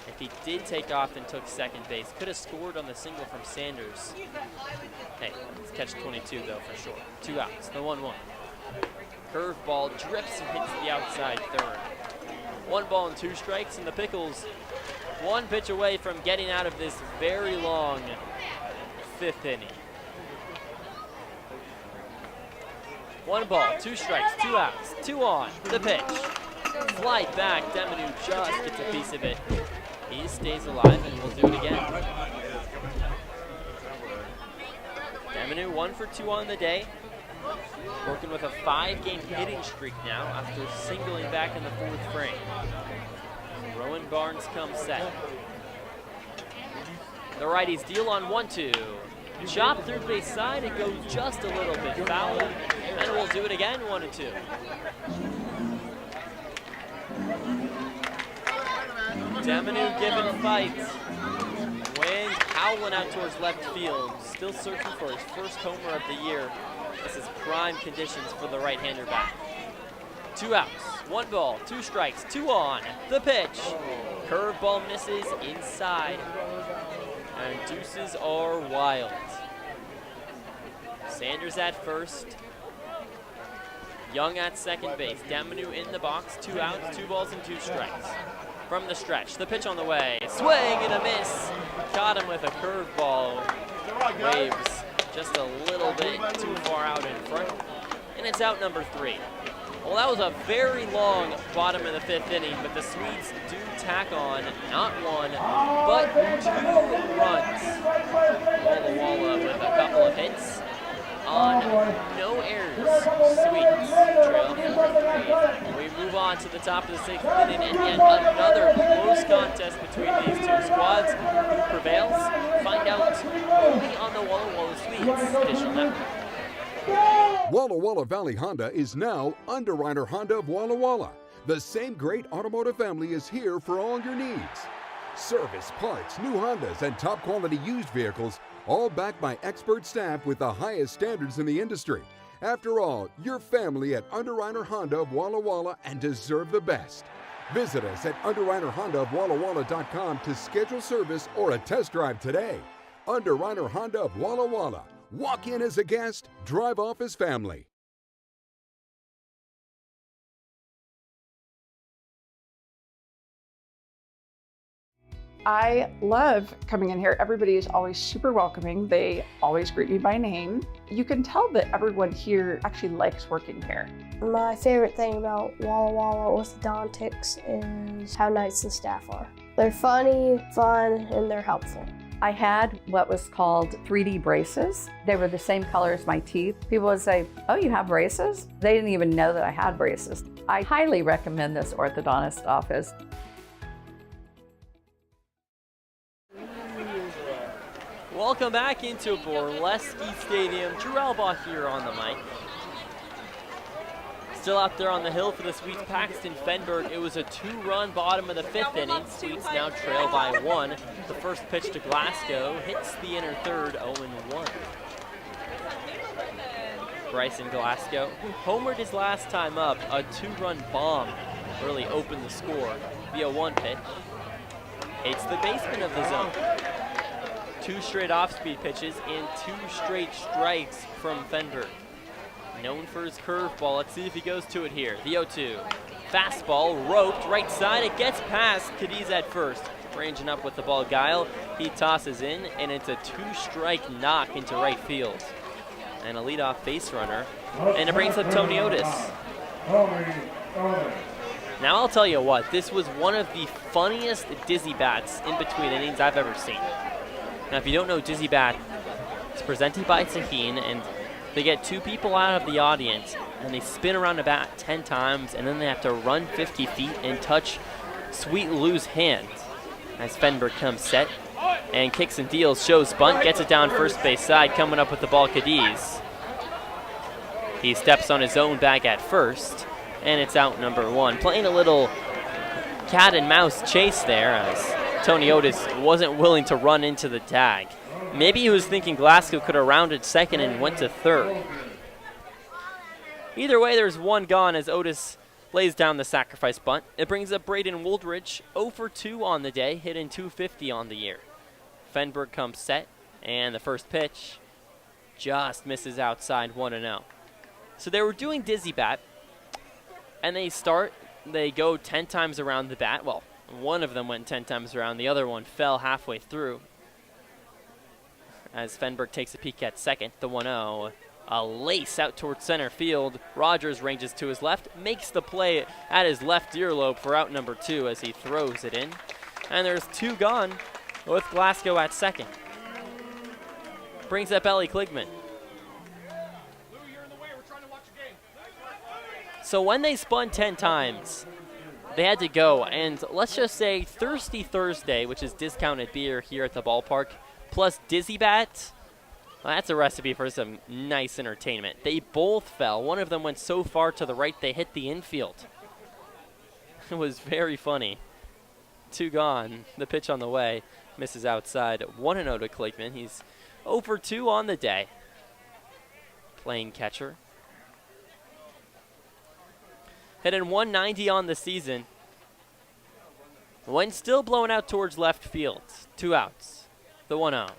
if he did take off and took second base. Could have scored on the single from Sanders. Hey, let's catch 22 though for sure. 2 outs, the 1-1. Curveball drips and hits the outside third. 1 ball and 2 strikes, and the Pickles 1 pitch away from getting out of this very long 5th inning. 1 ball, 2 strikes, 2 outs, 2 on, the pitch. Slide back, Deminu just gets a piece of it. He stays alive and will do it again. Deminu 1 for 2 on the day. Working with a 5-game hitting streak now after singling back in the 4th frame. Rowan Barnes comes set. The righties deal on 1-2. Chop third base side, it goes just a little bit foul, and we'll do it again, 1-2. Deminu giving fight. Wind howling out towards left field, still searching for his first homer of the year. This is prime conditions for the right-hander bat. 2 outs, 1 ball, 2 strikes, 2 on, the pitch. Curveball misses inside, and deuces are wild. Sanders at first. Young at second base. Deminu in the box, 2 outs, 2 balls and 2 strikes. From the stretch, the pitch on the way. Swing and a miss. Caught him with a curveball. Waves just a little bit too far out in front. And it's out number 3. Well, that was a very long bottom of the 5th inning, but the Swedes do tack on not 1, but 2 runs. Walla Walla with a couple of hits on no errors. Swedes trail 4-3. We move on to the top of the 6th inning, and yet another close contest between these 2 squads. Who prevails? Find out only on the Walla Walla Swedes Digital Network. Walla Walla Valley Honda is now Underwriter Honda of Walla Walla. The same great automotive family is here for all your needs. Service, parts, new Hondas, and top quality used vehicles, all backed by expert staff with the highest standards in the industry. After all, you're family at Underwriter Honda of Walla Walla and deserve the best. Visit us at underwriterhondaofwallawalla.com to schedule service or a test drive today. Underwriter Honda of Walla Walla. Walk in as a guest, drive off as family. I love coming in here. Everybody is always super welcoming. They always greet me by name. You can tell that everyone here actually likes working here. My favorite thing about Walla Walla Orthodontics is how nice the staff are. They're funny, fun, and they're helpful. I had what was called 3D braces. They were the same color as my teeth. People would say, "Oh, you have braces?" They didn't even know that I had braces. I highly recommend this orthodontist office. Welcome back into Borleske Stadium. Drew Albaugh here on the mic. Still out there on the hill for the Swedes, Paxton Fenberg. It was a 2-run bottom of the 5th inning. Swedes now trail by 1. The first pitch to Glasgow hits the inner third, 0-1. Bryson Glasgow, who homered his last time up, a 2-run bomb really opened the score via 1 pitch. Hits the basement of the zone. 2 straight off-speed pitches and 2 straight strikes from Fenberg. Known for his curveball. Let's see if he goes to it here. The 0-2. Fastball roped right side. It gets past Cadiz at first. Ranging up with the ball. Guile. He tosses in, and it's a 2-strike knock into right field. And a leadoff base runner. And it brings up Tony Otis. Now I'll tell you what, this was one of the funniest dizzy bats in between innings I've ever seen. Now if you don't know Dizzy Bat, it's presented by Tahine, and they get 2 people out of the audience and they spin around a bat 10 times, and then they have to run 50 feet and touch Sweet Lou's hand. As Fenberg comes set and kicks and deals, shows bunt, gets it down first base side, coming up with the ball Cadiz. He steps on his own bag at first, and it's out number 1. Playing a little cat and mouse chase there as Tony Otis wasn't willing to run into the tag. Maybe he was thinking Glasgow could have rounded second and went to third. Either way, there's 1 gone as Otis lays down the sacrifice bunt. It brings up Braden Woldridge, 0 for 2 on the day, hitting .250 on the year. Fenberg comes set, and the first pitch just misses outside 1-0. So they were doing dizzy bat, and they go 10 times around the bat. Well, one of them went 10 times around, the other one fell halfway through. As Fenberg takes a peek at second, the 1-0. A lace out towards center field. Rogers ranges to his left, makes the play at his left earlobe for out number 2 as he throws it in. And there's 2 gone with Glasgow at second. Brings up Ellie Kligman. So when they spun 10 times, they had to go. And let's just say Thirsty Thursday, which is discounted beer here at the ballpark, plus Dizzy Bat, well, that's a recipe for some nice entertainment. They both fell. One of them went so far to the right they hit the infield. It was very funny. 2 gone. The pitch on the way misses outside. 1-0 to Kligman. He's 0 for 2 on the day. Playing catcher. Hitting 190 on the season. Wind still blowing out towards left field. 2 outs. The 1-0.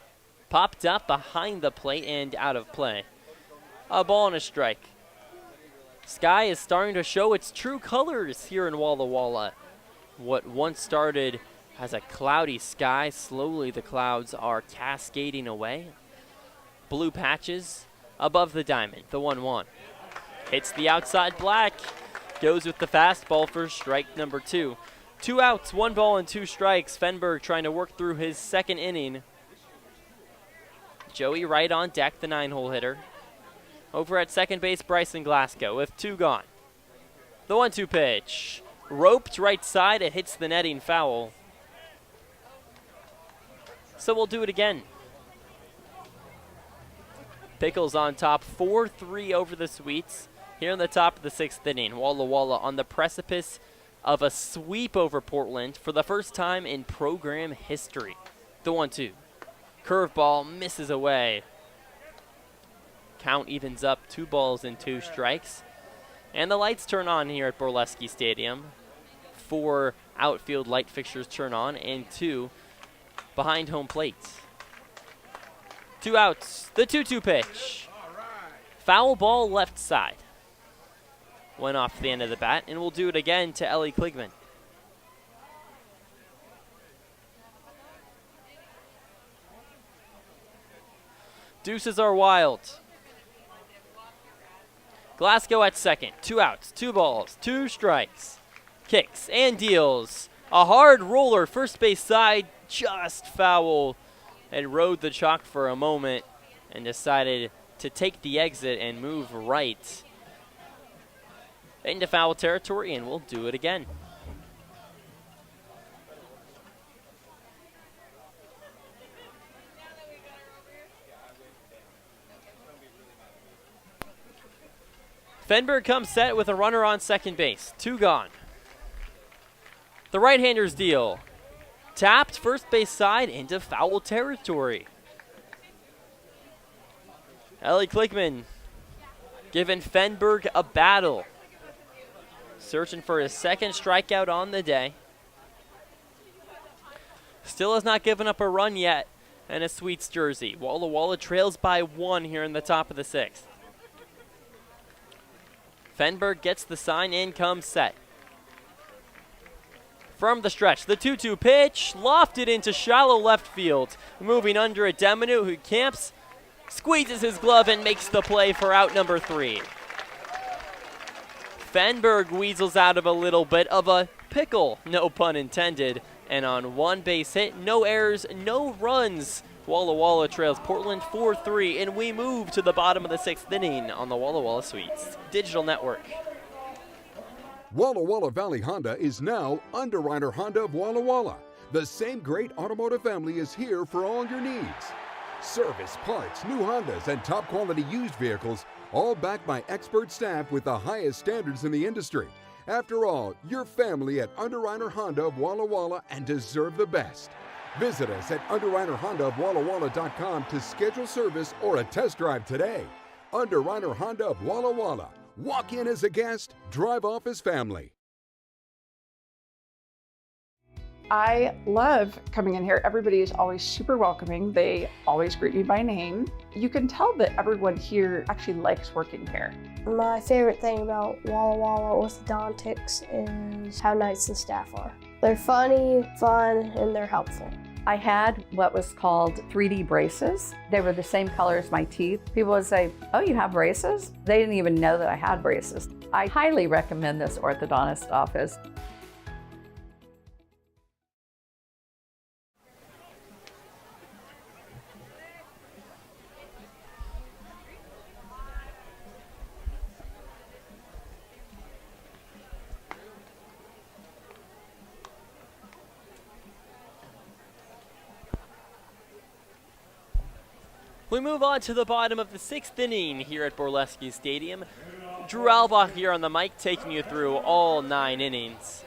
Popped up behind the plate and out of play. A ball and a strike. Sky is starting to show its true colors here in Walla Walla. What once started as a cloudy sky, slowly the clouds are cascading away. Blue patches above the diamond, the 1-1. Hits the outside black. Goes with the fastball for strike number 2. 2 outs, 1 ball and 2 strikes. Fenberg trying to work through his second inning. Joey Wright on deck, the 9-hole hitter. Over at second base, Bryson Glasgow with 2 gone. The 1-2 pitch. Roped right side, it hits the netting foul. So we'll do it again. Pickles on top, 4-3 over the Sweets. Here in the top of the 6th inning, Walla Walla on the precipice of a sweep over Portland for the first time in program history. The 1-2. Curveball misses away. Count evens up, 2 balls and 2 strikes. And the lights turn on here at Borleske Stadium. 4 outfield light fixtures turn on and 2 behind home plate. 2 outs, the 2-2 pitch. Foul ball left side. Went off the end of the bat, and we'll do it again to Ellie Kligman. Deuces are wild. Glasgow at second. 2 outs, 2 balls, 2 strikes. Kicks and deals. A hard roller, first base side, just foul. And rode the chalk for a moment and decided to take the exit and move right into foul territory, and we'll do it again. Fenberg comes set with a runner on second base. 2 gone. The right-hander's deal. Tapped first base side into foul territory. Ellie Kligman giving Fenberg a battle. Searching for his second strikeout on the day. Still has not given up a run yet in a Sweets jersey. Walla Walla trails by 1 here in the top of the 6th. Fenberg gets the sign and comes set. From the stretch, the 2-2 pitch, lofted into shallow left field. Moving under it, Deminu, who camps, squeezes his glove and makes the play for out number 3. Fenberg weasels out of a little bit of a pickle, no pun intended. And on 1 base hit, no errors, no runs. Walla Walla trails Portland 4-3, and we move to the bottom of the 6th inning on the Walla Walla Sweets Digital Network. Walla Walla Valley Honda is now Underwriter Honda of Walla Walla. The same great automotive family is here for all your needs. Service, parts, new Hondas, and top quality used vehicles, all backed by expert staff with the highest standards in the industry. After all, your family at Underwriter Honda of Walla Walla and deserve the best. Visit us at UnderwriterHondaofWallaWalla.com to schedule service or a test drive today. Underwriter Honda of Walla Walla, Walk in as a guest, drive off as family. I love coming in here. Everybody is always super welcoming. They always greet me by name. You can tell that everyone here actually likes working here. My favorite thing about Walla Walla orthodontics is how nice the staff are. They're funny, fun, and they're helpful. I had what was called 3D braces. They were the same color as my teeth. People would say, "Oh, you have braces?" They didn't even know that I had braces. I highly recommend this orthodontist office. We move on to the bottom of the 6th inning here at Borleske Stadium. Drew Albaugh here on the mic taking you through all 9 innings.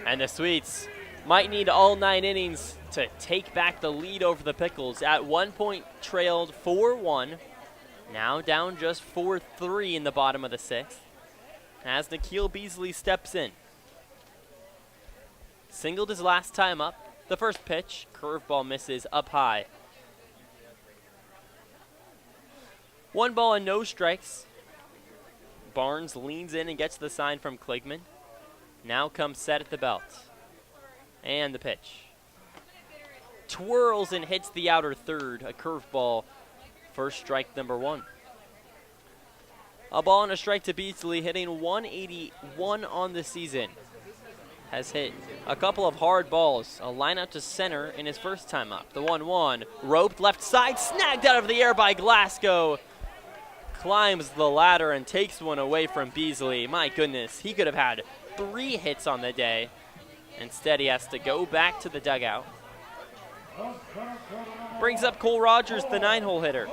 And the Sweets might need all 9 innings to take back the lead over the Pickles. At one point trailed 4-1, now down just 4-3 in the bottom of the 6th as Nikhil Beasley steps in. Singled his last time up. The first pitch, curveball misses up high. 1 ball and no strikes. Barnes leans in and gets the sign from Kligman. Now comes set at the belt. And the pitch. Twirls and hits the outer third. A curveball. First strike number 1. A ball and a strike to Beasley, hitting 181 on the season. Has hit a couple of hard balls. A line out to center in his first time up. The 1-1. Roped left side. Snagged out of the air by Glasgow. Climbs the ladder and takes one away from Beasley. My goodness, he could have had 3 hits on the day. Instead, he has to go back to the dugout. Brings up Cole Rogers, the 9-hole hitter.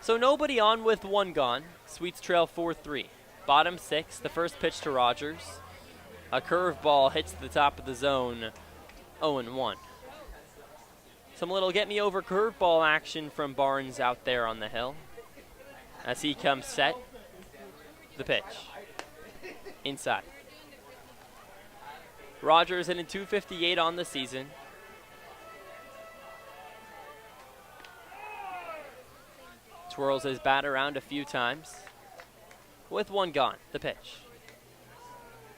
So nobody on with 1 gone. Sweets trail 4-3. Bottom 6, the first pitch to Rogers. A curveball hits the top of the zone, 0-1. Some little get-me-over curveball action from Barnes out there on the hill. As he comes set, the pitch. Inside. Rogers hitting .258 on the season. Twirls his bat around a few times. With 1 gone, the pitch.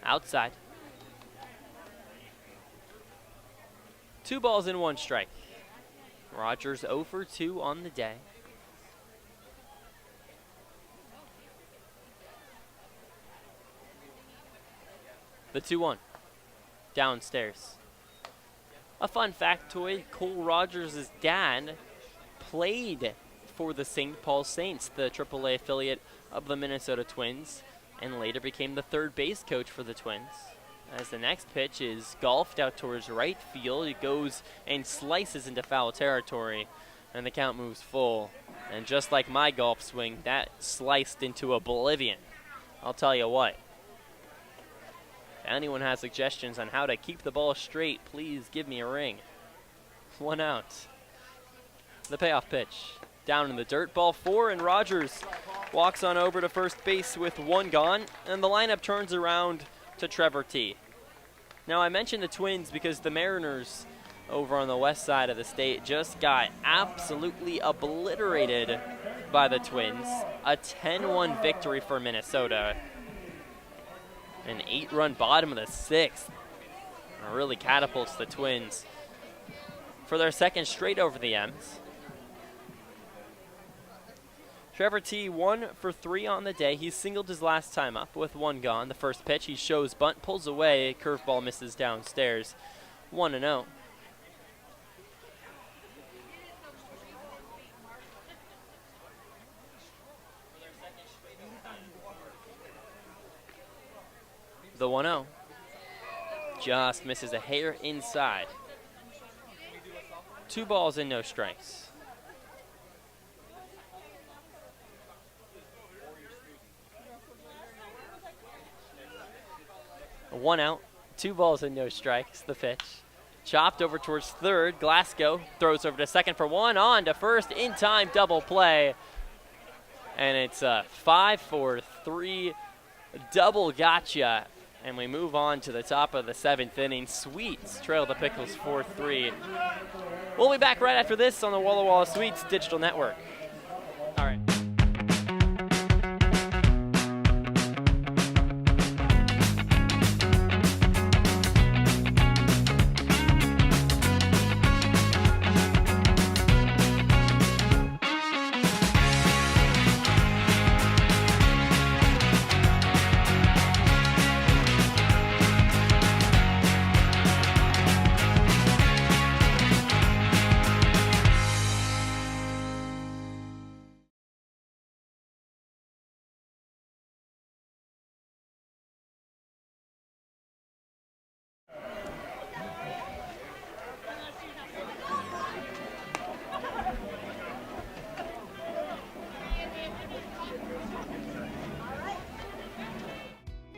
Outside. 2 balls and 1 strike. Rogers 0 for 2 on the day. The 2-1. Downstairs. A fun factoid, Cole Rogers' dad played for the St. Paul Saints, the AAA affiliate of the Minnesota Twins, and later became the 3rd base coach for the Twins. As the next pitch is golfed out towards right field, it goes and slices into foul territory, and the count moves full. And just like my golf swing, that sliced into oblivion. I'll tell you what. If anyone has suggestions on how to keep the ball straight, please give me a ring. 1 out. The payoff pitch. Down in the dirt, ball 4, and Rogers walks on over to first base with 1 gone, and the lineup turns around to Trevor T. Now, I mentioned the Twins because the Mariners over on the west side of the state just got absolutely obliterated by the Twins. A 10-1 victory for Minnesota. An 8-run bottom of the 6th. It really catapults the Twins for their 2nd straight over the M's. Trevor T, 1 for 3 on the day. He singled his last time up with 1 gone. The first pitch, he shows bunt, pulls away. Curveball misses downstairs. 1-0. The 1-0. Just misses a hair inside. 2 balls and no strikes. A 1 out, 2 balls and no strikes, the pitch. Chopped over towards third. Glasgow throws over to second for one. On to first. In time double play. And it's a 5-4-3 double gotcha. And we move on to the top of the 7th inning. Sweets trail the Pickles 4-3. We'll be back right after this on the Walla Walla Sweets Digital Network. All right.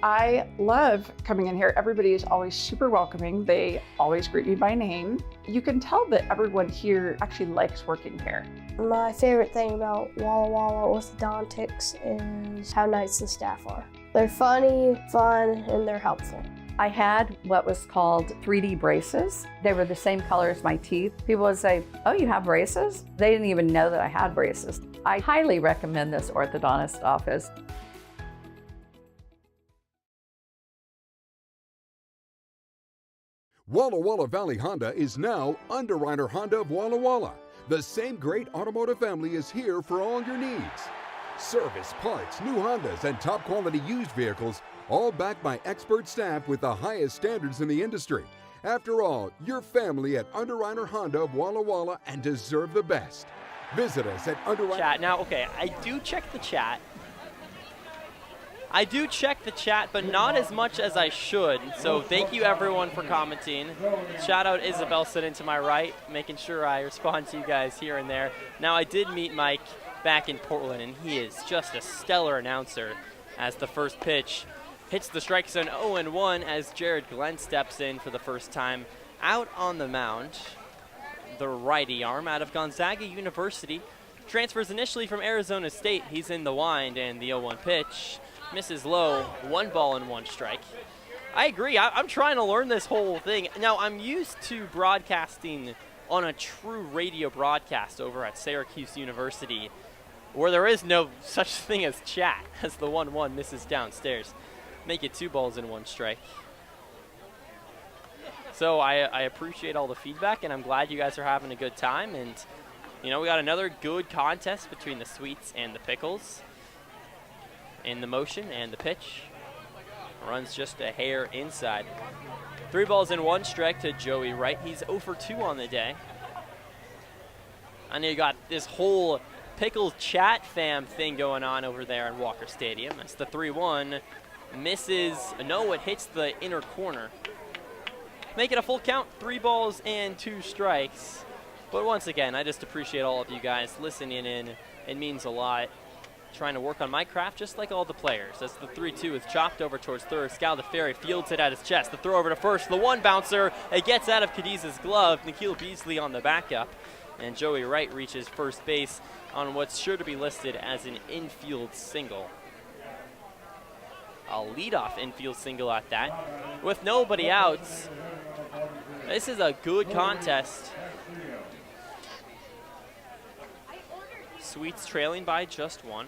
I love coming in here. Everybody is always super welcoming. They always greet me by name. You can tell that everyone here actually likes working here. My favorite thing about Walla Walla Orthodontics is how nice the staff are. They're funny, fun, and they're helpful. I had what was called 3D braces. They were the same color as my teeth. People would say, "Oh, you have braces?" They didn't even know that I had braces. I highly recommend this orthodontist office. Walla Walla Valley Honda is now Underwriter Honda of Walla Walla. The same great automotive family is here for all your needs. Service, parts, new Hondas, and top quality used vehicles, all backed by expert staff with the highest standards in the industry. After all, your family at Underwriter Honda of Walla Walla and deserve the best. Visit us at Underwriter. Chat. Now, okay, I do check the chat. But not as much as I should. So thank you everyone for commenting. Shout out Isabel sitting to my right, making sure I respond to you guys here and there. Now I did meet Mike back in Portland, and he is just a stellar announcer as the first pitch hits the strike zone 0-1 as Jared Glenn steps in for the first time out on the mound. The righty arm out of Gonzaga University. Transfers initially from Arizona State. He's in the wind, and the 0-1 pitch misses low, 1 ball and 1 strike. I agree. I'm trying to learn this whole thing. Now, I'm used to broadcasting on a true radio broadcast over at Syracuse University, where there is no such thing as chat, as the 1-1 misses downstairs. Make it 2 balls and 1 strike. So I appreciate all the feedback, and I'm glad you guys are having a good time. And, you know, we got another good contest between the Sweets and the Pickles. In the motion and the pitch. Runs just a hair inside. 3 balls and 1 strike to Joey Wright. He's 0 for 2 on the day. I know you got this whole Pickles chat fam thing going on over there in Walker Stadium. That's the 3-1. Misses. No, it hits the inner corner. Make it a full count. 3 balls and 2 strikes. But once again, I just appreciate all of you guys listening in. It means a lot. Trying to work on my craft just like all the players. As the 3-2 is chopped over towards third. Scaldaferri fields it at his chest. The throw over to first. The 1 bouncer. It gets out of Cadiz's glove. Nikhil Beasley on the backup. And Joey Wright reaches first base on what's sure to be listed as an infield single. A leadoff infield single at that. With nobody outs. This is a good contest. Sweets trailing by just 1.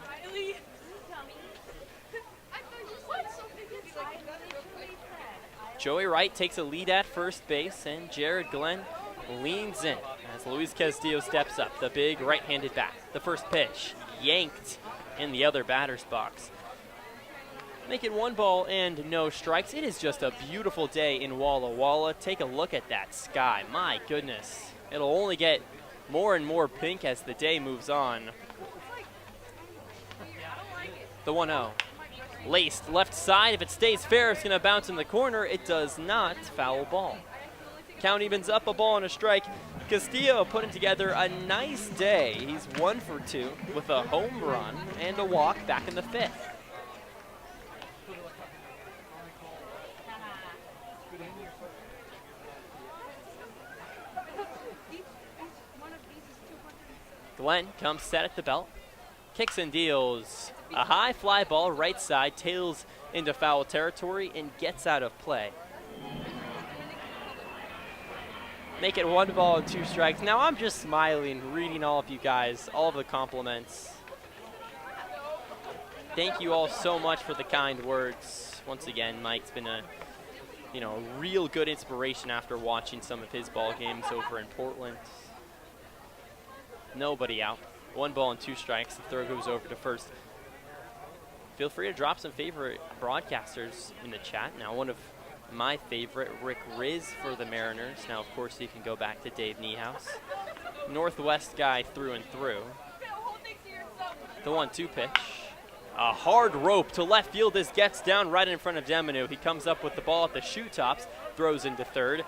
Joey Wright takes a lead at first base, and Jared Glenn leans in as Luis Castillo steps up, the big right-handed bat. The first pitch yanked in the other batter's box. Make it 1 ball and no strikes. It is just a beautiful day in Walla Walla. Take a look at that sky. My goodness. It'll only get more and more pink as the day moves on. The 1-0. Laced left side. If it stays fair, it's going to bounce in the corner. It does not. Foul ball. Count evens up, a ball and a strike. Castillo putting together a nice day. He's 1 for 2 with a home run and a walk back in the 5th. Glenn comes set at the belt, kicks and deals. A high fly ball right side, tails into foul territory and gets out of play. Make it 1 ball and 2 strikes. Now I'm just smiling, reading all of you guys, all of the compliments. Thank you all so much for the kind words. Once again, Mike's been a real good inspiration after watching some of his ball games over in Portland. Nobody out. 1 ball and 2 strikes. The throw goes over to first. Feel free to drop some favorite broadcasters in the chat. Now, one of my favorite, Rick Riz for the Mariners. Now, of course, you can go back to Dave Niehaus. Northwest guy through and through. The 1-2 pitch. A hard rope to left field. This gets down right in front of Demonu. He comes up with the ball at the shoe tops, throws into third.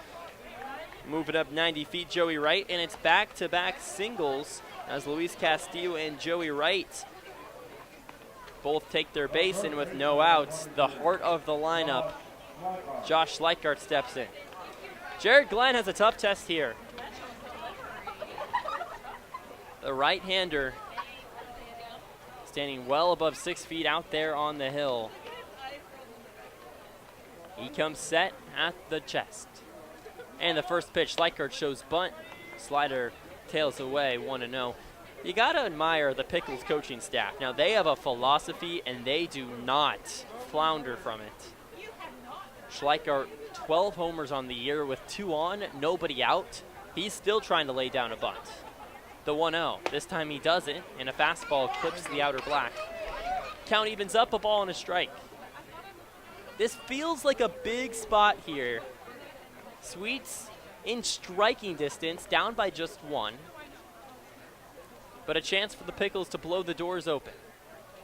Move it up 90 feet, Joey Wright, and it's back-to-back singles as Luis Castillo and Joey Wright both take their base, and with no outs, the heart of the lineup, Josh Schleikart steps in. Jared Glenn has a tough test here. The right-hander standing well above 6 feet out there on the hill. He comes set at the chest. And the first pitch, Schleikart shows bunt. Slider tails away, 1-0. You got to admire the Pickles coaching staff. Now, they have a philosophy, and they do not flounder from it. Schleikart, 12 homers on the year with 2 on, nobody out. He's still trying to lay down a bunt. The 1-0. This time he doesn't, and a fastball clips the outer black. Count evens up, a ball and a strike. This feels like a big spot here. Sweets in striking distance, down by just 1. But a chance for the Pickles to blow the doors open.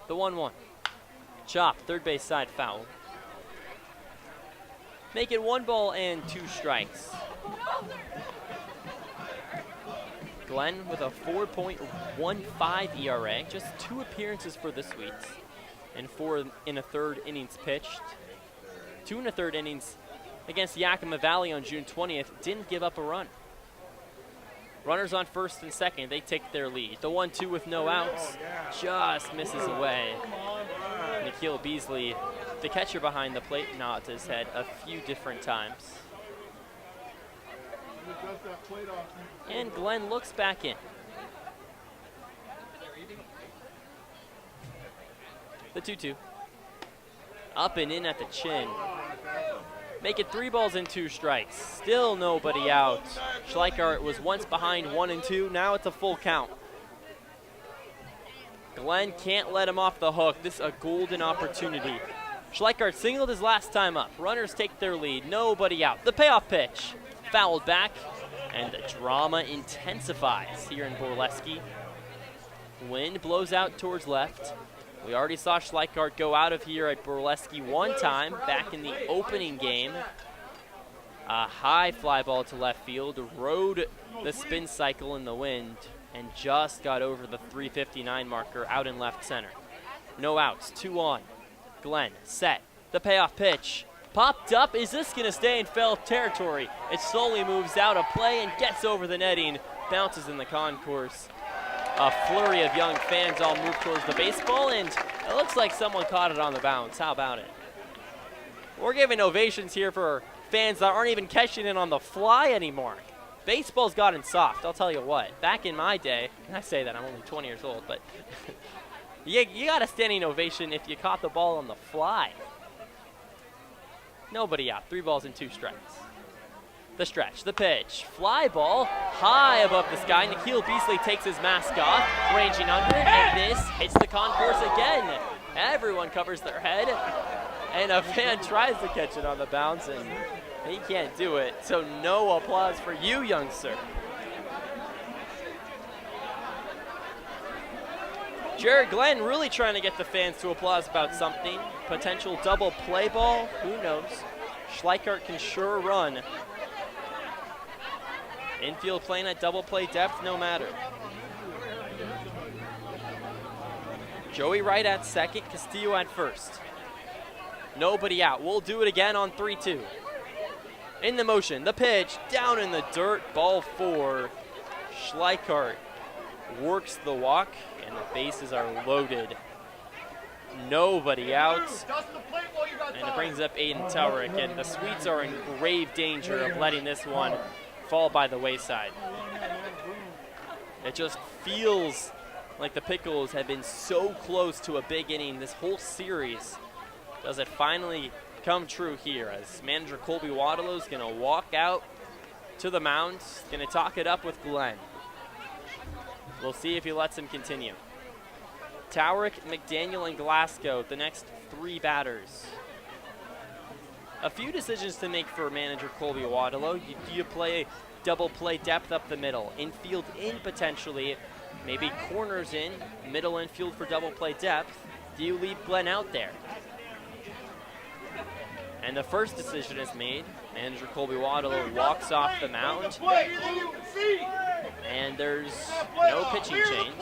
The 1-1. Chop, third base side foul. Make it 1 ball and 2 strikes. Glenn with a 4.15 ERA, just 2 appearances for the Sweets, and 4 in a third innings pitched. 2 in a third innings against Yakima Valley on June 20th, didn't give up a run. Runners on first and second, they take their lead. The 1-2 with no outs, just misses away. Nikhil Beasley, the catcher behind the plate, nods his head a few different times. And Glenn looks back in. The 2-2. Up and in at the chin. Make it 3 balls and 2 strikes. Still nobody out. Schleikart was once behind 1-2. Now it's a full count. Glenn can't let him off the hook. This is a golden opportunity. Schleikart singled his last time up. Runners take their lead. Nobody out. The payoff pitch. Fouled back. And the drama intensifies here in Borleske. Wind blows out towards left. We already saw Schleikart go out of here at Borleske 1 time back in the opening game. A high fly ball to left field, rode the spin cycle in the wind, and just got over the 359 marker out in left center. No outs, 2 on. Glenn set. The payoff pitch. Popped up. Is this going to stay in foul territory? It slowly moves out of play and gets over the netting. Bounces in the concourse. A flurry of young fans all move towards the baseball, and it looks like someone caught it on the bounce. How about it? We're giving ovations here for fans that aren't even catching it on the fly anymore. Baseball's gotten soft, I'll tell you what. Back in my day, and I say that, I'm only 20 years old, but you got a standing ovation if you caught the ball on the fly. Nobody out. 3 balls and 2 strikes. The stretch, the pitch, fly ball, high above the sky. Nikhil Beasley takes his mask off, ranging under, and this hits the concourse again. Everyone covers their head, and a fan tries to catch it on the bounce, and he can't do it. So no applause for you, young sir. Jared Glenn really trying to get the fans to applause about something. Potential double play ball, who knows? Schleikart can sure run. Infield playing at double play depth, no matter. Joey Wright at second, Castillo at first. Nobody out. We'll do it again on 3-2. In the motion, the pitch, down in the dirt, ball 4. Schleikart works the walk, and the bases are loaded. Nobody out. And it brings up Aiden Towrick, and the Sweets are in grave danger of letting this one fall by the wayside. It just feels like the Pickles have been so close to a big inning this whole series. Does it finally come true here as manager Colby Waterloo is going to walk out to the mound, going to talk it up with Glenn. We'll see if he lets him continue. Towrick, McDaniel, and Glasgow, the next 3 batters. A few decisions to make for manager Colby Waterloo. Do you play double play depth up the middle, infield in potentially, maybe corners in, middle infield for double play depth? Do you leave Glenn out there? And the first decision is made. Manager Colby Waterloo walks off the mound. And there's no pitching change.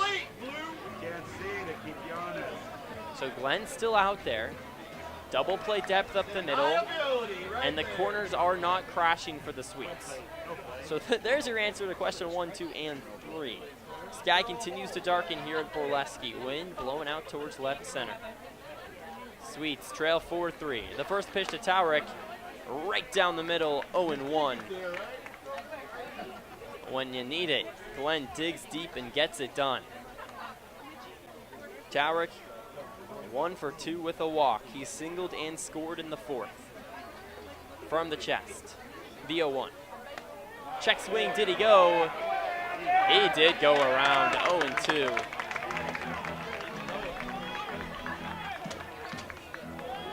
So Glenn's still out there. Double play depth up the middle. And the corners are not crashing for the Sweets. So there's your answer to question 1, 2, and 3. Sky continues to darken here at Borleske. Wind blowing out towards left center. Sweets trail 4-3. The first pitch to Towrick, right down the middle, 0-1. When you need it, Glenn digs deep and gets it done. Towrick, 1 for 2 with a walk. He singled and scored in the 4th. From the chest, the 0-1. Check swing, did he go? He did go around, 0-2.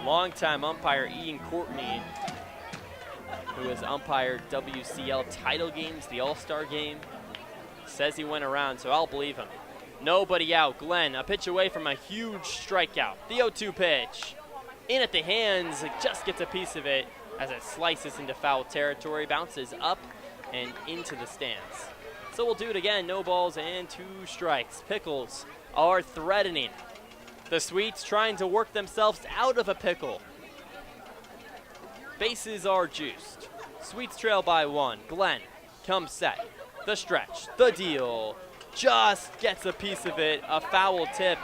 Longtime umpire Ian Courtney, who has umpired WCL title games, the All-Star game, says he went around, so I'll believe him. Nobody out. Glenn, a pitch away from a huge strikeout. The 0-2 pitch. In at the hands, it just gets a piece of it as it slices into foul territory, bounces up and into the stands. So we'll do it again. No balls and 2 strikes. Pickles are threatening. The Sweets trying to work themselves out of a pickle. Bases are juiced. Sweets trail by 1. Glenn comes set. The stretch, the deal. Just gets a piece of it. A foul tip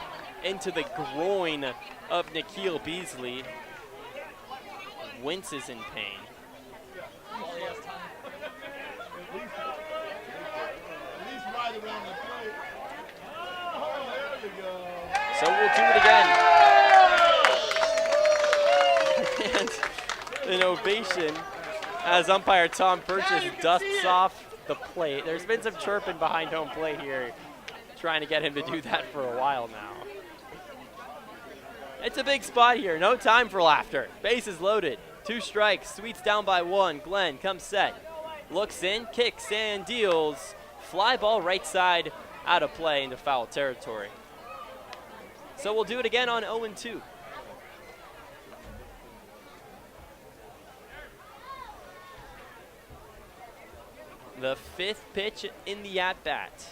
into the groin of Nikhil Beasley. Winces in pain. So we'll do it again. And an ovation as umpire Tom Purchase dusts off the plate. There's been some chirping behind home plate here, trying to get him to do that for a while now. It's a big spot here. No time for laughter. Bases loaded. 2 strikes. Sweets down by 1. Glenn comes set. Looks in, kicks, and deals. Fly ball right side, out of play into foul territory. So we'll do it again on 0-2. The 5th pitch in the at-bat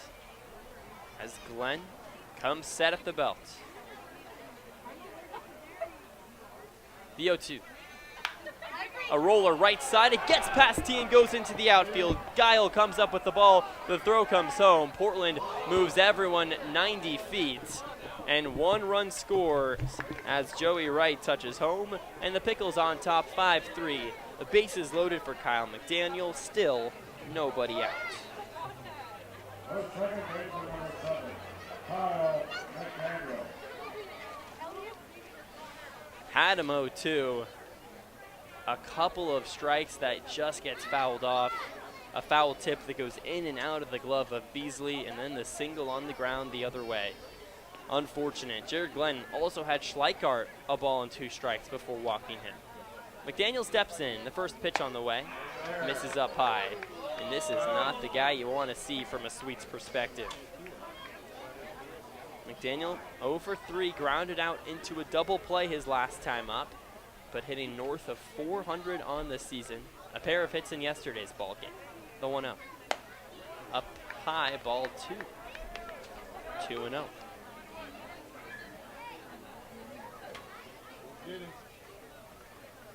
as Glenn comes set at the belt. The 0-2. A roller right side. It gets past T and goes into the outfield. Guile comes up with the ball. The throw comes home. Portland moves everyone 90 feet. And 1 run scores as Joey Wright touches home. And the Pickles on top 5-3. The bases loaded for Kyle McDaniel. Still nobody out. Had him 0-2. A couple of strikes that just gets fouled off. A foul tip that goes in and out of the glove of Beasley, and then the single on the ground the other way. Unfortunate. Jared Glenn also had Schleichart a ball and 2 strikes before walking him. McDaniel steps in. The first pitch on the way. Misses up high. And this is not the guy you want to see from a Sweets perspective. McDaniel 0 for 3, grounded out into a double play his last time up, but hitting north of 400 on the season. A pair of hits in yesterday's ball game. The 1-0. Up high, ball 2. 2-0.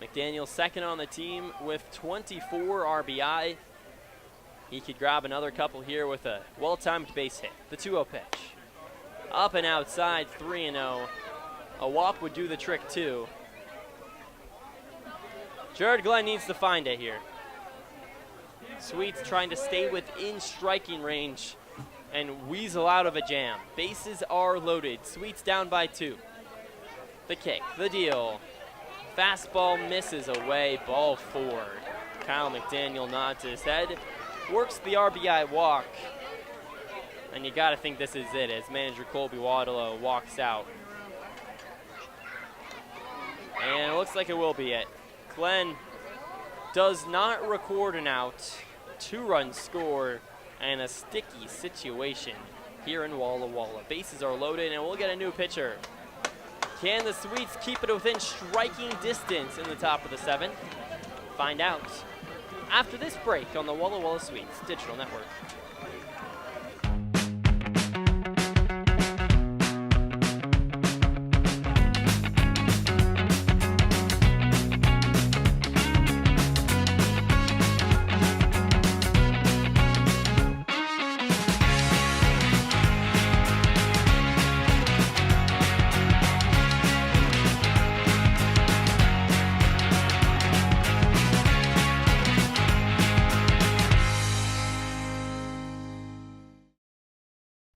McDaniel second on the team with 24 RBI. He could grab another couple here with a well-timed base hit. The 2-0 pitch. Up and outside, 3-0. A walk would do the trick too. Jared Glenn needs to find it here. Sweets trying to stay within striking range and weasel out of a jam. Bases are loaded. Sweets down by 2. The kick, the deal. Fastball misses away, ball 4. Kyle McDaniel nods his head, works the RBI walk, and you gotta think this is it as manager Colby Wadlow walks out. And it looks like it will be it. Glenn does not record an out. 2-run score and a sticky situation here in Walla Walla. Bases are loaded and we'll get a new pitcher. Can the Sweets keep it within striking distance in the top of the 7th? Find out after this break on the Walla Walla Sweets Digital Network.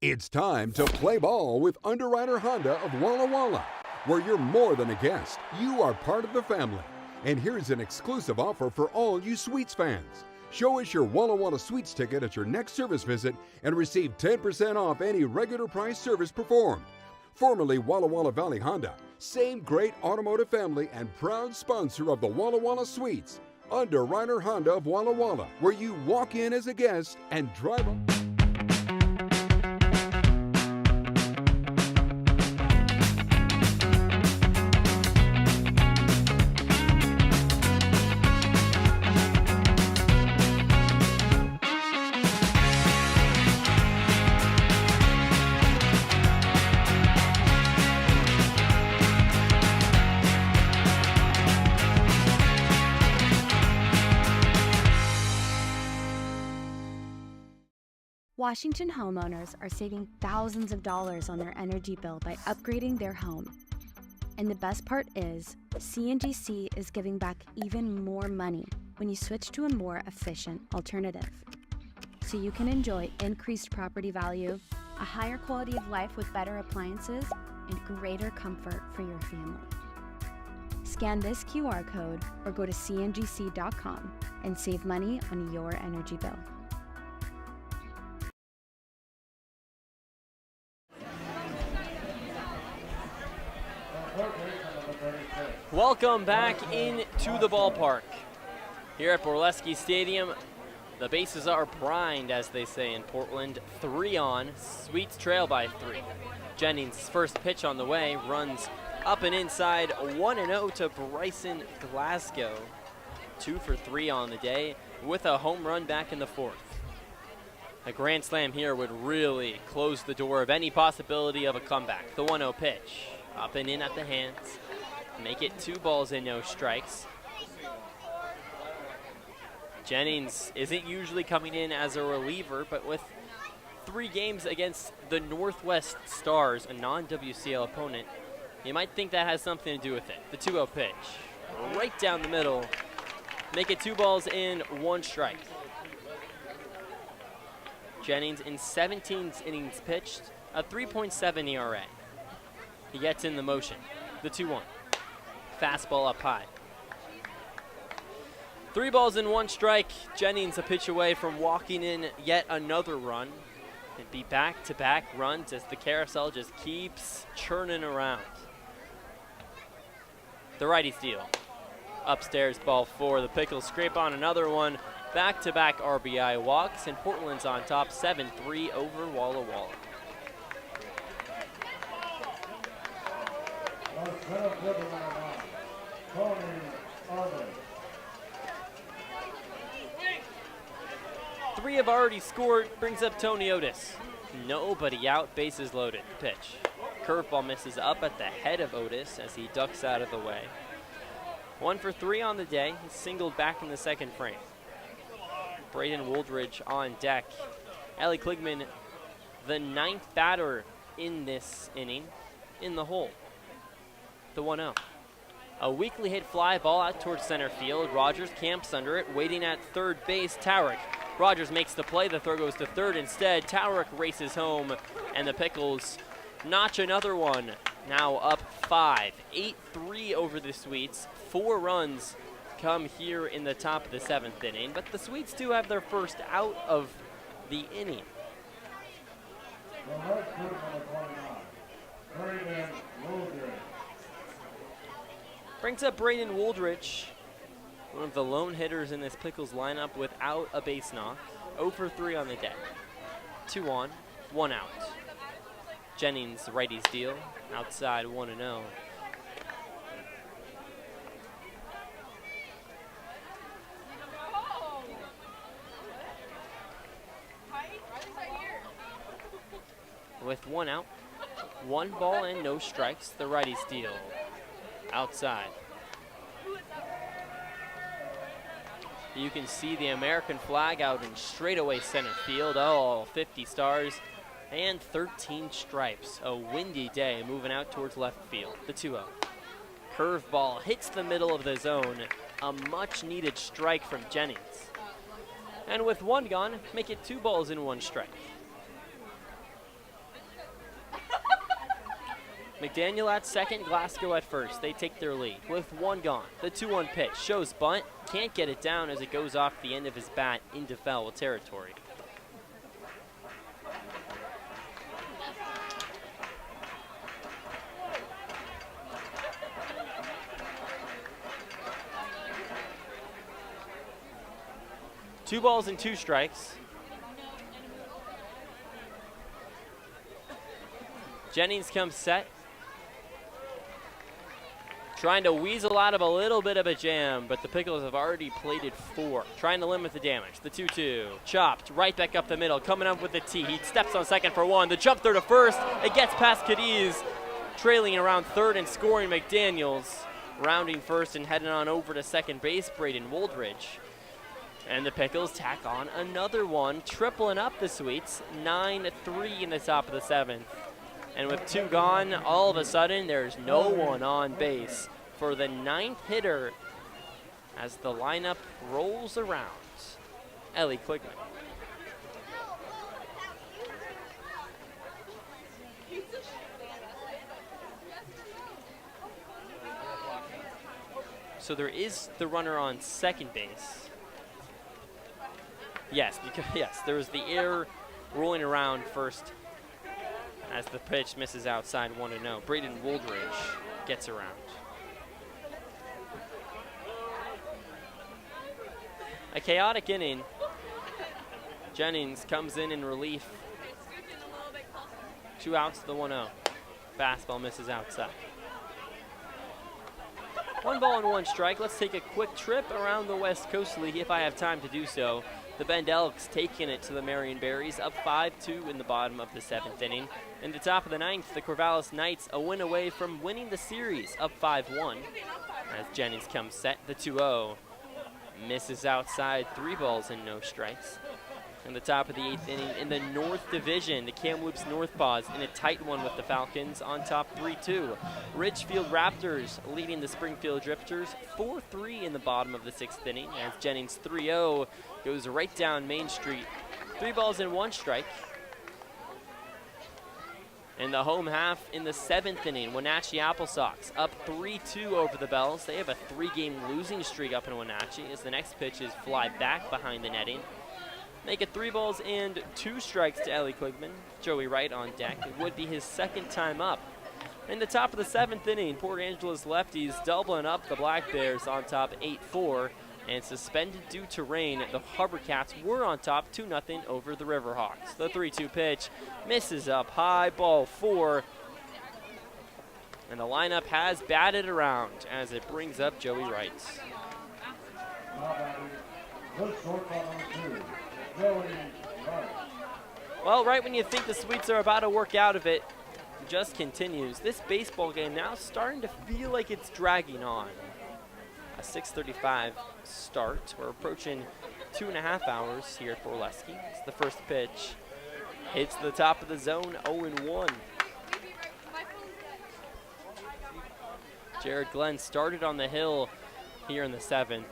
It's time to play ball with Underwriter Honda of Walla Walla, where you're more than a guest, you are part of the family. And here's an exclusive offer for all you Sweets fans. Show us your Walla Walla Sweets ticket at your next service visit and receive 10% off any regular price service performed. Formerly Walla Walla Valley Honda, same great automotive family and proud sponsor of the Walla Walla Sweets. Underwriter Honda of Walla Walla, where you walk in as a guest and drive up. Washington homeowners are saving thousands of dollars on their energy bill by upgrading their home. And the best part is, CNGC is giving back even more money when you switch to a more efficient alternative. So you can enjoy increased property value, a higher quality of life with better appliances, and greater comfort for your family. Scan this QR code or go to cngc.com and save money on your energy bill. Welcome back into the ballpark. Here at Borleske Stadium, the bases are primed, as they say in Portland. 3 on, Sweets trail by 3. Jennings' first pitch on the way, runs up and inside, 1-0 to Bryson Glasgow. 2 for 3 on the day, with a home run back in the 4th. A grand slam here would really close the door of any possibility of a comeback. The 1-0 pitch, up and in at the hands. Make it 2 balls and no strikes. Jennings isn't usually coming in as a reliever, but with 3 games against the Northwest Stars, a non-WCL opponent, you might think that has something to do with it. The 2-0 pitch, right down the middle. Make it 2 balls and 1 strike. Jennings in 17 innings pitched, a 3.7 ERA. He gets in the motion. The 2-1. Fastball up high. 3 balls and 1 strike. Jennings a pitch away from walking in yet another run. It'd be back-to-back runs as the carousel just keeps churning around. The righties deal. Upstairs, ball 4. The Pickles scrape on another one. Back-to-back RBI walks, and Portland's on top 7-3 over Walla Walla. Three have already scored, brings up Tony Otis. Nobody out, bases loaded. Pitch. Curveball misses up at the head of Otis as he ducks out of the way. 1 for 3 on the day. He's singled back in the 2nd frame. Braden Wooldridge on deck. Ellie Kligman, the 9th batter in this inning, in the hole. The 1-0. A weakly hit fly ball out towards center field. Rogers camps under it, waiting at third base. Towrick. Rogers makes the play. The throw goes to third instead. Towrick races home, and the Pickles notch another one. Now up 5. 8-3 over the Sweets. 4 runs come here in the top of the 7th inning, but the Sweets do have their first out of the inning. Brings up Braden Wooldridge, one of the lone hitters in this Pickles lineup without a base knock. 0 for 3 on the day. 2 on, 1 out. Jennings, righties deal, outside 1-0. With 1 out, 1 ball and no strikes, the righties deal. Outside. You can see the American flag out in straightaway center field. Oh, 50 stars and 13 stripes. A windy day moving out towards left field. The 2-0. Curveball hits the middle of the zone. A much needed strike from Jennings. And with 1 gone, make it 2 balls and 1 strike. McDaniel at second, Glasgow at first. They take their lead with 1 gone. The 2-1 pitch shows bunt. Can't get it down as it goes off the end of his bat into foul territory. Two balls and 2 strikes. Jennings comes set. Trying to weasel out of a little bit of a jam, but the Pickles have already plated 4. Trying to limit the damage. The 2-2. Chopped right back up the middle. Coming up with the T. He steps on second for 1. The jump throw to first. It gets past Cadiz. Trailing around third and scoring McDaniels. Rounding first and heading on over to second base, Braden Wooldridge. And the Pickles tack on another one, tripling up the Sweets. 9-3 in the top of the 7th. And with 2 gone, all of a sudden, there's no one on base for the 9th hitter as the lineup rolls around. Ellie Kligman. So there is the runner on second base. Yes, there was the air rolling around first as the pitch misses outside 1-0. Braden Wooldridge gets around. A chaotic inning. Jennings comes in relief. 2 outs to the 1-0. Fastball misses outside. 1 ball and 1 strike. Let's take a quick trip around the West Coast League if I have time to do so. The Bend Elks taking it to the Marion Berries, up 5-2 in the bottom of the 7th inning. In the top of the 9th, the Corvallis Knights a win away from winning the series, up 5-1. As Jennings comes set, the 2-0 misses outside, 3 balls and no strikes. In the top of the 8th inning, in the North Division, the Kamloops North Paws in a tight one with the Falcons on top 3-2. Ridgefield Raptors leading the Springfield Drifters 4-3 in the bottom of the 6th inning as Jennings 3-0 goes right down Main Street. 3 balls and 1 strike. In the home half in the 7th inning, Wenatchee Apple Sox up 3-2 over the Bells. They have a 3-game losing streak up in Wenatchee as the next pitch is fly back behind the netting. Make it 3 balls and 2 strikes to Ellie Kligman. Joey Wright on deck. It would be his 2nd time up. In the top of the 7th inning, Port Angeles lefties doubling up the Black Bears on top 8-4. And suspended due to rain, the Harbor Cats were on top 2-0 over the Riverhawks. The 3-2 pitch misses up high, ball 4. And the lineup has batted around as it brings up Joey Wright. Well, right when you think the Sweets are about to work out of it, it just continues. This baseball game now starting to feel like it's dragging on. A 6:35 start. We're approaching 2.5 hours here at Borleske. It's the first pitch. Hits the top of the zone, 0-1. Jared Glenn started on the hill here in the 7th.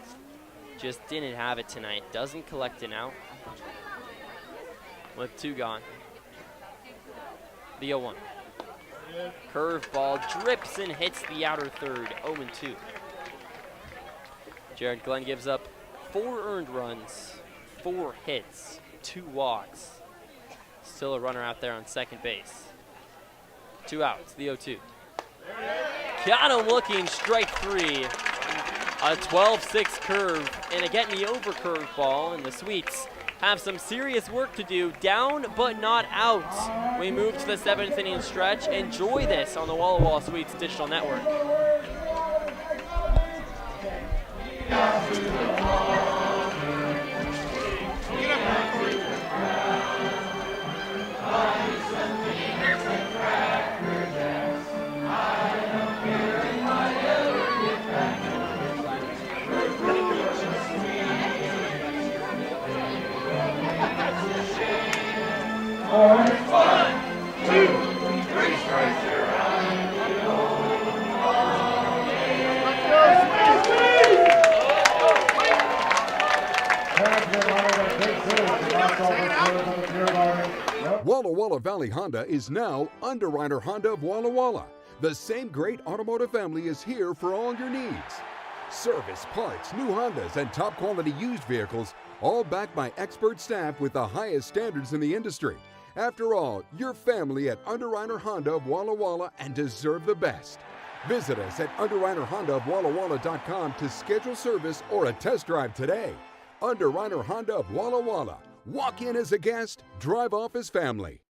Just didn't have it tonight. Doesn't collect an out. With 2 gone. The 0-1. Curveball drips and hits the outer third, 0-2. Jared Glenn gives up 4 earned runs, 4 hits, 2 walks. Still a runner out there on second base. 2 outs, the 0-2. Got him looking, strike 3. A 12-6 curve, and again the over curveball, and the Sweets have some serious work to do. Down but not out. We move to the 7th inning stretch. Enjoy this on the Walla Walla Sweets Digital Network. All right. 1, 2, 3 strikes, you're out. Walla Walla Valley Honda is now Underwriter Honda of Walla Walla. The same great automotive family is here for all your needs. Service, parts, new Hondas, and top quality used vehicles, all backed by expert staff with the highest standards in the industry. After all, you're family at Underwriter Honda of Walla Walla and deserve the best. Visit us at underwriterhondaofwallawalla.com to schedule service or a test drive today. Underwriter Honda of Walla Walla. Walk in as a guest, drive off as family.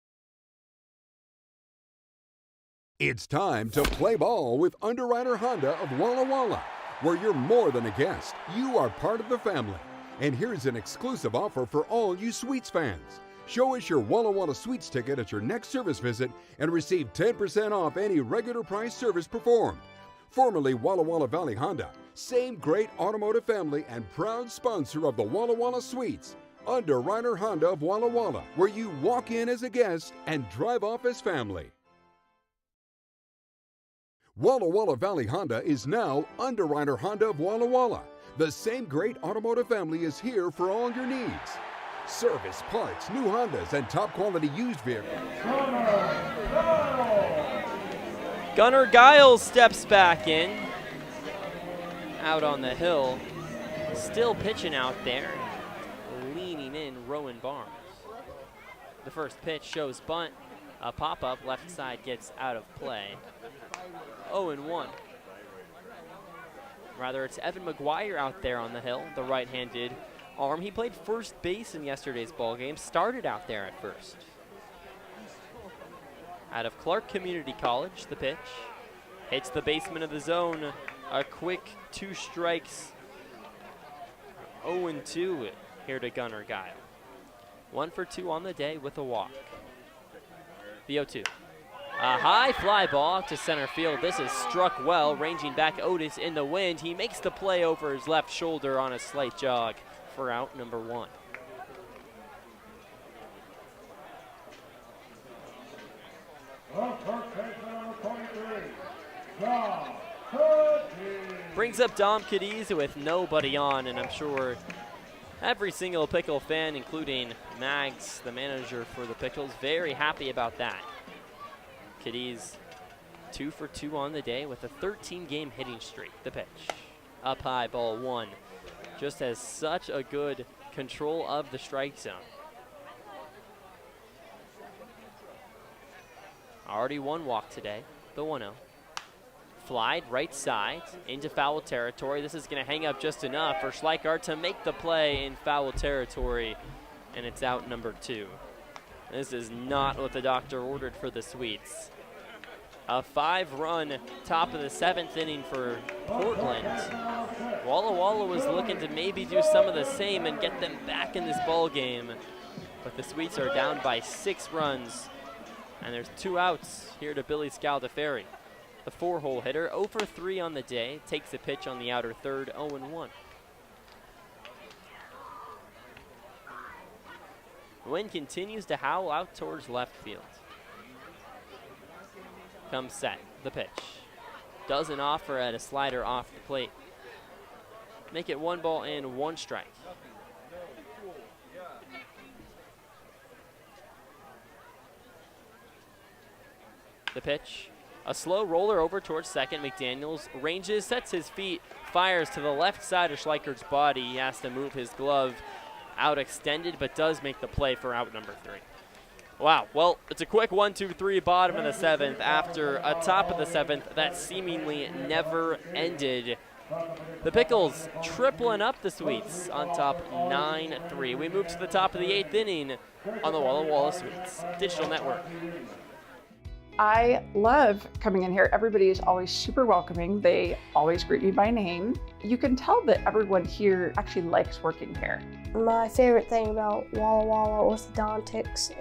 It's time to play ball with Underwriter Honda of Walla Walla, where you're more than a guest. You are part of the family. And here's an exclusive offer for all you Sweets fans. Show us your Walla Walla Sweets ticket at your next service visit and receive 10% off any regular price service performed. Formerly Walla Walla Valley Honda, same great automotive family and proud sponsor of the Walla Walla Sweets. Underwriter Honda of Walla Walla, where you walk in as a guest and drive off as family. Walla Walla Valley Honda is now Underwriter Honda of Walla Walla. The same great automotive family is here for all your needs. Service, parts, new Hondas, and top quality used vehicles. Gunnar Giles steps back in. Out on the hill. Still pitching out there. Leaning in Rowan Barnes. The first pitch shows bunt. A pop-up left side gets out of play. 0-1. Rather, it's Evan McGuire out there on the hill, the right-handed arm. He played first base in yesterday's ball game. Started out there at first. Out of Clark Community College, the pitch. Hits the basement of the zone. A quick 2 strikes. 0-2 here to Gunnar Guile. 1 for 2 on the day with a walk. The 0-2. A high fly ball to center field. This is struck well, ranging back Otis in the wind. He makes the play over his left shoulder on a slight jog for out number 1. Brings up Dom Cadiz with nobody on, and I'm sure every single Pickle fan, including Mags, the manager for the Pickles, very happy about that. Cadiz 2 for 2 on the day with a 13-game hitting streak. The pitch. Up high, ball 1. Just has such a good control of the strike zone. Already 1 walk today, the 1-0. Flied right side into foul territory. This is going to hang up just enough for Schleichart to make the play in foul territory, and it's out number 2. This is not what the doctor ordered for the Sweets. A 5-run top of the 7th inning for Portland. Walla Walla was looking to maybe do some of the same and get them back in this ball game, but the Sweets are down by 6 runs, and there's 2 outs here to Billy Scaldaferri. The 4-hole hitter, 0 for 3 on the day, takes a pitch on the outer third, 0-1. The wind continues to howl out towards left field. Comes set, the pitch. Doesn't offer at a slider off the plate. Make it 1 ball and 1 strike. The pitch. A slow roller over towards second. McDaniels ranges, sets his feet, fires to the left side of Schleichert's body. He has to move his glove out extended, but does make the play for out number 3. Wow, well, it's a quick 1-2-3 bottom of the 7th after a top of the 7th that seemingly never ended. The Pickles tripling up the Sweets on top 9-3. We move to the top of the 8th inning on the Walla Walla Sweets Digital Network. I love coming in here. Everybody is always super welcoming. They always greet me by name. You can tell that everyone here actually likes working here. My favorite thing about Walla Walla Orthodontics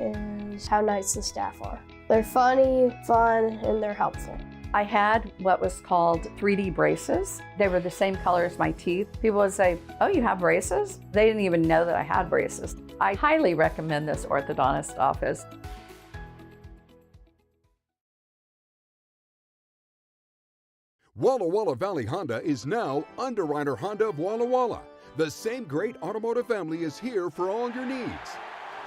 is how nice the staff are. They're funny, fun, and they're helpful. I had what was called 3D braces. They were the same color as my teeth. People would say, "Oh, you have braces?" They didn't even know that I had braces. I highly recommend this orthodontist office. Walla Walla Valley Honda is now Underwriter Honda of Walla Walla. The same great automotive family is here for all your needs.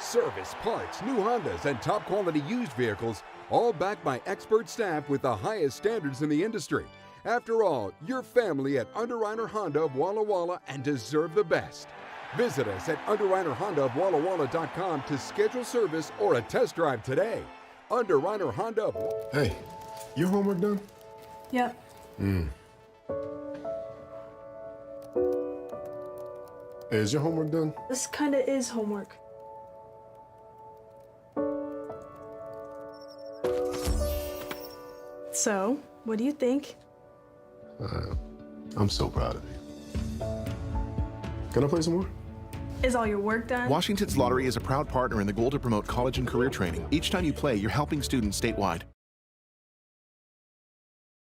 Service, parts, new Hondas, and top quality used vehicles, all backed by expert staff with the highest standards in the industry. After all, you're family at Underwriter Honda of Walla Walla and deserve the best. Visit us at underwriterhondaofwallawalla.com to schedule service or a test drive today. Underwriter Honda. Hey, your homework done? Yep. Hey, is your homework done? This kinda is homework. So, what do you think? I'm so proud of you. Can I play some more? Is all your work done? Washington's Lottery is a proud partner in the goal to promote college and career training. Each time you play, you're helping students statewide.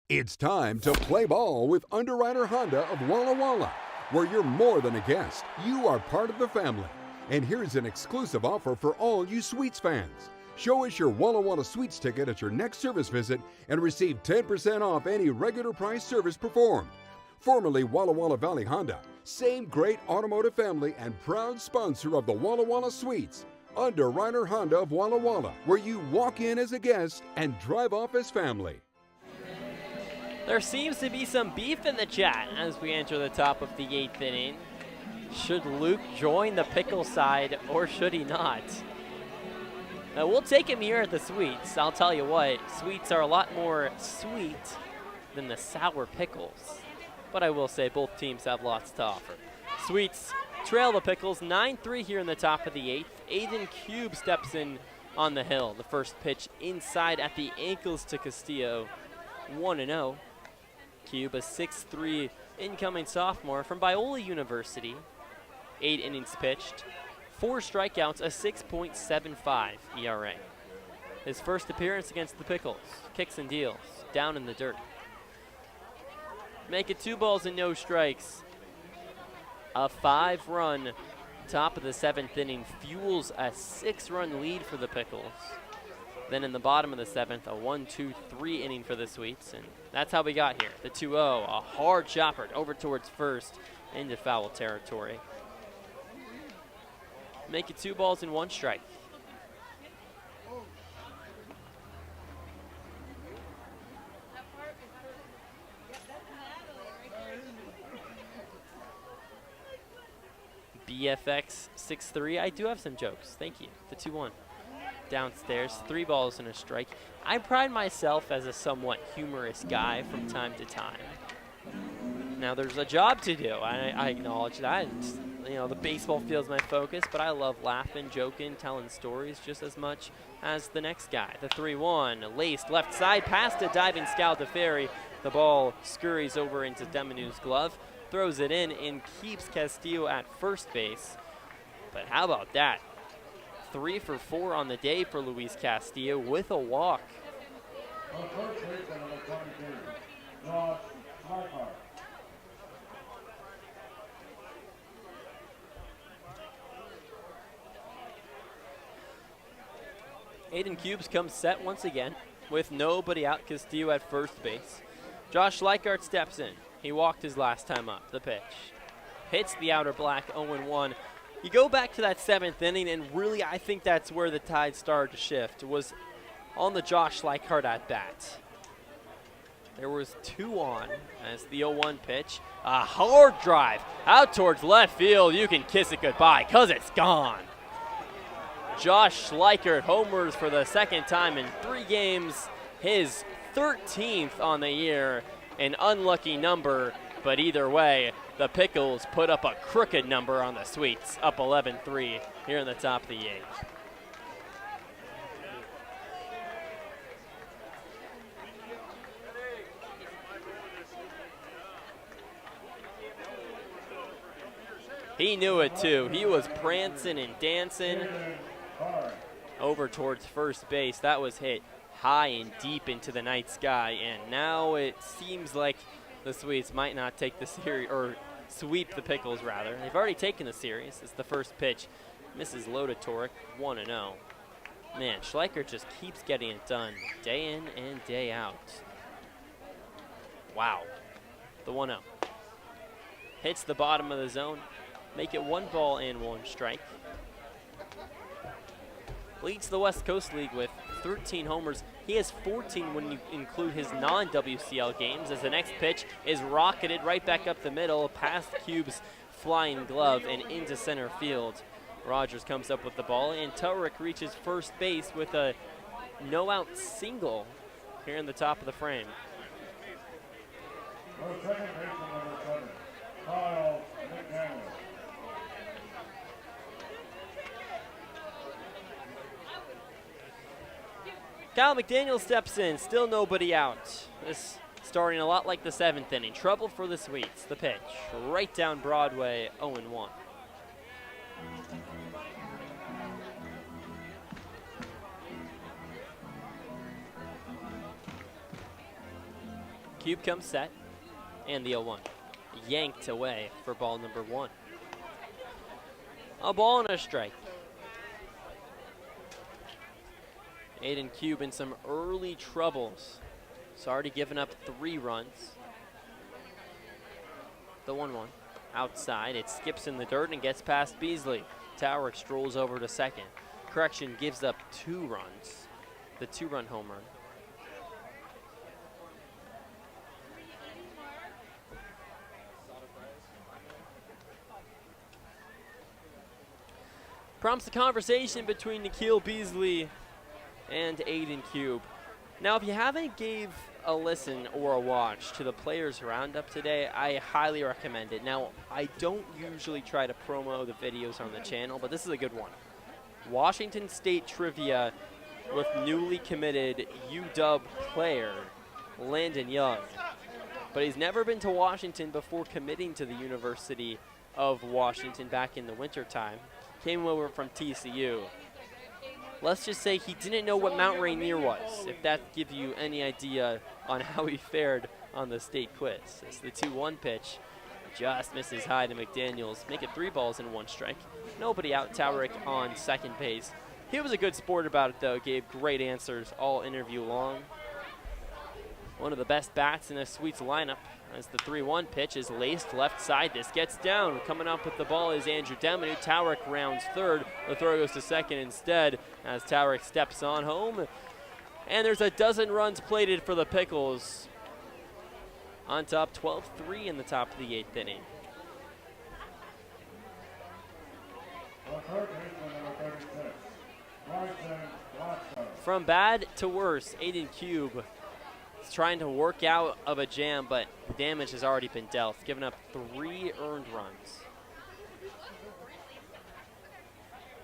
It's time to play ball with Underwriter Honda of Walla Walla, where you're more than a guest. You are part of the family. And here's an exclusive offer for all you Sweets fans. Show us your Walla Walla Sweets ticket at your next service visit and receive 10% off any regular price service performed. Formerly Walla Walla Valley Honda, same great automotive family and proud sponsor of the Walla Walla Sweets. Underwriter Honda of Walla Walla, where you walk in as a guest and drive off as family. There seems to be some beef in the chat as we enter the top of the 8th inning. Should Luke join the Pickle side or should he not? Now, we'll take him here at the Sweets. I'll tell you what, Sweets are a lot more sweet than the sour Pickles. But I will say both teams have lots to offer. Sweets trail the Pickles 9-3 here in the top of the 8th. Aiden Cube steps in on the hill. The first pitch inside at the ankles to Castillo. 1-0. Cube, a 6'3" incoming sophomore from Biola University. 8 innings pitched, 4 strikeouts, a 6.75 ERA. His first appearance against the Pickles. Kicks and deals, down in the dirt. Make it 2 balls and no strikes. A 5-run top of the 7th inning fuels a 6-run lead for the Pickles. Then in the bottom of the 7th, a 1-2-3 inning for the Sweets, and that's how we got here. The 2-0, a hard chopper over towards first into foul territory. Make it 2 balls and 1 strike. BFX 6'3", I do have some jokes. Thank you. The 2-1. Downstairs, 3 balls and a strike. I pride myself as a somewhat humorous guy from time to time. Now there's a job to do. I acknowledge that. And, you know, the baseball field's my focus, but I love laughing, joking, telling stories just as much as the next guy. The 3-1, laced left side, past a diving scout to Ferry. The ball scurries over into Deminu's glove, throws it in, and keeps Castillo at first base. But how about that? 3 for 4 on the day for Luis Castillo with a walk. Aiden Cubes comes set once again with nobody out. Castillo at first base. Josh Leichhardt steps in. He walked his last time up. The pitch hits the outer black, 0-1. You go back to that 7th inning, and really I think that's where the tide started to shift, was on the Josh Leichhardt at bat. There was 2 on as the 0-1 pitch. A hard drive out towards left field. You can kiss it goodbye because it's gone. Josh Leichhardt homers for the 2nd time in 3 games. His 13th on the year. An unlucky number, but either way, the Pickles put up a crooked number on the Sweets, up 11-3 here in the top of the 8th. He knew it too. He was prancing and dancing over towards first base. That was hit high and deep into the night sky, and now it seems like the Sweets might not take the series, or sweep the Pickles rather. They've already taken the series. It's the first pitch. Misses Lodatoric, 1-0. Man, Schleicher just keeps getting it done day in and day out. Wow. The 1-0. Hits the bottom of the zone. Make it 1 ball and 1 strike. Leads the West Coast League with 13 homers. He has 14 when you include his non-WCL games, as the next pitch is rocketed right back up the middle, past Cube's flying glove and into center field. Rogers comes up with the ball, and Turek reaches first base with a no-out single here in the top of the frame. Second baseman, number 7, Kyle McDaniel. Kyle McDaniel steps in, still nobody out. This starting a lot like the 7th inning. Trouble for the Sweets. The pitch, right down Broadway, 0-1. Cube comes set, and the 0-1. Yanked away for ball number 1. A ball and a strike. Aiden Cube in some early troubles. He's already given up 3 runs. The 1-1. Outside, it skips in the dirt and gets past Beasley. Towerick strolls over to second. Correction, gives up 2 runs. The 2-run homer. Prompts the conversation between Nikhil Beasley and Aiden Cube. Now, if you haven't gave a listen or a watch to the Players Roundup today, I highly recommend it. Now, I don't usually try to promo the videos on the channel, but this is a good one. Washington State trivia with newly committed UW player Landon Young. But he's never been to Washington before committing to the University of Washington back in the wintertime. Came over from TCU. Let's just say he didn't know what Mount Rainier was, if that gives you any idea on how he fared on the state quiz. It's the 2-1 pitch. Just misses high to McDaniels. Make it 3 balls and 1 strike. Nobody out. Towerick on second base. He was a good sport about it, though. Gave great answers all interview long. One of the best bats in the Sweets lineup, as the 3-1 pitch is laced left side. This gets down. Coming up with the ball is Andrew Demonu. Towerick rounds third. The throw goes to second instead as Towerick steps on home. And there's a dozen runs plated for the Pickles. On top, 12-3 in the top of the 8th inning. From bad to worse, Aiden Cube is trying to work out of a jam, but damage has already been dealt, giving up 3 earned runs.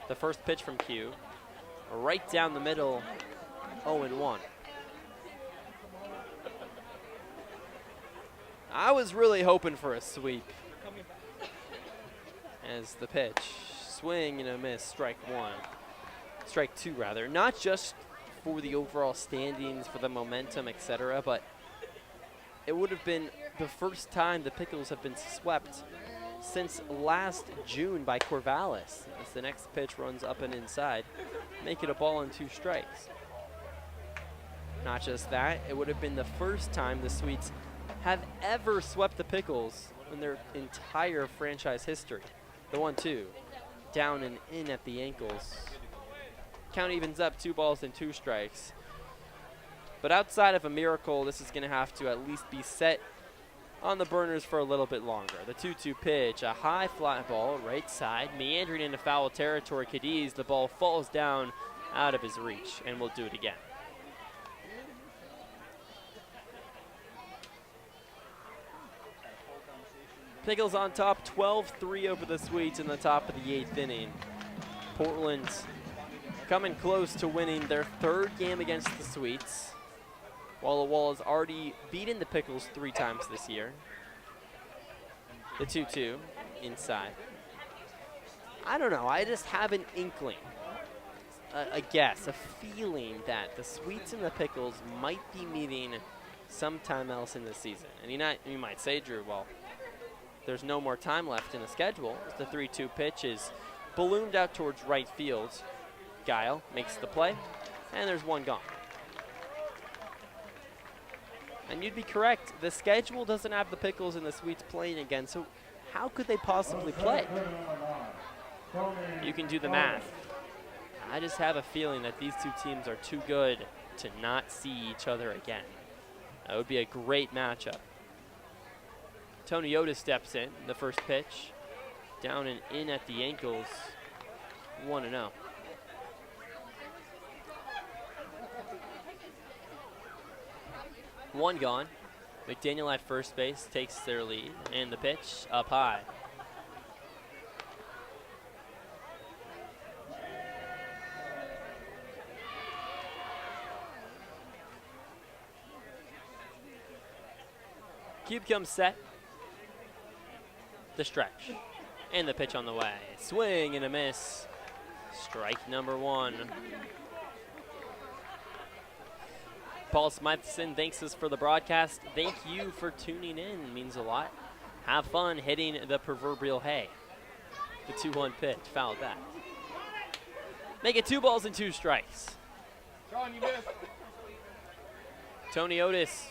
The first pitch from Cube, right down the middle, 0-1. I was really hoping for a sweep. As the pitch, swing and a miss, strike 1. Strike 2 rather, not just for the overall standings, for the momentum, etc., but it would have been the first time the Pickles have been swept since last June by Corvallis, as the next pitch runs up and inside. make it a ball and 2 strikes. Not just that, it would have been the first time the Sweets have ever swept the Pickles in their entire franchise history. The 1-2, down and in at the ankles. Count evens up, 2 balls and 2 strikes. But outside of a miracle, this is going to have to at least be set on the burners for a little bit longer. The 2-2 pitch, a high fly ball, right side, meandering into foul territory. Cadiz, the ball falls down out of his reach, and we'll do it again. Pickles on top, 12-3 over the Sweets in the top of the 8th inning. Portland coming close to winning their 3rd game against the Sweets. Walla Walla's already beaten the Pickles 3 times this year. The 2-2 inside. I don't know, I just have an inkling, a guess, a feeling that the Sweets and the Pickles might be meeting sometime else in the season. And you might say, Drew, well, there's no more time left in the schedule. The 3-2 pitch is ballooned out towards right field. Guile makes the play, and there's 1 gone. And you'd be correct. The schedule doesn't have the Pickles and the Sweets playing again, so how could they possibly play? You can do the math. I just have a feeling that these 2 teams are too good to not see each other again. That would be a great matchup. Tony Otis steps in, the first pitch. Down and in at the ankles, 1-0. One gone. McDaniel at first base takes their lead, and the pitch up high. Cube comes set. The stretch. And the pitch on the way. Swing and a miss. Strike number 1. Paul Smithson thanks us for the broadcast. Thank you for tuning in. It means a lot. Have fun hitting the proverbial hay. The 2-1 pitch. Fouled back. Make it 2 balls and 2 strikes. Sean, you missed. Tony Otis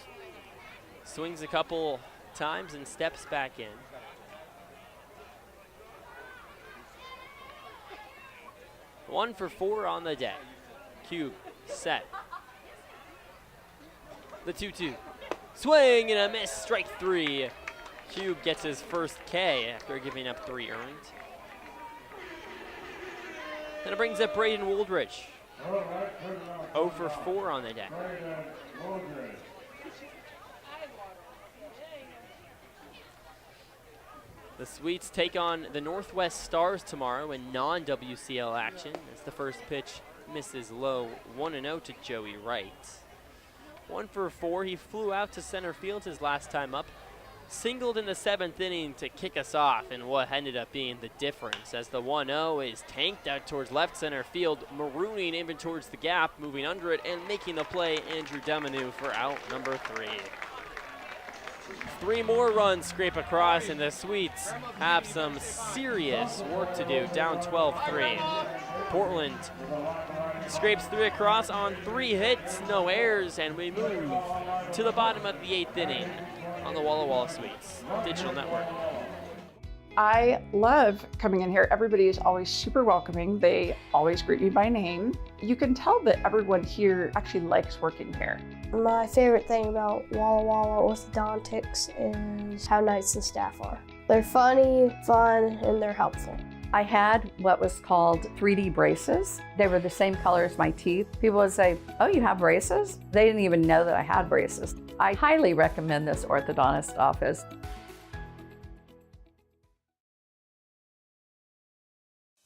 swings a couple times and steps back in. One for 4 on the day. Cube set. The 2-2. Swing and a miss. Strike 3. Cube gets his first K after giving up 3 earned. Then it brings up Braden Wooldridge. 0 for 4 on the day. The Sweets take on the Northwest Stars tomorrow in non-WCL action as the first pitch misses low. 1-0 to Joey Wright. 1 for 4. He flew out to center field his last time up. Singled in the 7th inning to kick us off in what ended up being the difference as the 1-0 is tanked out towards left center field, marooning in towards the gap, moving under it, and making the play, Andrew Demanu for out number 3. 3 more runs scrape across, and the Sweets have some serious work to do, down 12-3. Portland scrapes 3 across on 3 hits, no errors, and we move to the bottom of the 8th inning on the Walla Walla Sweets Digital Network. I love coming in here. Everybody is always super welcoming. They always greet me by name. You can tell that everyone here actually likes working here. My favorite thing about Walla Walla Orthodontics is how nice the staff are. They're funny, fun, and they're helpful. I had what was called 3D braces. They were the same color as my teeth. People would say, "Oh, you have braces?" They didn't even know that I had braces. I highly recommend this orthodontist office.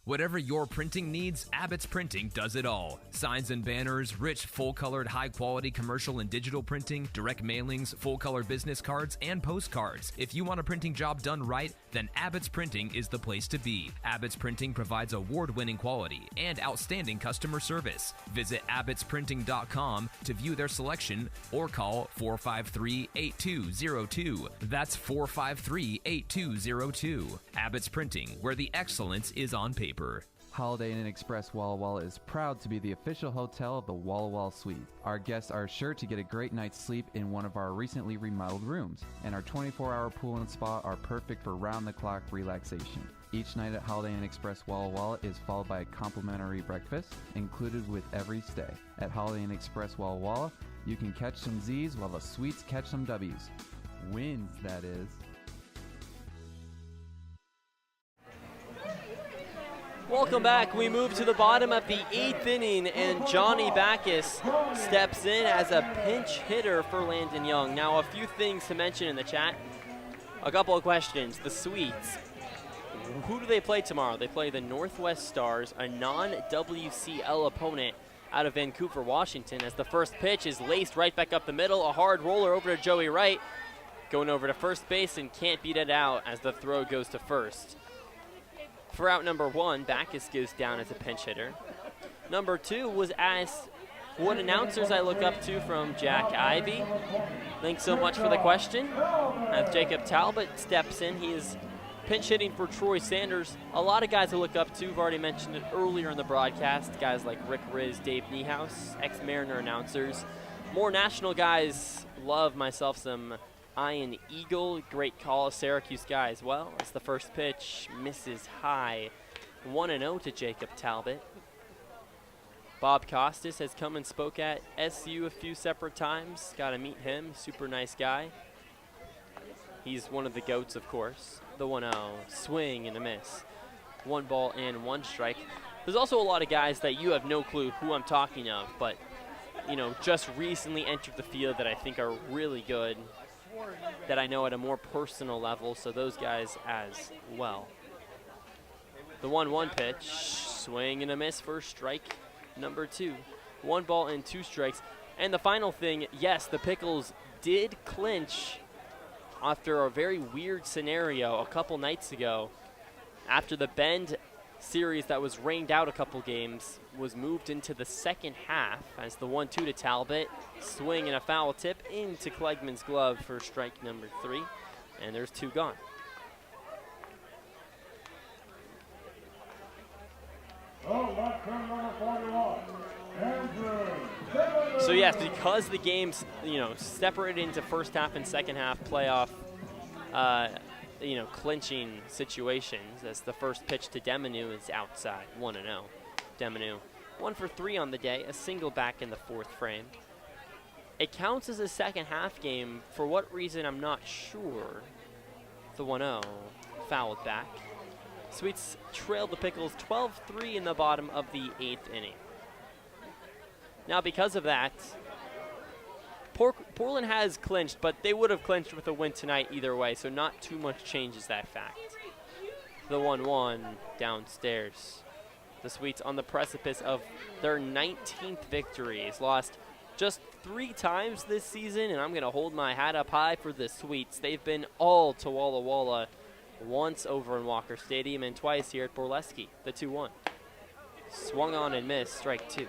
Whatever your printing needs, Abbott's Printing does it all. Signs and banners, rich, full-colored, high-quality commercial and digital printing, direct mailings, full-color business cards, and postcards. If you want a printing job done right, then Abbott's Printing is the place to be. Abbott's Printing provides award-winning quality and outstanding customer service. Visit abbottsprinting.com to view their selection or call 453-8202. That's 453-8202. Abbott's Printing, where the excellence is on paper. Holiday Inn Express Walla Walla is proud to be the official hotel of the Walla Walla Suite. Our guests are sure to get a great night's sleep in one of our recently remodeled rooms, and our 24-hour pool and spa are perfect for round-the-clock relaxation. Each night at Holiday Inn Express Walla Walla is followed by a complimentary breakfast included with every stay. At Holiday Inn Express Walla Walla, you can catch some Z's while the Suites catch some W's. Wins, that is. Welcome back. We move to the bottom of the 8th inning, and Johnny Backus steps in as a pinch hitter for Landon Young. Now, a few things to mention in the chat. A couple of questions. The Swedes, who do they play tomorrow? They play the Northwest Stars, a non-WCL opponent out of Vancouver, Washington, as the first pitch is laced right back up the middle. A hard roller over to Joey Wright, going over to first base and can't beat it out as the throw goes to first. For out number 1, Backus goes down as a pinch hitter. Number 2 was asked what announcers I look up to from Jack Ivey. Thanks so much for the question. As Jacob Talbot steps in, he is pinch hitting for Troy Sanders. A lot of guys I look up to, I've already mentioned it earlier in the broadcast. Guys like Rick Riz, Dave Niehaus, ex-Mariner announcers. More national guys, love myself some Ian Eagle, great call, Syracuse guy as well. As the first pitch misses high. 1-0 to Jacob Talbot. Bob Costas has come and spoke at SU a few separate times. Got to meet him, super nice guy. He's one of the GOATs, of course. The 1-0, swing and a miss. 1 ball and 1 strike. There's also a lot of guys that you have no clue who I'm talking of, but, you know, just recently entered the field that I think are really good, that I know at a more personal level, so those guys as well. The 1-1 pitch, swing and a miss for strike number 2. 1 ball and 2 strikes. And the final thing, yes, the Pickles did clinch after a very weird scenario a couple nights ago. After the Bend series that was rained out a couple games was moved into the second half as the 1-2 to Talbot, swing and a foul tip into Klegman's glove for strike number 3, and there's 2 gone. So yes, because the games, you know, separated into first half and second half playoff, you know, clinching situations, as the first pitch to Demanu is outside, 1-0. Demanu 1 for 3 on the day, a single back in the 4th frame. It counts as a second half game. For what reason, I'm not sure. The 1-0 fouled back. Sweets trailed the Pickles 12-3 in the bottom of the 8th inning. Now, because of that, Portland has clinched, but they would have clinched with a win tonight either way, so not too much changes that fact. The 1-1 downstairs. The Sweets on the precipice of their 19th victory. It's lost just 3 times this season, and I'm going to hold my hat up high for the Sweets. They've been all to Walla Walla, once over in Walker Stadium and twice here at Borleske. The 2-1. Swung on and missed, strike 2.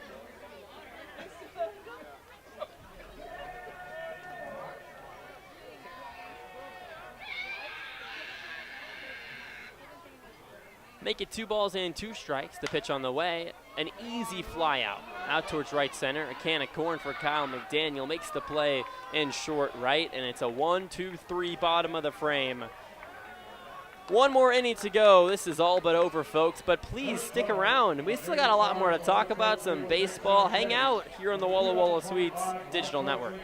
Make it 2 balls and 2 strikes. The pitch on the way. An easy fly out towards right center. A can of corn for Kyle McDaniel. Makes the play in short right, and it's a 1-2-3 bottom of the frame. 1 more inning to go. This is all but over, folks, but please stick around. We still got a lot more to talk about, some baseball. Hang out here on the Walla Walla Suites Digital Network.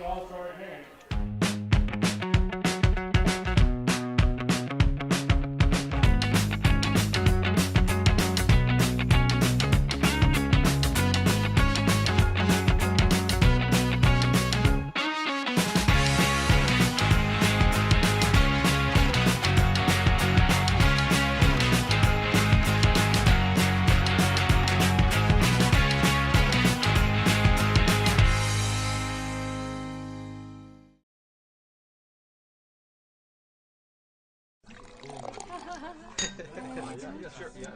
Sure. Yeah,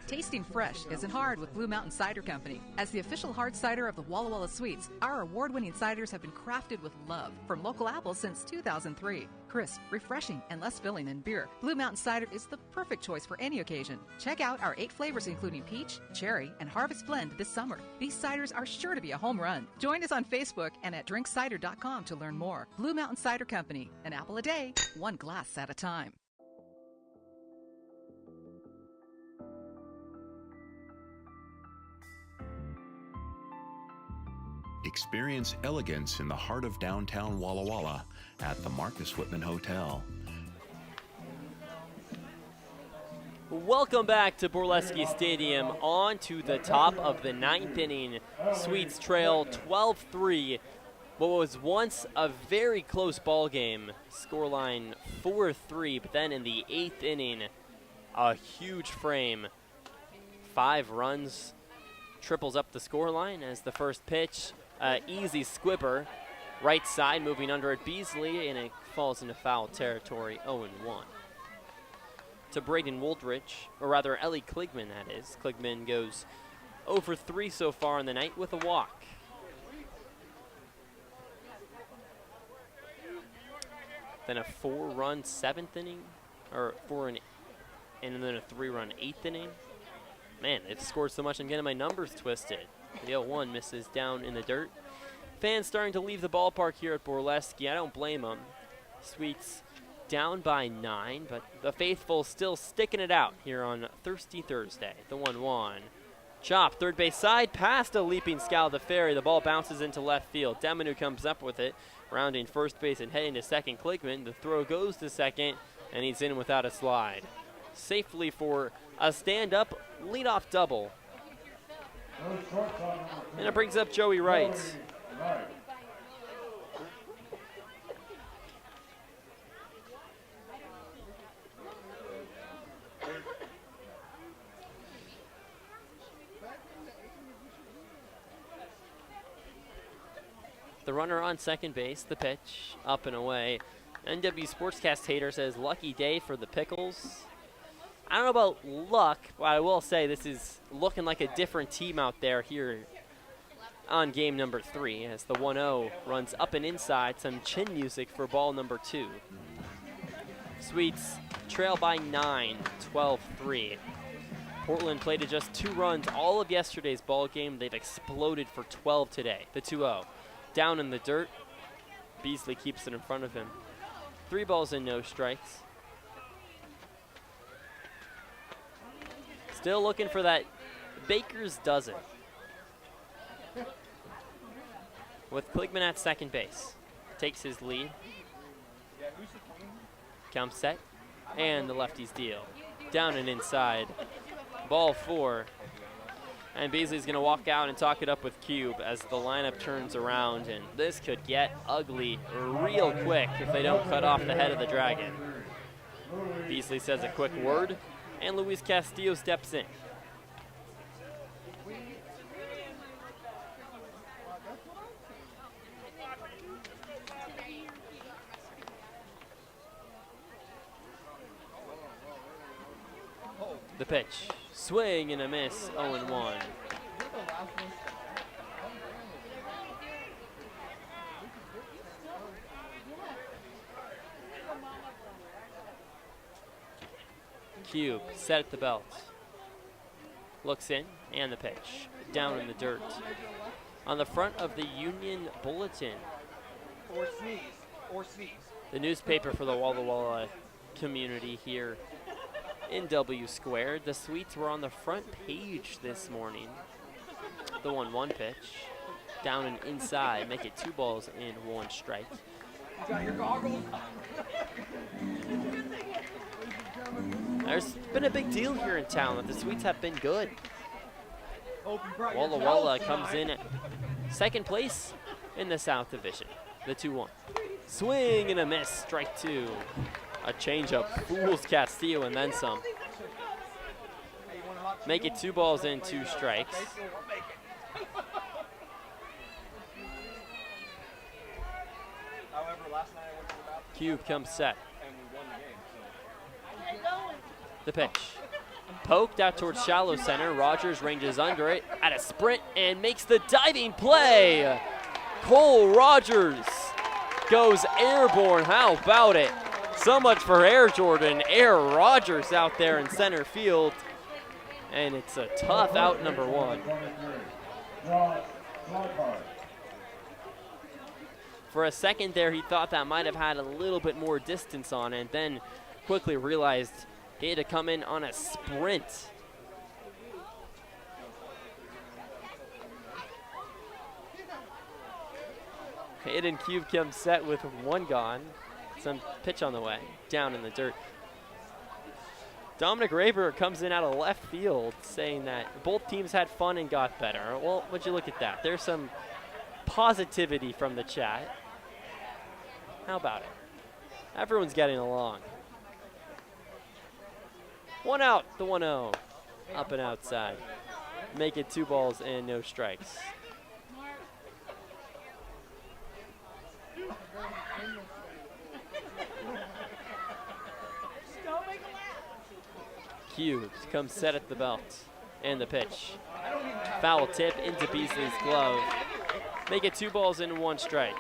Tasting fresh isn't hard with Blue Mountain Cider Company. As the official hard cider of the Walla Walla Suites, our award-winning ciders have been crafted with love from local apples since 2003. Crisp, refreshing, and less filling than beer, Blue Mountain Cider is the perfect choice for any occasion. Check out our 8 flavors including peach, cherry, and harvest blend this summer. These ciders are sure to be a home run. Join us on Facebook and at drinkcider.com to learn more. Blue Mountain Cider Company, an apple a day, one glass at a time. Experience elegance in the heart of downtown Walla Walla at the Marcus Whitman Hotel. Welcome back to Borleske Stadium. On to the top of the 9th inning. Sweets trail 12-3. What was once a very close ball game. Scoreline 4-3, but then in the 8th inning, a huge frame. 5 runs, triples up the scoreline as the first pitch. Easy squibber, right side, moving under at Beasley, and it falls into foul territory, 0-1. To Braden Woldridge, or rather Ellie Kligman, that is. Kligman goes 0 for 3 so far in the night with a walk. Then a 4-run 7th inning, or and then a 3-run 8th inning. Man, they've scored so much, I'm getting my numbers twisted. The 0-1 misses down in the dirt. Fans starting to leave the ballpark here at Borleske. I don't blame them. Sweets down by 9, but the faithful still sticking it out here on Thirsty Thursday. The 1-1. Chop, third base side, past a leaping Scal the Ferry. The ball bounces into left field. Demonu comes up with it, rounding first base and heading to second. Kligman, the throw goes to second, and he's in without a slide. Safely for a stand-up leadoff double. And it brings up Joey Wright. The runner on second base, the pitch, up and away. NW Sportscast Hater says, lucky day for the Pickles. I don't know about luck, but I will say this is looking like a different team out there here on game number 3 as the 1-0 runs up and inside. Some chin music for ball number 2. Sweets trail by 9, 12-3. Portland played to just 2 runs all of yesterday's ball game. They've exploded for 12 today. The 2-0. Down in the dirt. Beasley keeps it in front of him. 3 balls and no strikes. Still looking for that Baker's dozen. With Kligman at second base. Takes his lead. Count set. And the lefties deal. Down and inside. Ball 4. And Beasley's going to walk out and talk it up with Cube as the lineup turns around. And this could get ugly real quick if they don't cut off the head of the Dragon. Beasley says a quick word, and Luis Castillo steps in. The pitch. Swing and a miss, 0-1. Cube set at the belt. Looks in, and the pitch. Down in the dirt. On the front of the Union Bulletin. Or sneeze. The newspaper for the Walla Walla community here in W Squared. The Sweets were on the front page this morning. The 1-1 pitch. Down and inside. Make it 2 balls and 1 strike. You got your goggles? There's been a big deal here in town that the Sweets have been good. Walla Walla comes in at second place in the South Division. The 2-1. Swing and a miss. Strike 2. A changeup fools Castillo and then some. Make it 2 balls and 2 strikes. Cube comes set. The pitch. poked out towards shallow center. Rogers ranges under it at a sprint and makes the diving play. Cole Rogers goes airborne. How about it? So much for Air Jordan. Air Rogers out there in center field. And it's a tough out, number one. For a second there, he thought that might have had a little bit more distance on it, then quickly realized he had to come in on a sprint. Hayden Cube comes set with one gone. Some pitch on the way, down in the dirt. Dominic Raber comes in out of left field saying that both teams had fun and got better. Well, would you look at that? There's some positivity from the chat. How about it? Everyone's getting along. One out, the 1-0. Up and outside. Make it 2 balls and no strikes. Cubes comes set at the belt. And the pitch. Foul tip into Beasley's glove. Make it 2 balls and 1 strike.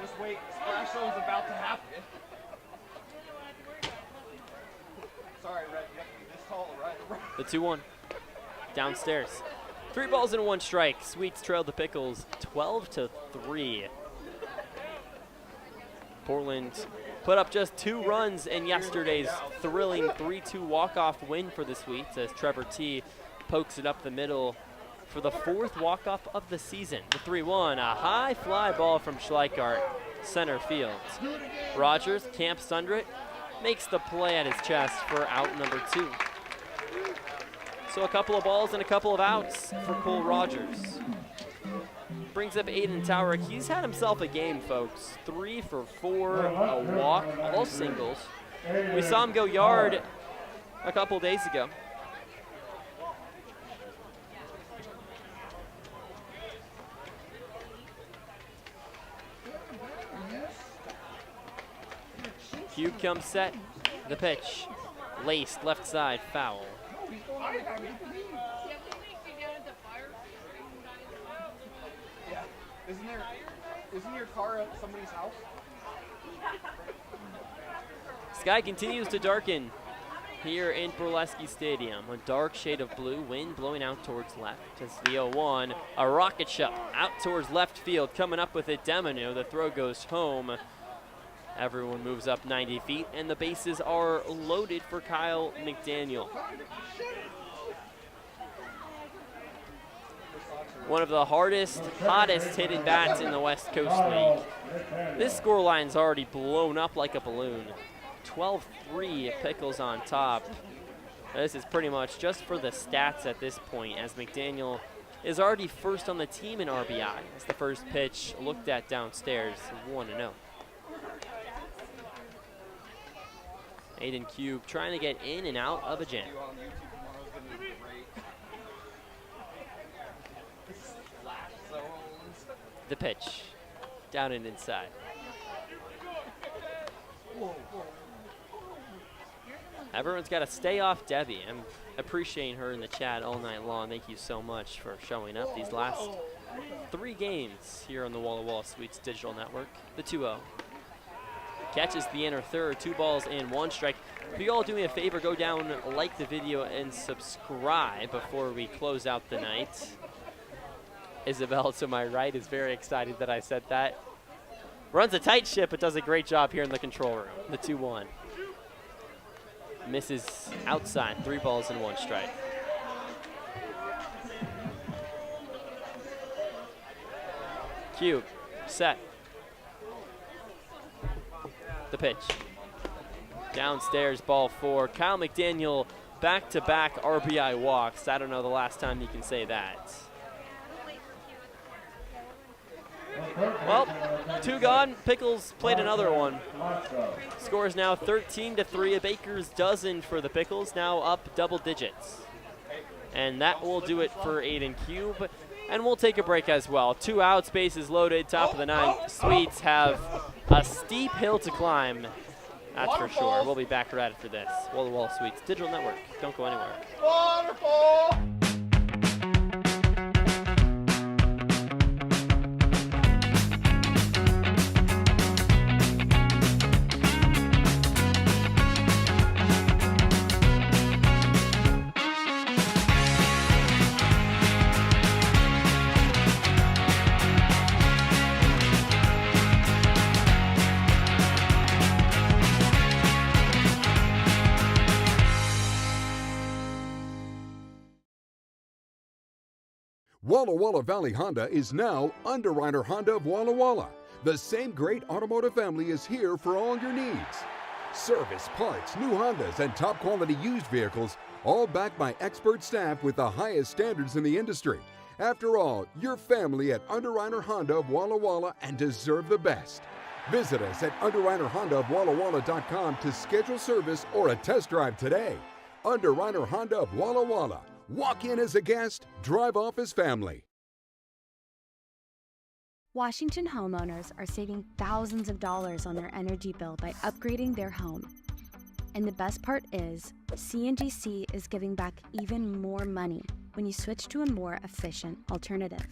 Just wait, splash zone's about to happen. Sorry, Red, you have to be this tall, right? The 2-1. Downstairs. 3 balls and 1 strike. Sweets trailed the Pickles 12-3. Portland put up just 2 runs in yesterday's thrilling 3-2 walk-off win for the Sweets as Trevor T pokes it up the middle for the 4th walk-off of the season. The 3-1, a high fly ball from Schleichart, center field. Rogers camps under it, makes the play at his chest for out number 2. So a couple of balls and a couple of outs for Cole Rogers. Brings up Aiden Tower. He's had himself a game, folks. 3 for 4, a walk, all singles. We saw him go yard a couple days ago. Cube comes set, the pitch. Laced, left side, foul. Isn't your car at somebody's house? Sky continues to darken here in Borleske Stadium. A dark shade of blue, wind blowing out towards left. As the 0-1, a rocket shot out towards left field, coming up with it, Demonu. The throw goes home. Everyone moves up 90 feet, and the bases are loaded for Kyle McDaniel. One of the hardest, hottest hitting bats in the West Coast League. This scoreline's already blown up like a balloon. 12-3, Pickles on top. This is pretty much just for the stats at this point, as McDaniel is already first on the team in RBI. As the first pitch looked at downstairs, 1-0. Aiden Cube trying to get in and out of a jam. The pitch, down and inside. Everyone's got to stay off Debbie. I'm appreciating her in the chat all night long. Thank you so much for showing up these last 3 games here on the Walla Walla Sweets Digital Network. The 2-0. Catches the inner third, 2 balls and 1 strike. If you all do me a favor, go down, like the video, and subscribe before we close out the night. Isabel to my right is very excited that I said that. Runs a tight ship, but does a great job here in the control room. The 2-1. Misses outside, 3 balls and 1 strike. Cube, set. The pitch. Downstairs, ball 4. Kyle McDaniel, back-to-back RBI walks. I don't know the last time you can say that. Well, 2 gone. Pickles played another one. Score is now 13-3. A baker's dozen for the Pickles, now up double digits. And that will do it for Aiden Cube. And we'll take a break as well. 2 outs, bases loaded, top of the 9th. Sweets have a steep hill to climb That's for sure. We'll be back right after this. Walla Walla Sweets Digital Network. Don't go anywhere. Waterfall! Walla Walla Valley Honda is now Underwriter Honda of Walla Walla. The same great automotive family is here for all your needs. Service, parts, new Hondas, and top quality used vehicles, all backed by expert staff with the highest standards in the industry. After all, you're family at Underwriter Honda of Walla Walla and deserve the best. Visit us at underwriterhondaofwallawalla.com to schedule service or a test drive today. Underwriter Honda of Walla Walla. Walk in as a guest, drive off as family. Washington homeowners are saving thousands of dollars on their energy bill by upgrading their home. And the best part is, CNGC is giving back even more money when you switch to a more efficient alternative.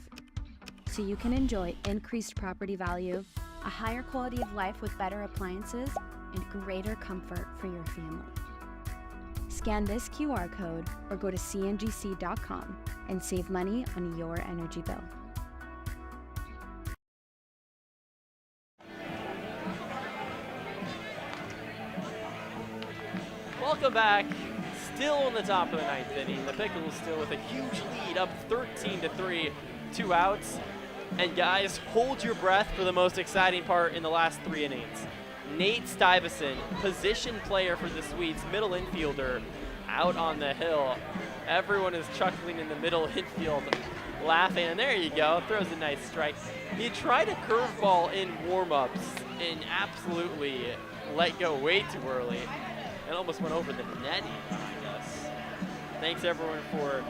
So you can enjoy increased property value, a higher quality of life with better appliances, and greater comfort for your family. Scan this QR code or go to cngc.com and save money on your energy bill. Welcome back. Still on the top of the ninth inning. The Pickles still with a huge lead, up 13-3, 2 outs. And guys, hold your breath for the most exciting part in the last 3 innings. Nate Stuyvesant, position player for the Swedes, middle infielder, out on the hill. Everyone is chuckling in the middle infield, laughing, and there you go, throws a nice strike. He tried a curveball in warm-ups and absolutely let go way too early and almost went over the net behind us. Thanks everyone for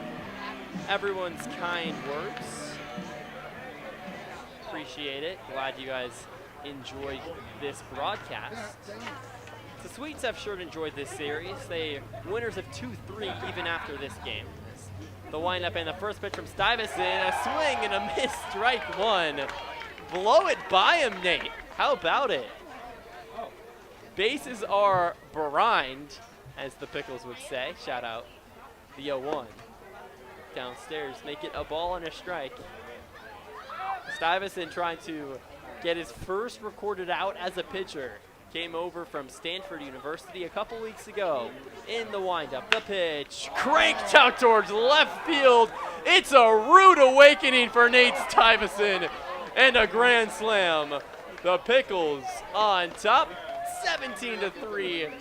everyone's kind words. Appreciate it. Glad you guys enjoyed this broadcast. The Swedes have sure enjoyed this series. They winners of 2-3 even after this game. The windup and the first pitch from Stuyvesant, a swing and a miss, strike one. Blow it by him, Nate. How about it? Bases are brined, as the Pickles would say. Shout out the 0-1 downstairs. Make it a ball and a strike. Stuyvesant trying to get his first recorded out as a pitcher. Came over from Stanford University a couple weeks ago. In the windup, the pitch cranked out towards left field. It's a rude awakening for Nate Stuyvesant and a grand slam. The Pickles on top, 17-3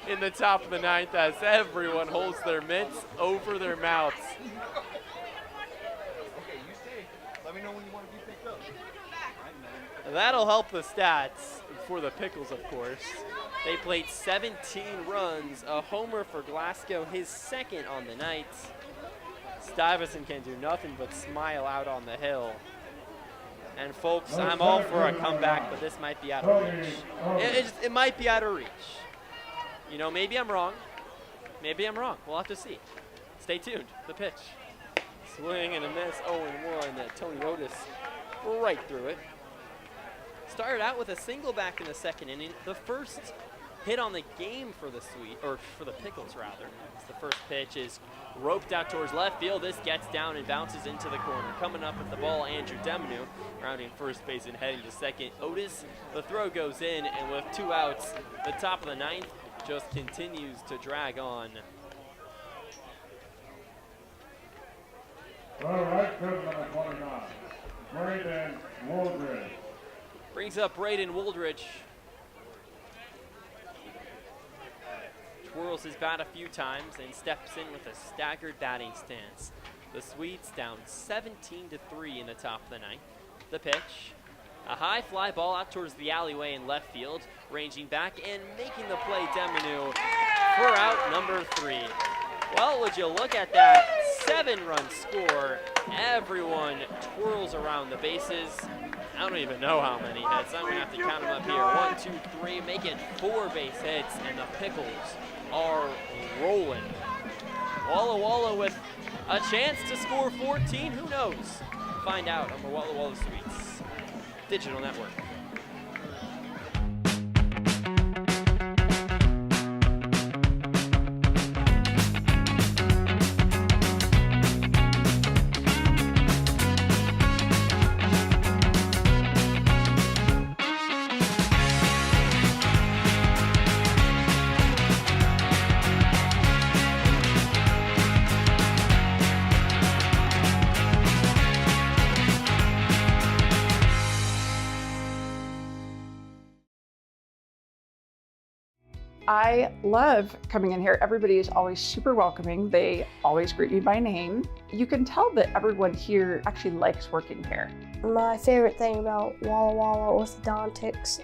in the top of the ninth as everyone holds their mitts over their mouths. Okay, you stay. Let me know when you want to be picked up. That'll help the stats for the Pickles, of course. They played 17 runs, a homer for Glasgow, his second on the night. Stuyvesant can do nothing but smile out on the hill. And folks, I'm all for a comeback, but this might be out of reach. It might be out of reach. You know, maybe I'm wrong. Maybe I'm wrong. We'll have to see. Stay tuned. The pitch. Swing and a miss, 0-1. Tony Otis right through it. Started out with a single back in the second inning. The first hit on the game for the for the Pickles rather. The first pitch is roped out towards left field. This gets down and bounces into the corner. Coming up with the ball, Andrew Demenu, rounding first base and heading to second. Otis, the throw goes in, and with 2 outs, the top of the ninth just continues to drag on. All right, good number 29, Braden Woodridge. Brings up Braden Wooldridge. Twirls his bat a few times and steps in with a staggered batting stance. The Swedes down 17-3 in the top of the ninth. The pitch, a high fly ball out towards the alleyway in left field, ranging back and making the play, Demenu, for out number 3. Well, would you look at that 7-run score. Everyone twirls around the bases. I don't even know how many hits. I'm going to have to count them up here. 1, 2, 3, make it 4 base hits, and the Pickles are rolling. Walla Walla with a chance to score 14. Who knows? Find out on the Walla Walla Sweets digital network. I love coming in here. Everybody is always super welcoming. They always greet me by name. You can tell that everyone here actually likes working here. My favorite thing about Walla Walla Orthodontics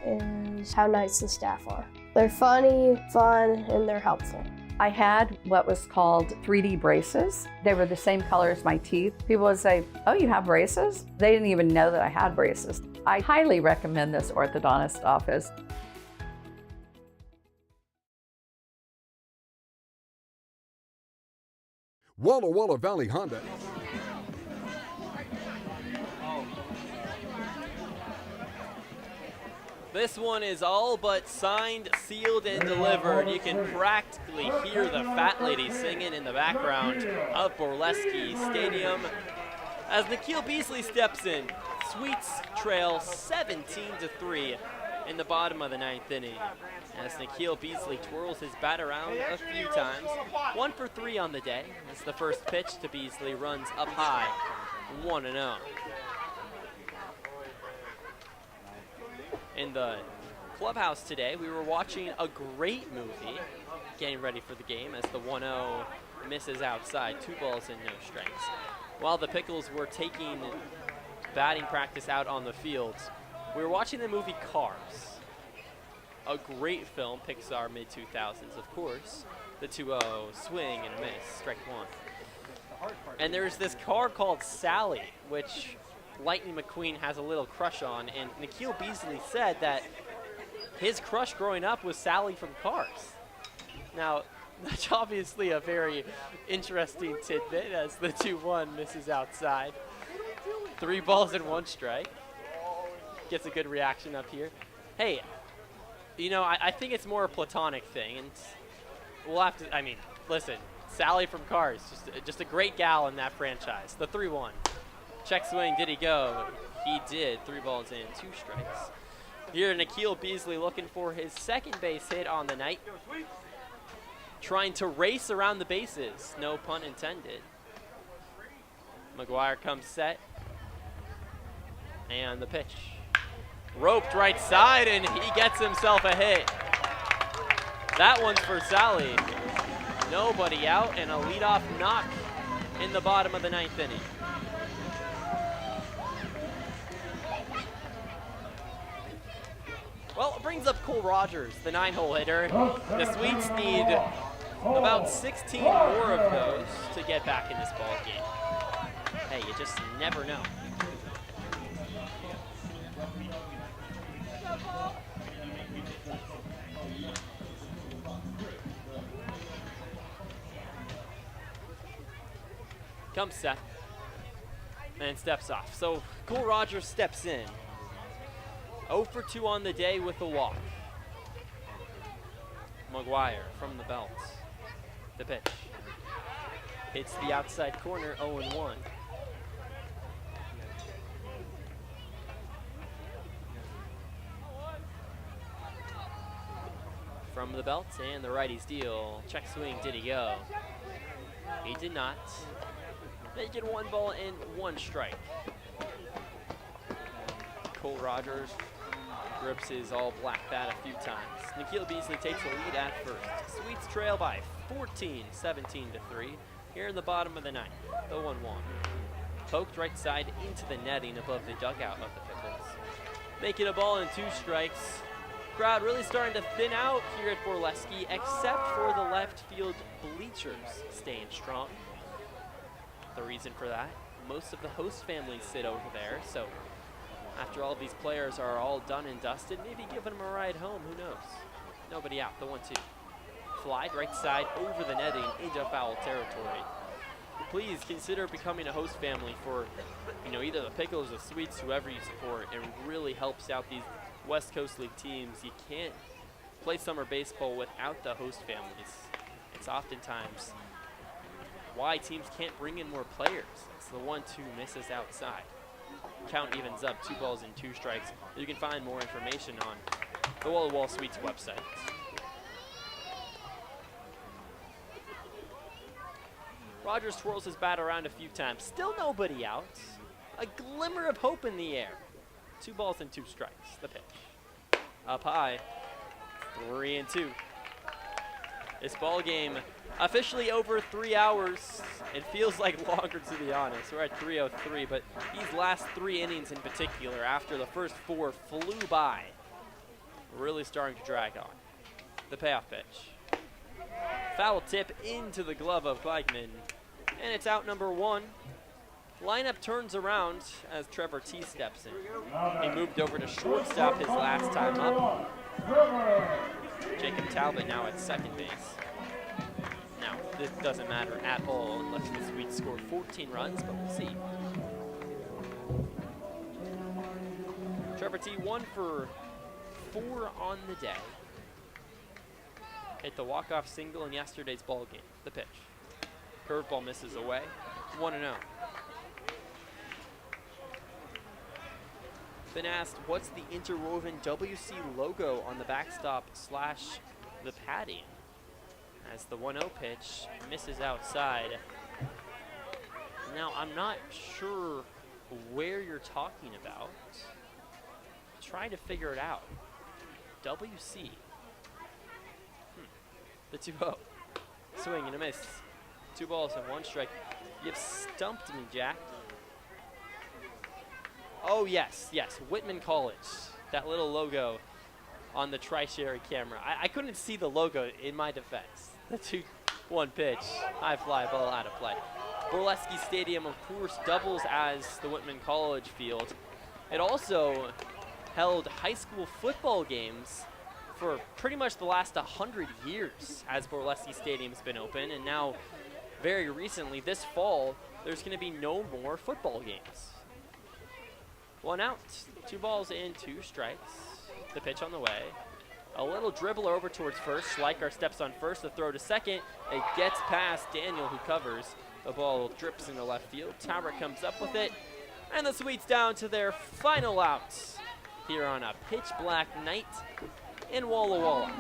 is how nice the staff are. They're funny, fun, and they're helpful. I had what was called 3D braces. They were the same color as my teeth. People would say, "Oh, you have braces?" They didn't even know that I had braces. I highly recommend this orthodontist office. Walla Walla Valley Honda. This one is all but signed, sealed, and delivered. You can practically hear the fat lady singing in the background of Borleske Stadium. As Nikhil Beasley steps in, Sweets trail 17-3 in the bottom of the 9th inning. As Nikhil Beasley twirls his bat around a few times. 1 for 3 on the day. As the first pitch to Beasley runs up high, 1-0. In the clubhouse today, we were watching a great movie, getting ready for the game as the 1-0 misses outside, 2 balls and no strikes. While the Pickles were taking batting practice out on the field, we were watching the movie Cars. A great film, Pixar mid-2000s, of course. The 2-0 swing and a miss, strike 1. And there's this car called Sally, which Lightning McQueen has a little crush on, and Nikhil Beasley said that his crush growing up was Sally from Cars. Now, that's obviously a very interesting tidbit as the 2-1 misses outside. 3 balls and 1 strike. Gets a good reaction up here. Hey, you know, I think it's more a platonic thing, and we'll have to, I mean, listen, Sally from Cars, just a great gal in that franchise. The 3-1. Check swing, did he go? He did. 3 balls and 2 strikes. Here, Nikhil Beasley looking for his second base hit on the night. Trying to race around the bases. No pun intended. McGuire comes set. And the pitch. Roped right side, and he gets himself a hit. That one's for Sally. Nobody out, and a leadoff knock in the bottom of the 9th inning. Well, it brings up Cole Rogers, the 9-hole hitter. The Sweets need about 16 more of those to get back in this ball game. Hey, you just never know. Comes set and steps off. So Cole Rogers steps in. 0 for 2 on the day with a walk. McGuire from the belt. The pitch. Hits the outside corner, 0-1. From the belt and the righty's deal. Check swing, did he go? He did not. Making 1 ball and 1 strike. Cole Rogers grips his all-black bat a few times. Nikhil Beasley takes the lead at first. Sweets trail by 14, 17-3. Here in the bottom of the 9th, the 1-1. Poked right side into the netting above the dugout of the Pickles. Making a ball and 2 strikes. Crowd really starting to thin out here at Borleske, except for the left field bleachers staying strong. The reason for that, most of the host families sit over there, so After all these players are all done and dusted, maybe giving them a ride home, who knows? Nobody out, the 1-2. Flied right side over the netting into foul territory. Please consider becoming a host family for, either the Pickles or the Sweets, whoever you support. It really helps out these West Coast League teams. You can't play summer baseball without the host families. It's oftentimes why teams can't bring in more players. It's the 1-2 misses outside. Count evens up, 2 balls and 2 strikes. You can find more information on the Walla Walla Sweets website. Rogers twirls his bat around a few times. Still nobody out. A glimmer of hope in the air. 2 balls and 2 strikes. The pitch. Up high. 3-2. This ball game officially over 3 hours. It feels like longer, to be honest. We're at 3:03, but these last 3 innings in particular, after the first 4 flew by, really starting to drag on. The payoff pitch. Foul tip into the glove of Kleigman, and it's out number 1. Lineup turns around as Trevor T steps in. He moved over to shortstop his last time up. Jacob Talbot now at second base. Now, this doesn't matter at all unless the Sweets score 14 runs, but we'll see. Trevor T 1 for 4 on the day. Hit the walk-off single in yesterday's ball game. The pitch. Curveball misses away. 1-0. Been asked, what's the interwoven WC logo on the backstop / the padding? As the 1-0 pitch misses outside. Now, I'm not sure where you're talking about. Trying to figure it out. WC. The 2-0. Swing and a miss. 2 balls and 1 strike. You've stumped me, Jack. Oh, yes. Whitman College. That little logo on the Tri-Sherry camera. I couldn't see the logo in my defense. The 2-1 pitch. High fly ball out of play. Borleske Stadium, of course, doubles as the Whitman College field. It also held high school football games for pretty much the last 100 years as Borleske Stadium's been open, and now very recently this fall there's going to be no more football games. 1 out, 2 balls and 2 strikes. The pitch on the way. A little dribbler over towards first. Schleicher steps on first, the throw to second. It gets past Daniel, who covers. The ball drips into left field. Tower comes up with it, and the Sweets down to their final out here on a pitch black night in Walla Walla.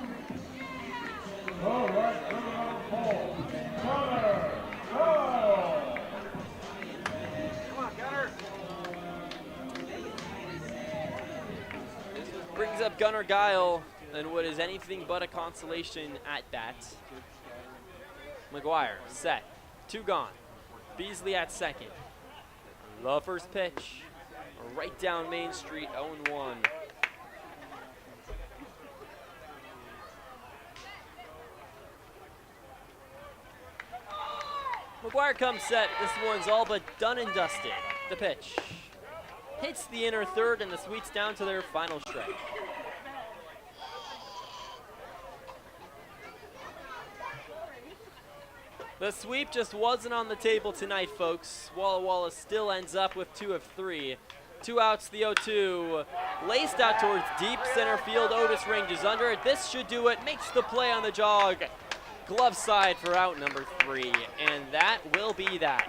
Brings up Gunnar Guile in what is anything but a consolation at bat. McGuire set, 2 gone. Beasley at second. The first pitch, right down Main Street, 0-1. McGuire comes set. This one's all but done and dusted. The pitch hits the inner third, and the Sweets down to their final strike. The sweep just wasn't on the table tonight, folks. Walla Walla still ends up with 2 of 3. 2 outs, the 0-2. Laced out towards deep center field. Otis ranges under it. This should do it. Makes the play on the jog. Glove side for out number 3. And that will be that.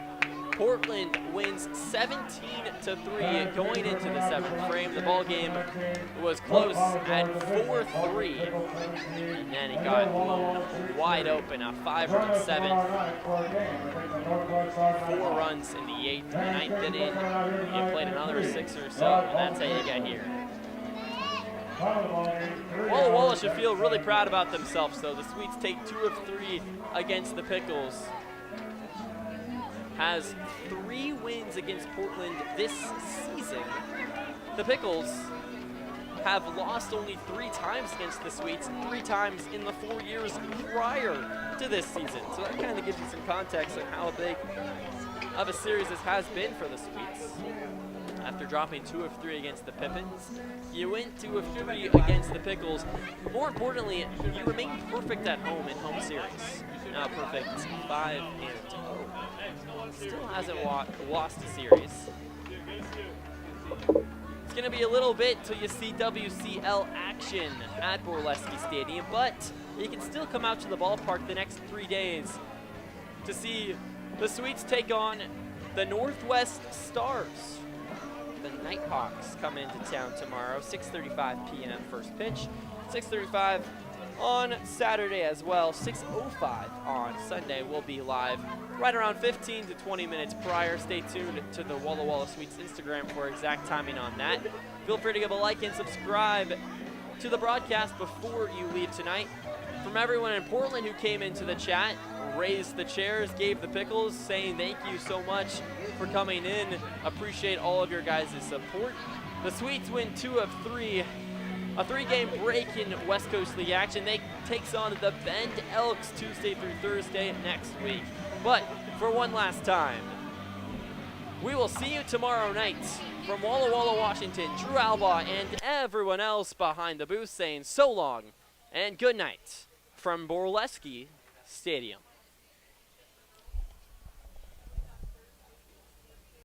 Portland wins 17-3 going into the 7th frame. The ball game was close at 4-3, and then it got wide open. A 5-run 7th, 4 runs in the 8th, the 9th inning. You played another 6 or so, and that's how you get here. Walla Walla should feel really proud about themselves, though. The Sweets take 2 of 3 against the Pickles. Has 3 wins against Portland this season. The Pickles have lost only 3 times against the Sweets, 3 times in the 4 years prior to this season. So that kind of gives you some context on how big of a series this has been for the Sweets. After dropping 2 of 3 against the Pippins, you win 2 of 3 against the Pickles. More importantly, you remain perfect at home in home series. Now perfect 5-0. Still hasn't lost a series. It's going to be a little bit till you see WCL action at Borleske Stadium, but you can still come out to the ballpark the next 3 days to see the Sweets take on the Northwest Stars. The Nighthawks come into town tomorrow, 6:35 p.m. first pitch, 6:35 on Saturday as well, 6:05 on Sunday. We'll be live right around 15 to 20 minutes prior. Stay tuned to the Walla Walla Sweets Instagram for exact timing on that. Feel free to give a like and subscribe to the broadcast before you leave tonight. From everyone in Portland who came into the chat, raised the chairs, gave the pickles, saying thank you so much for coming in. Appreciate all of your guys' support. The Sweets win 2 of 3. A 3-game break in West Coast League action. They takes on the Bend Elks Tuesday through Thursday next week. But for one last time, we will see you tomorrow night. From Walla Walla, Washington, Drew Albaugh and everyone else behind the booth saying so long and good night from Borleske Stadium.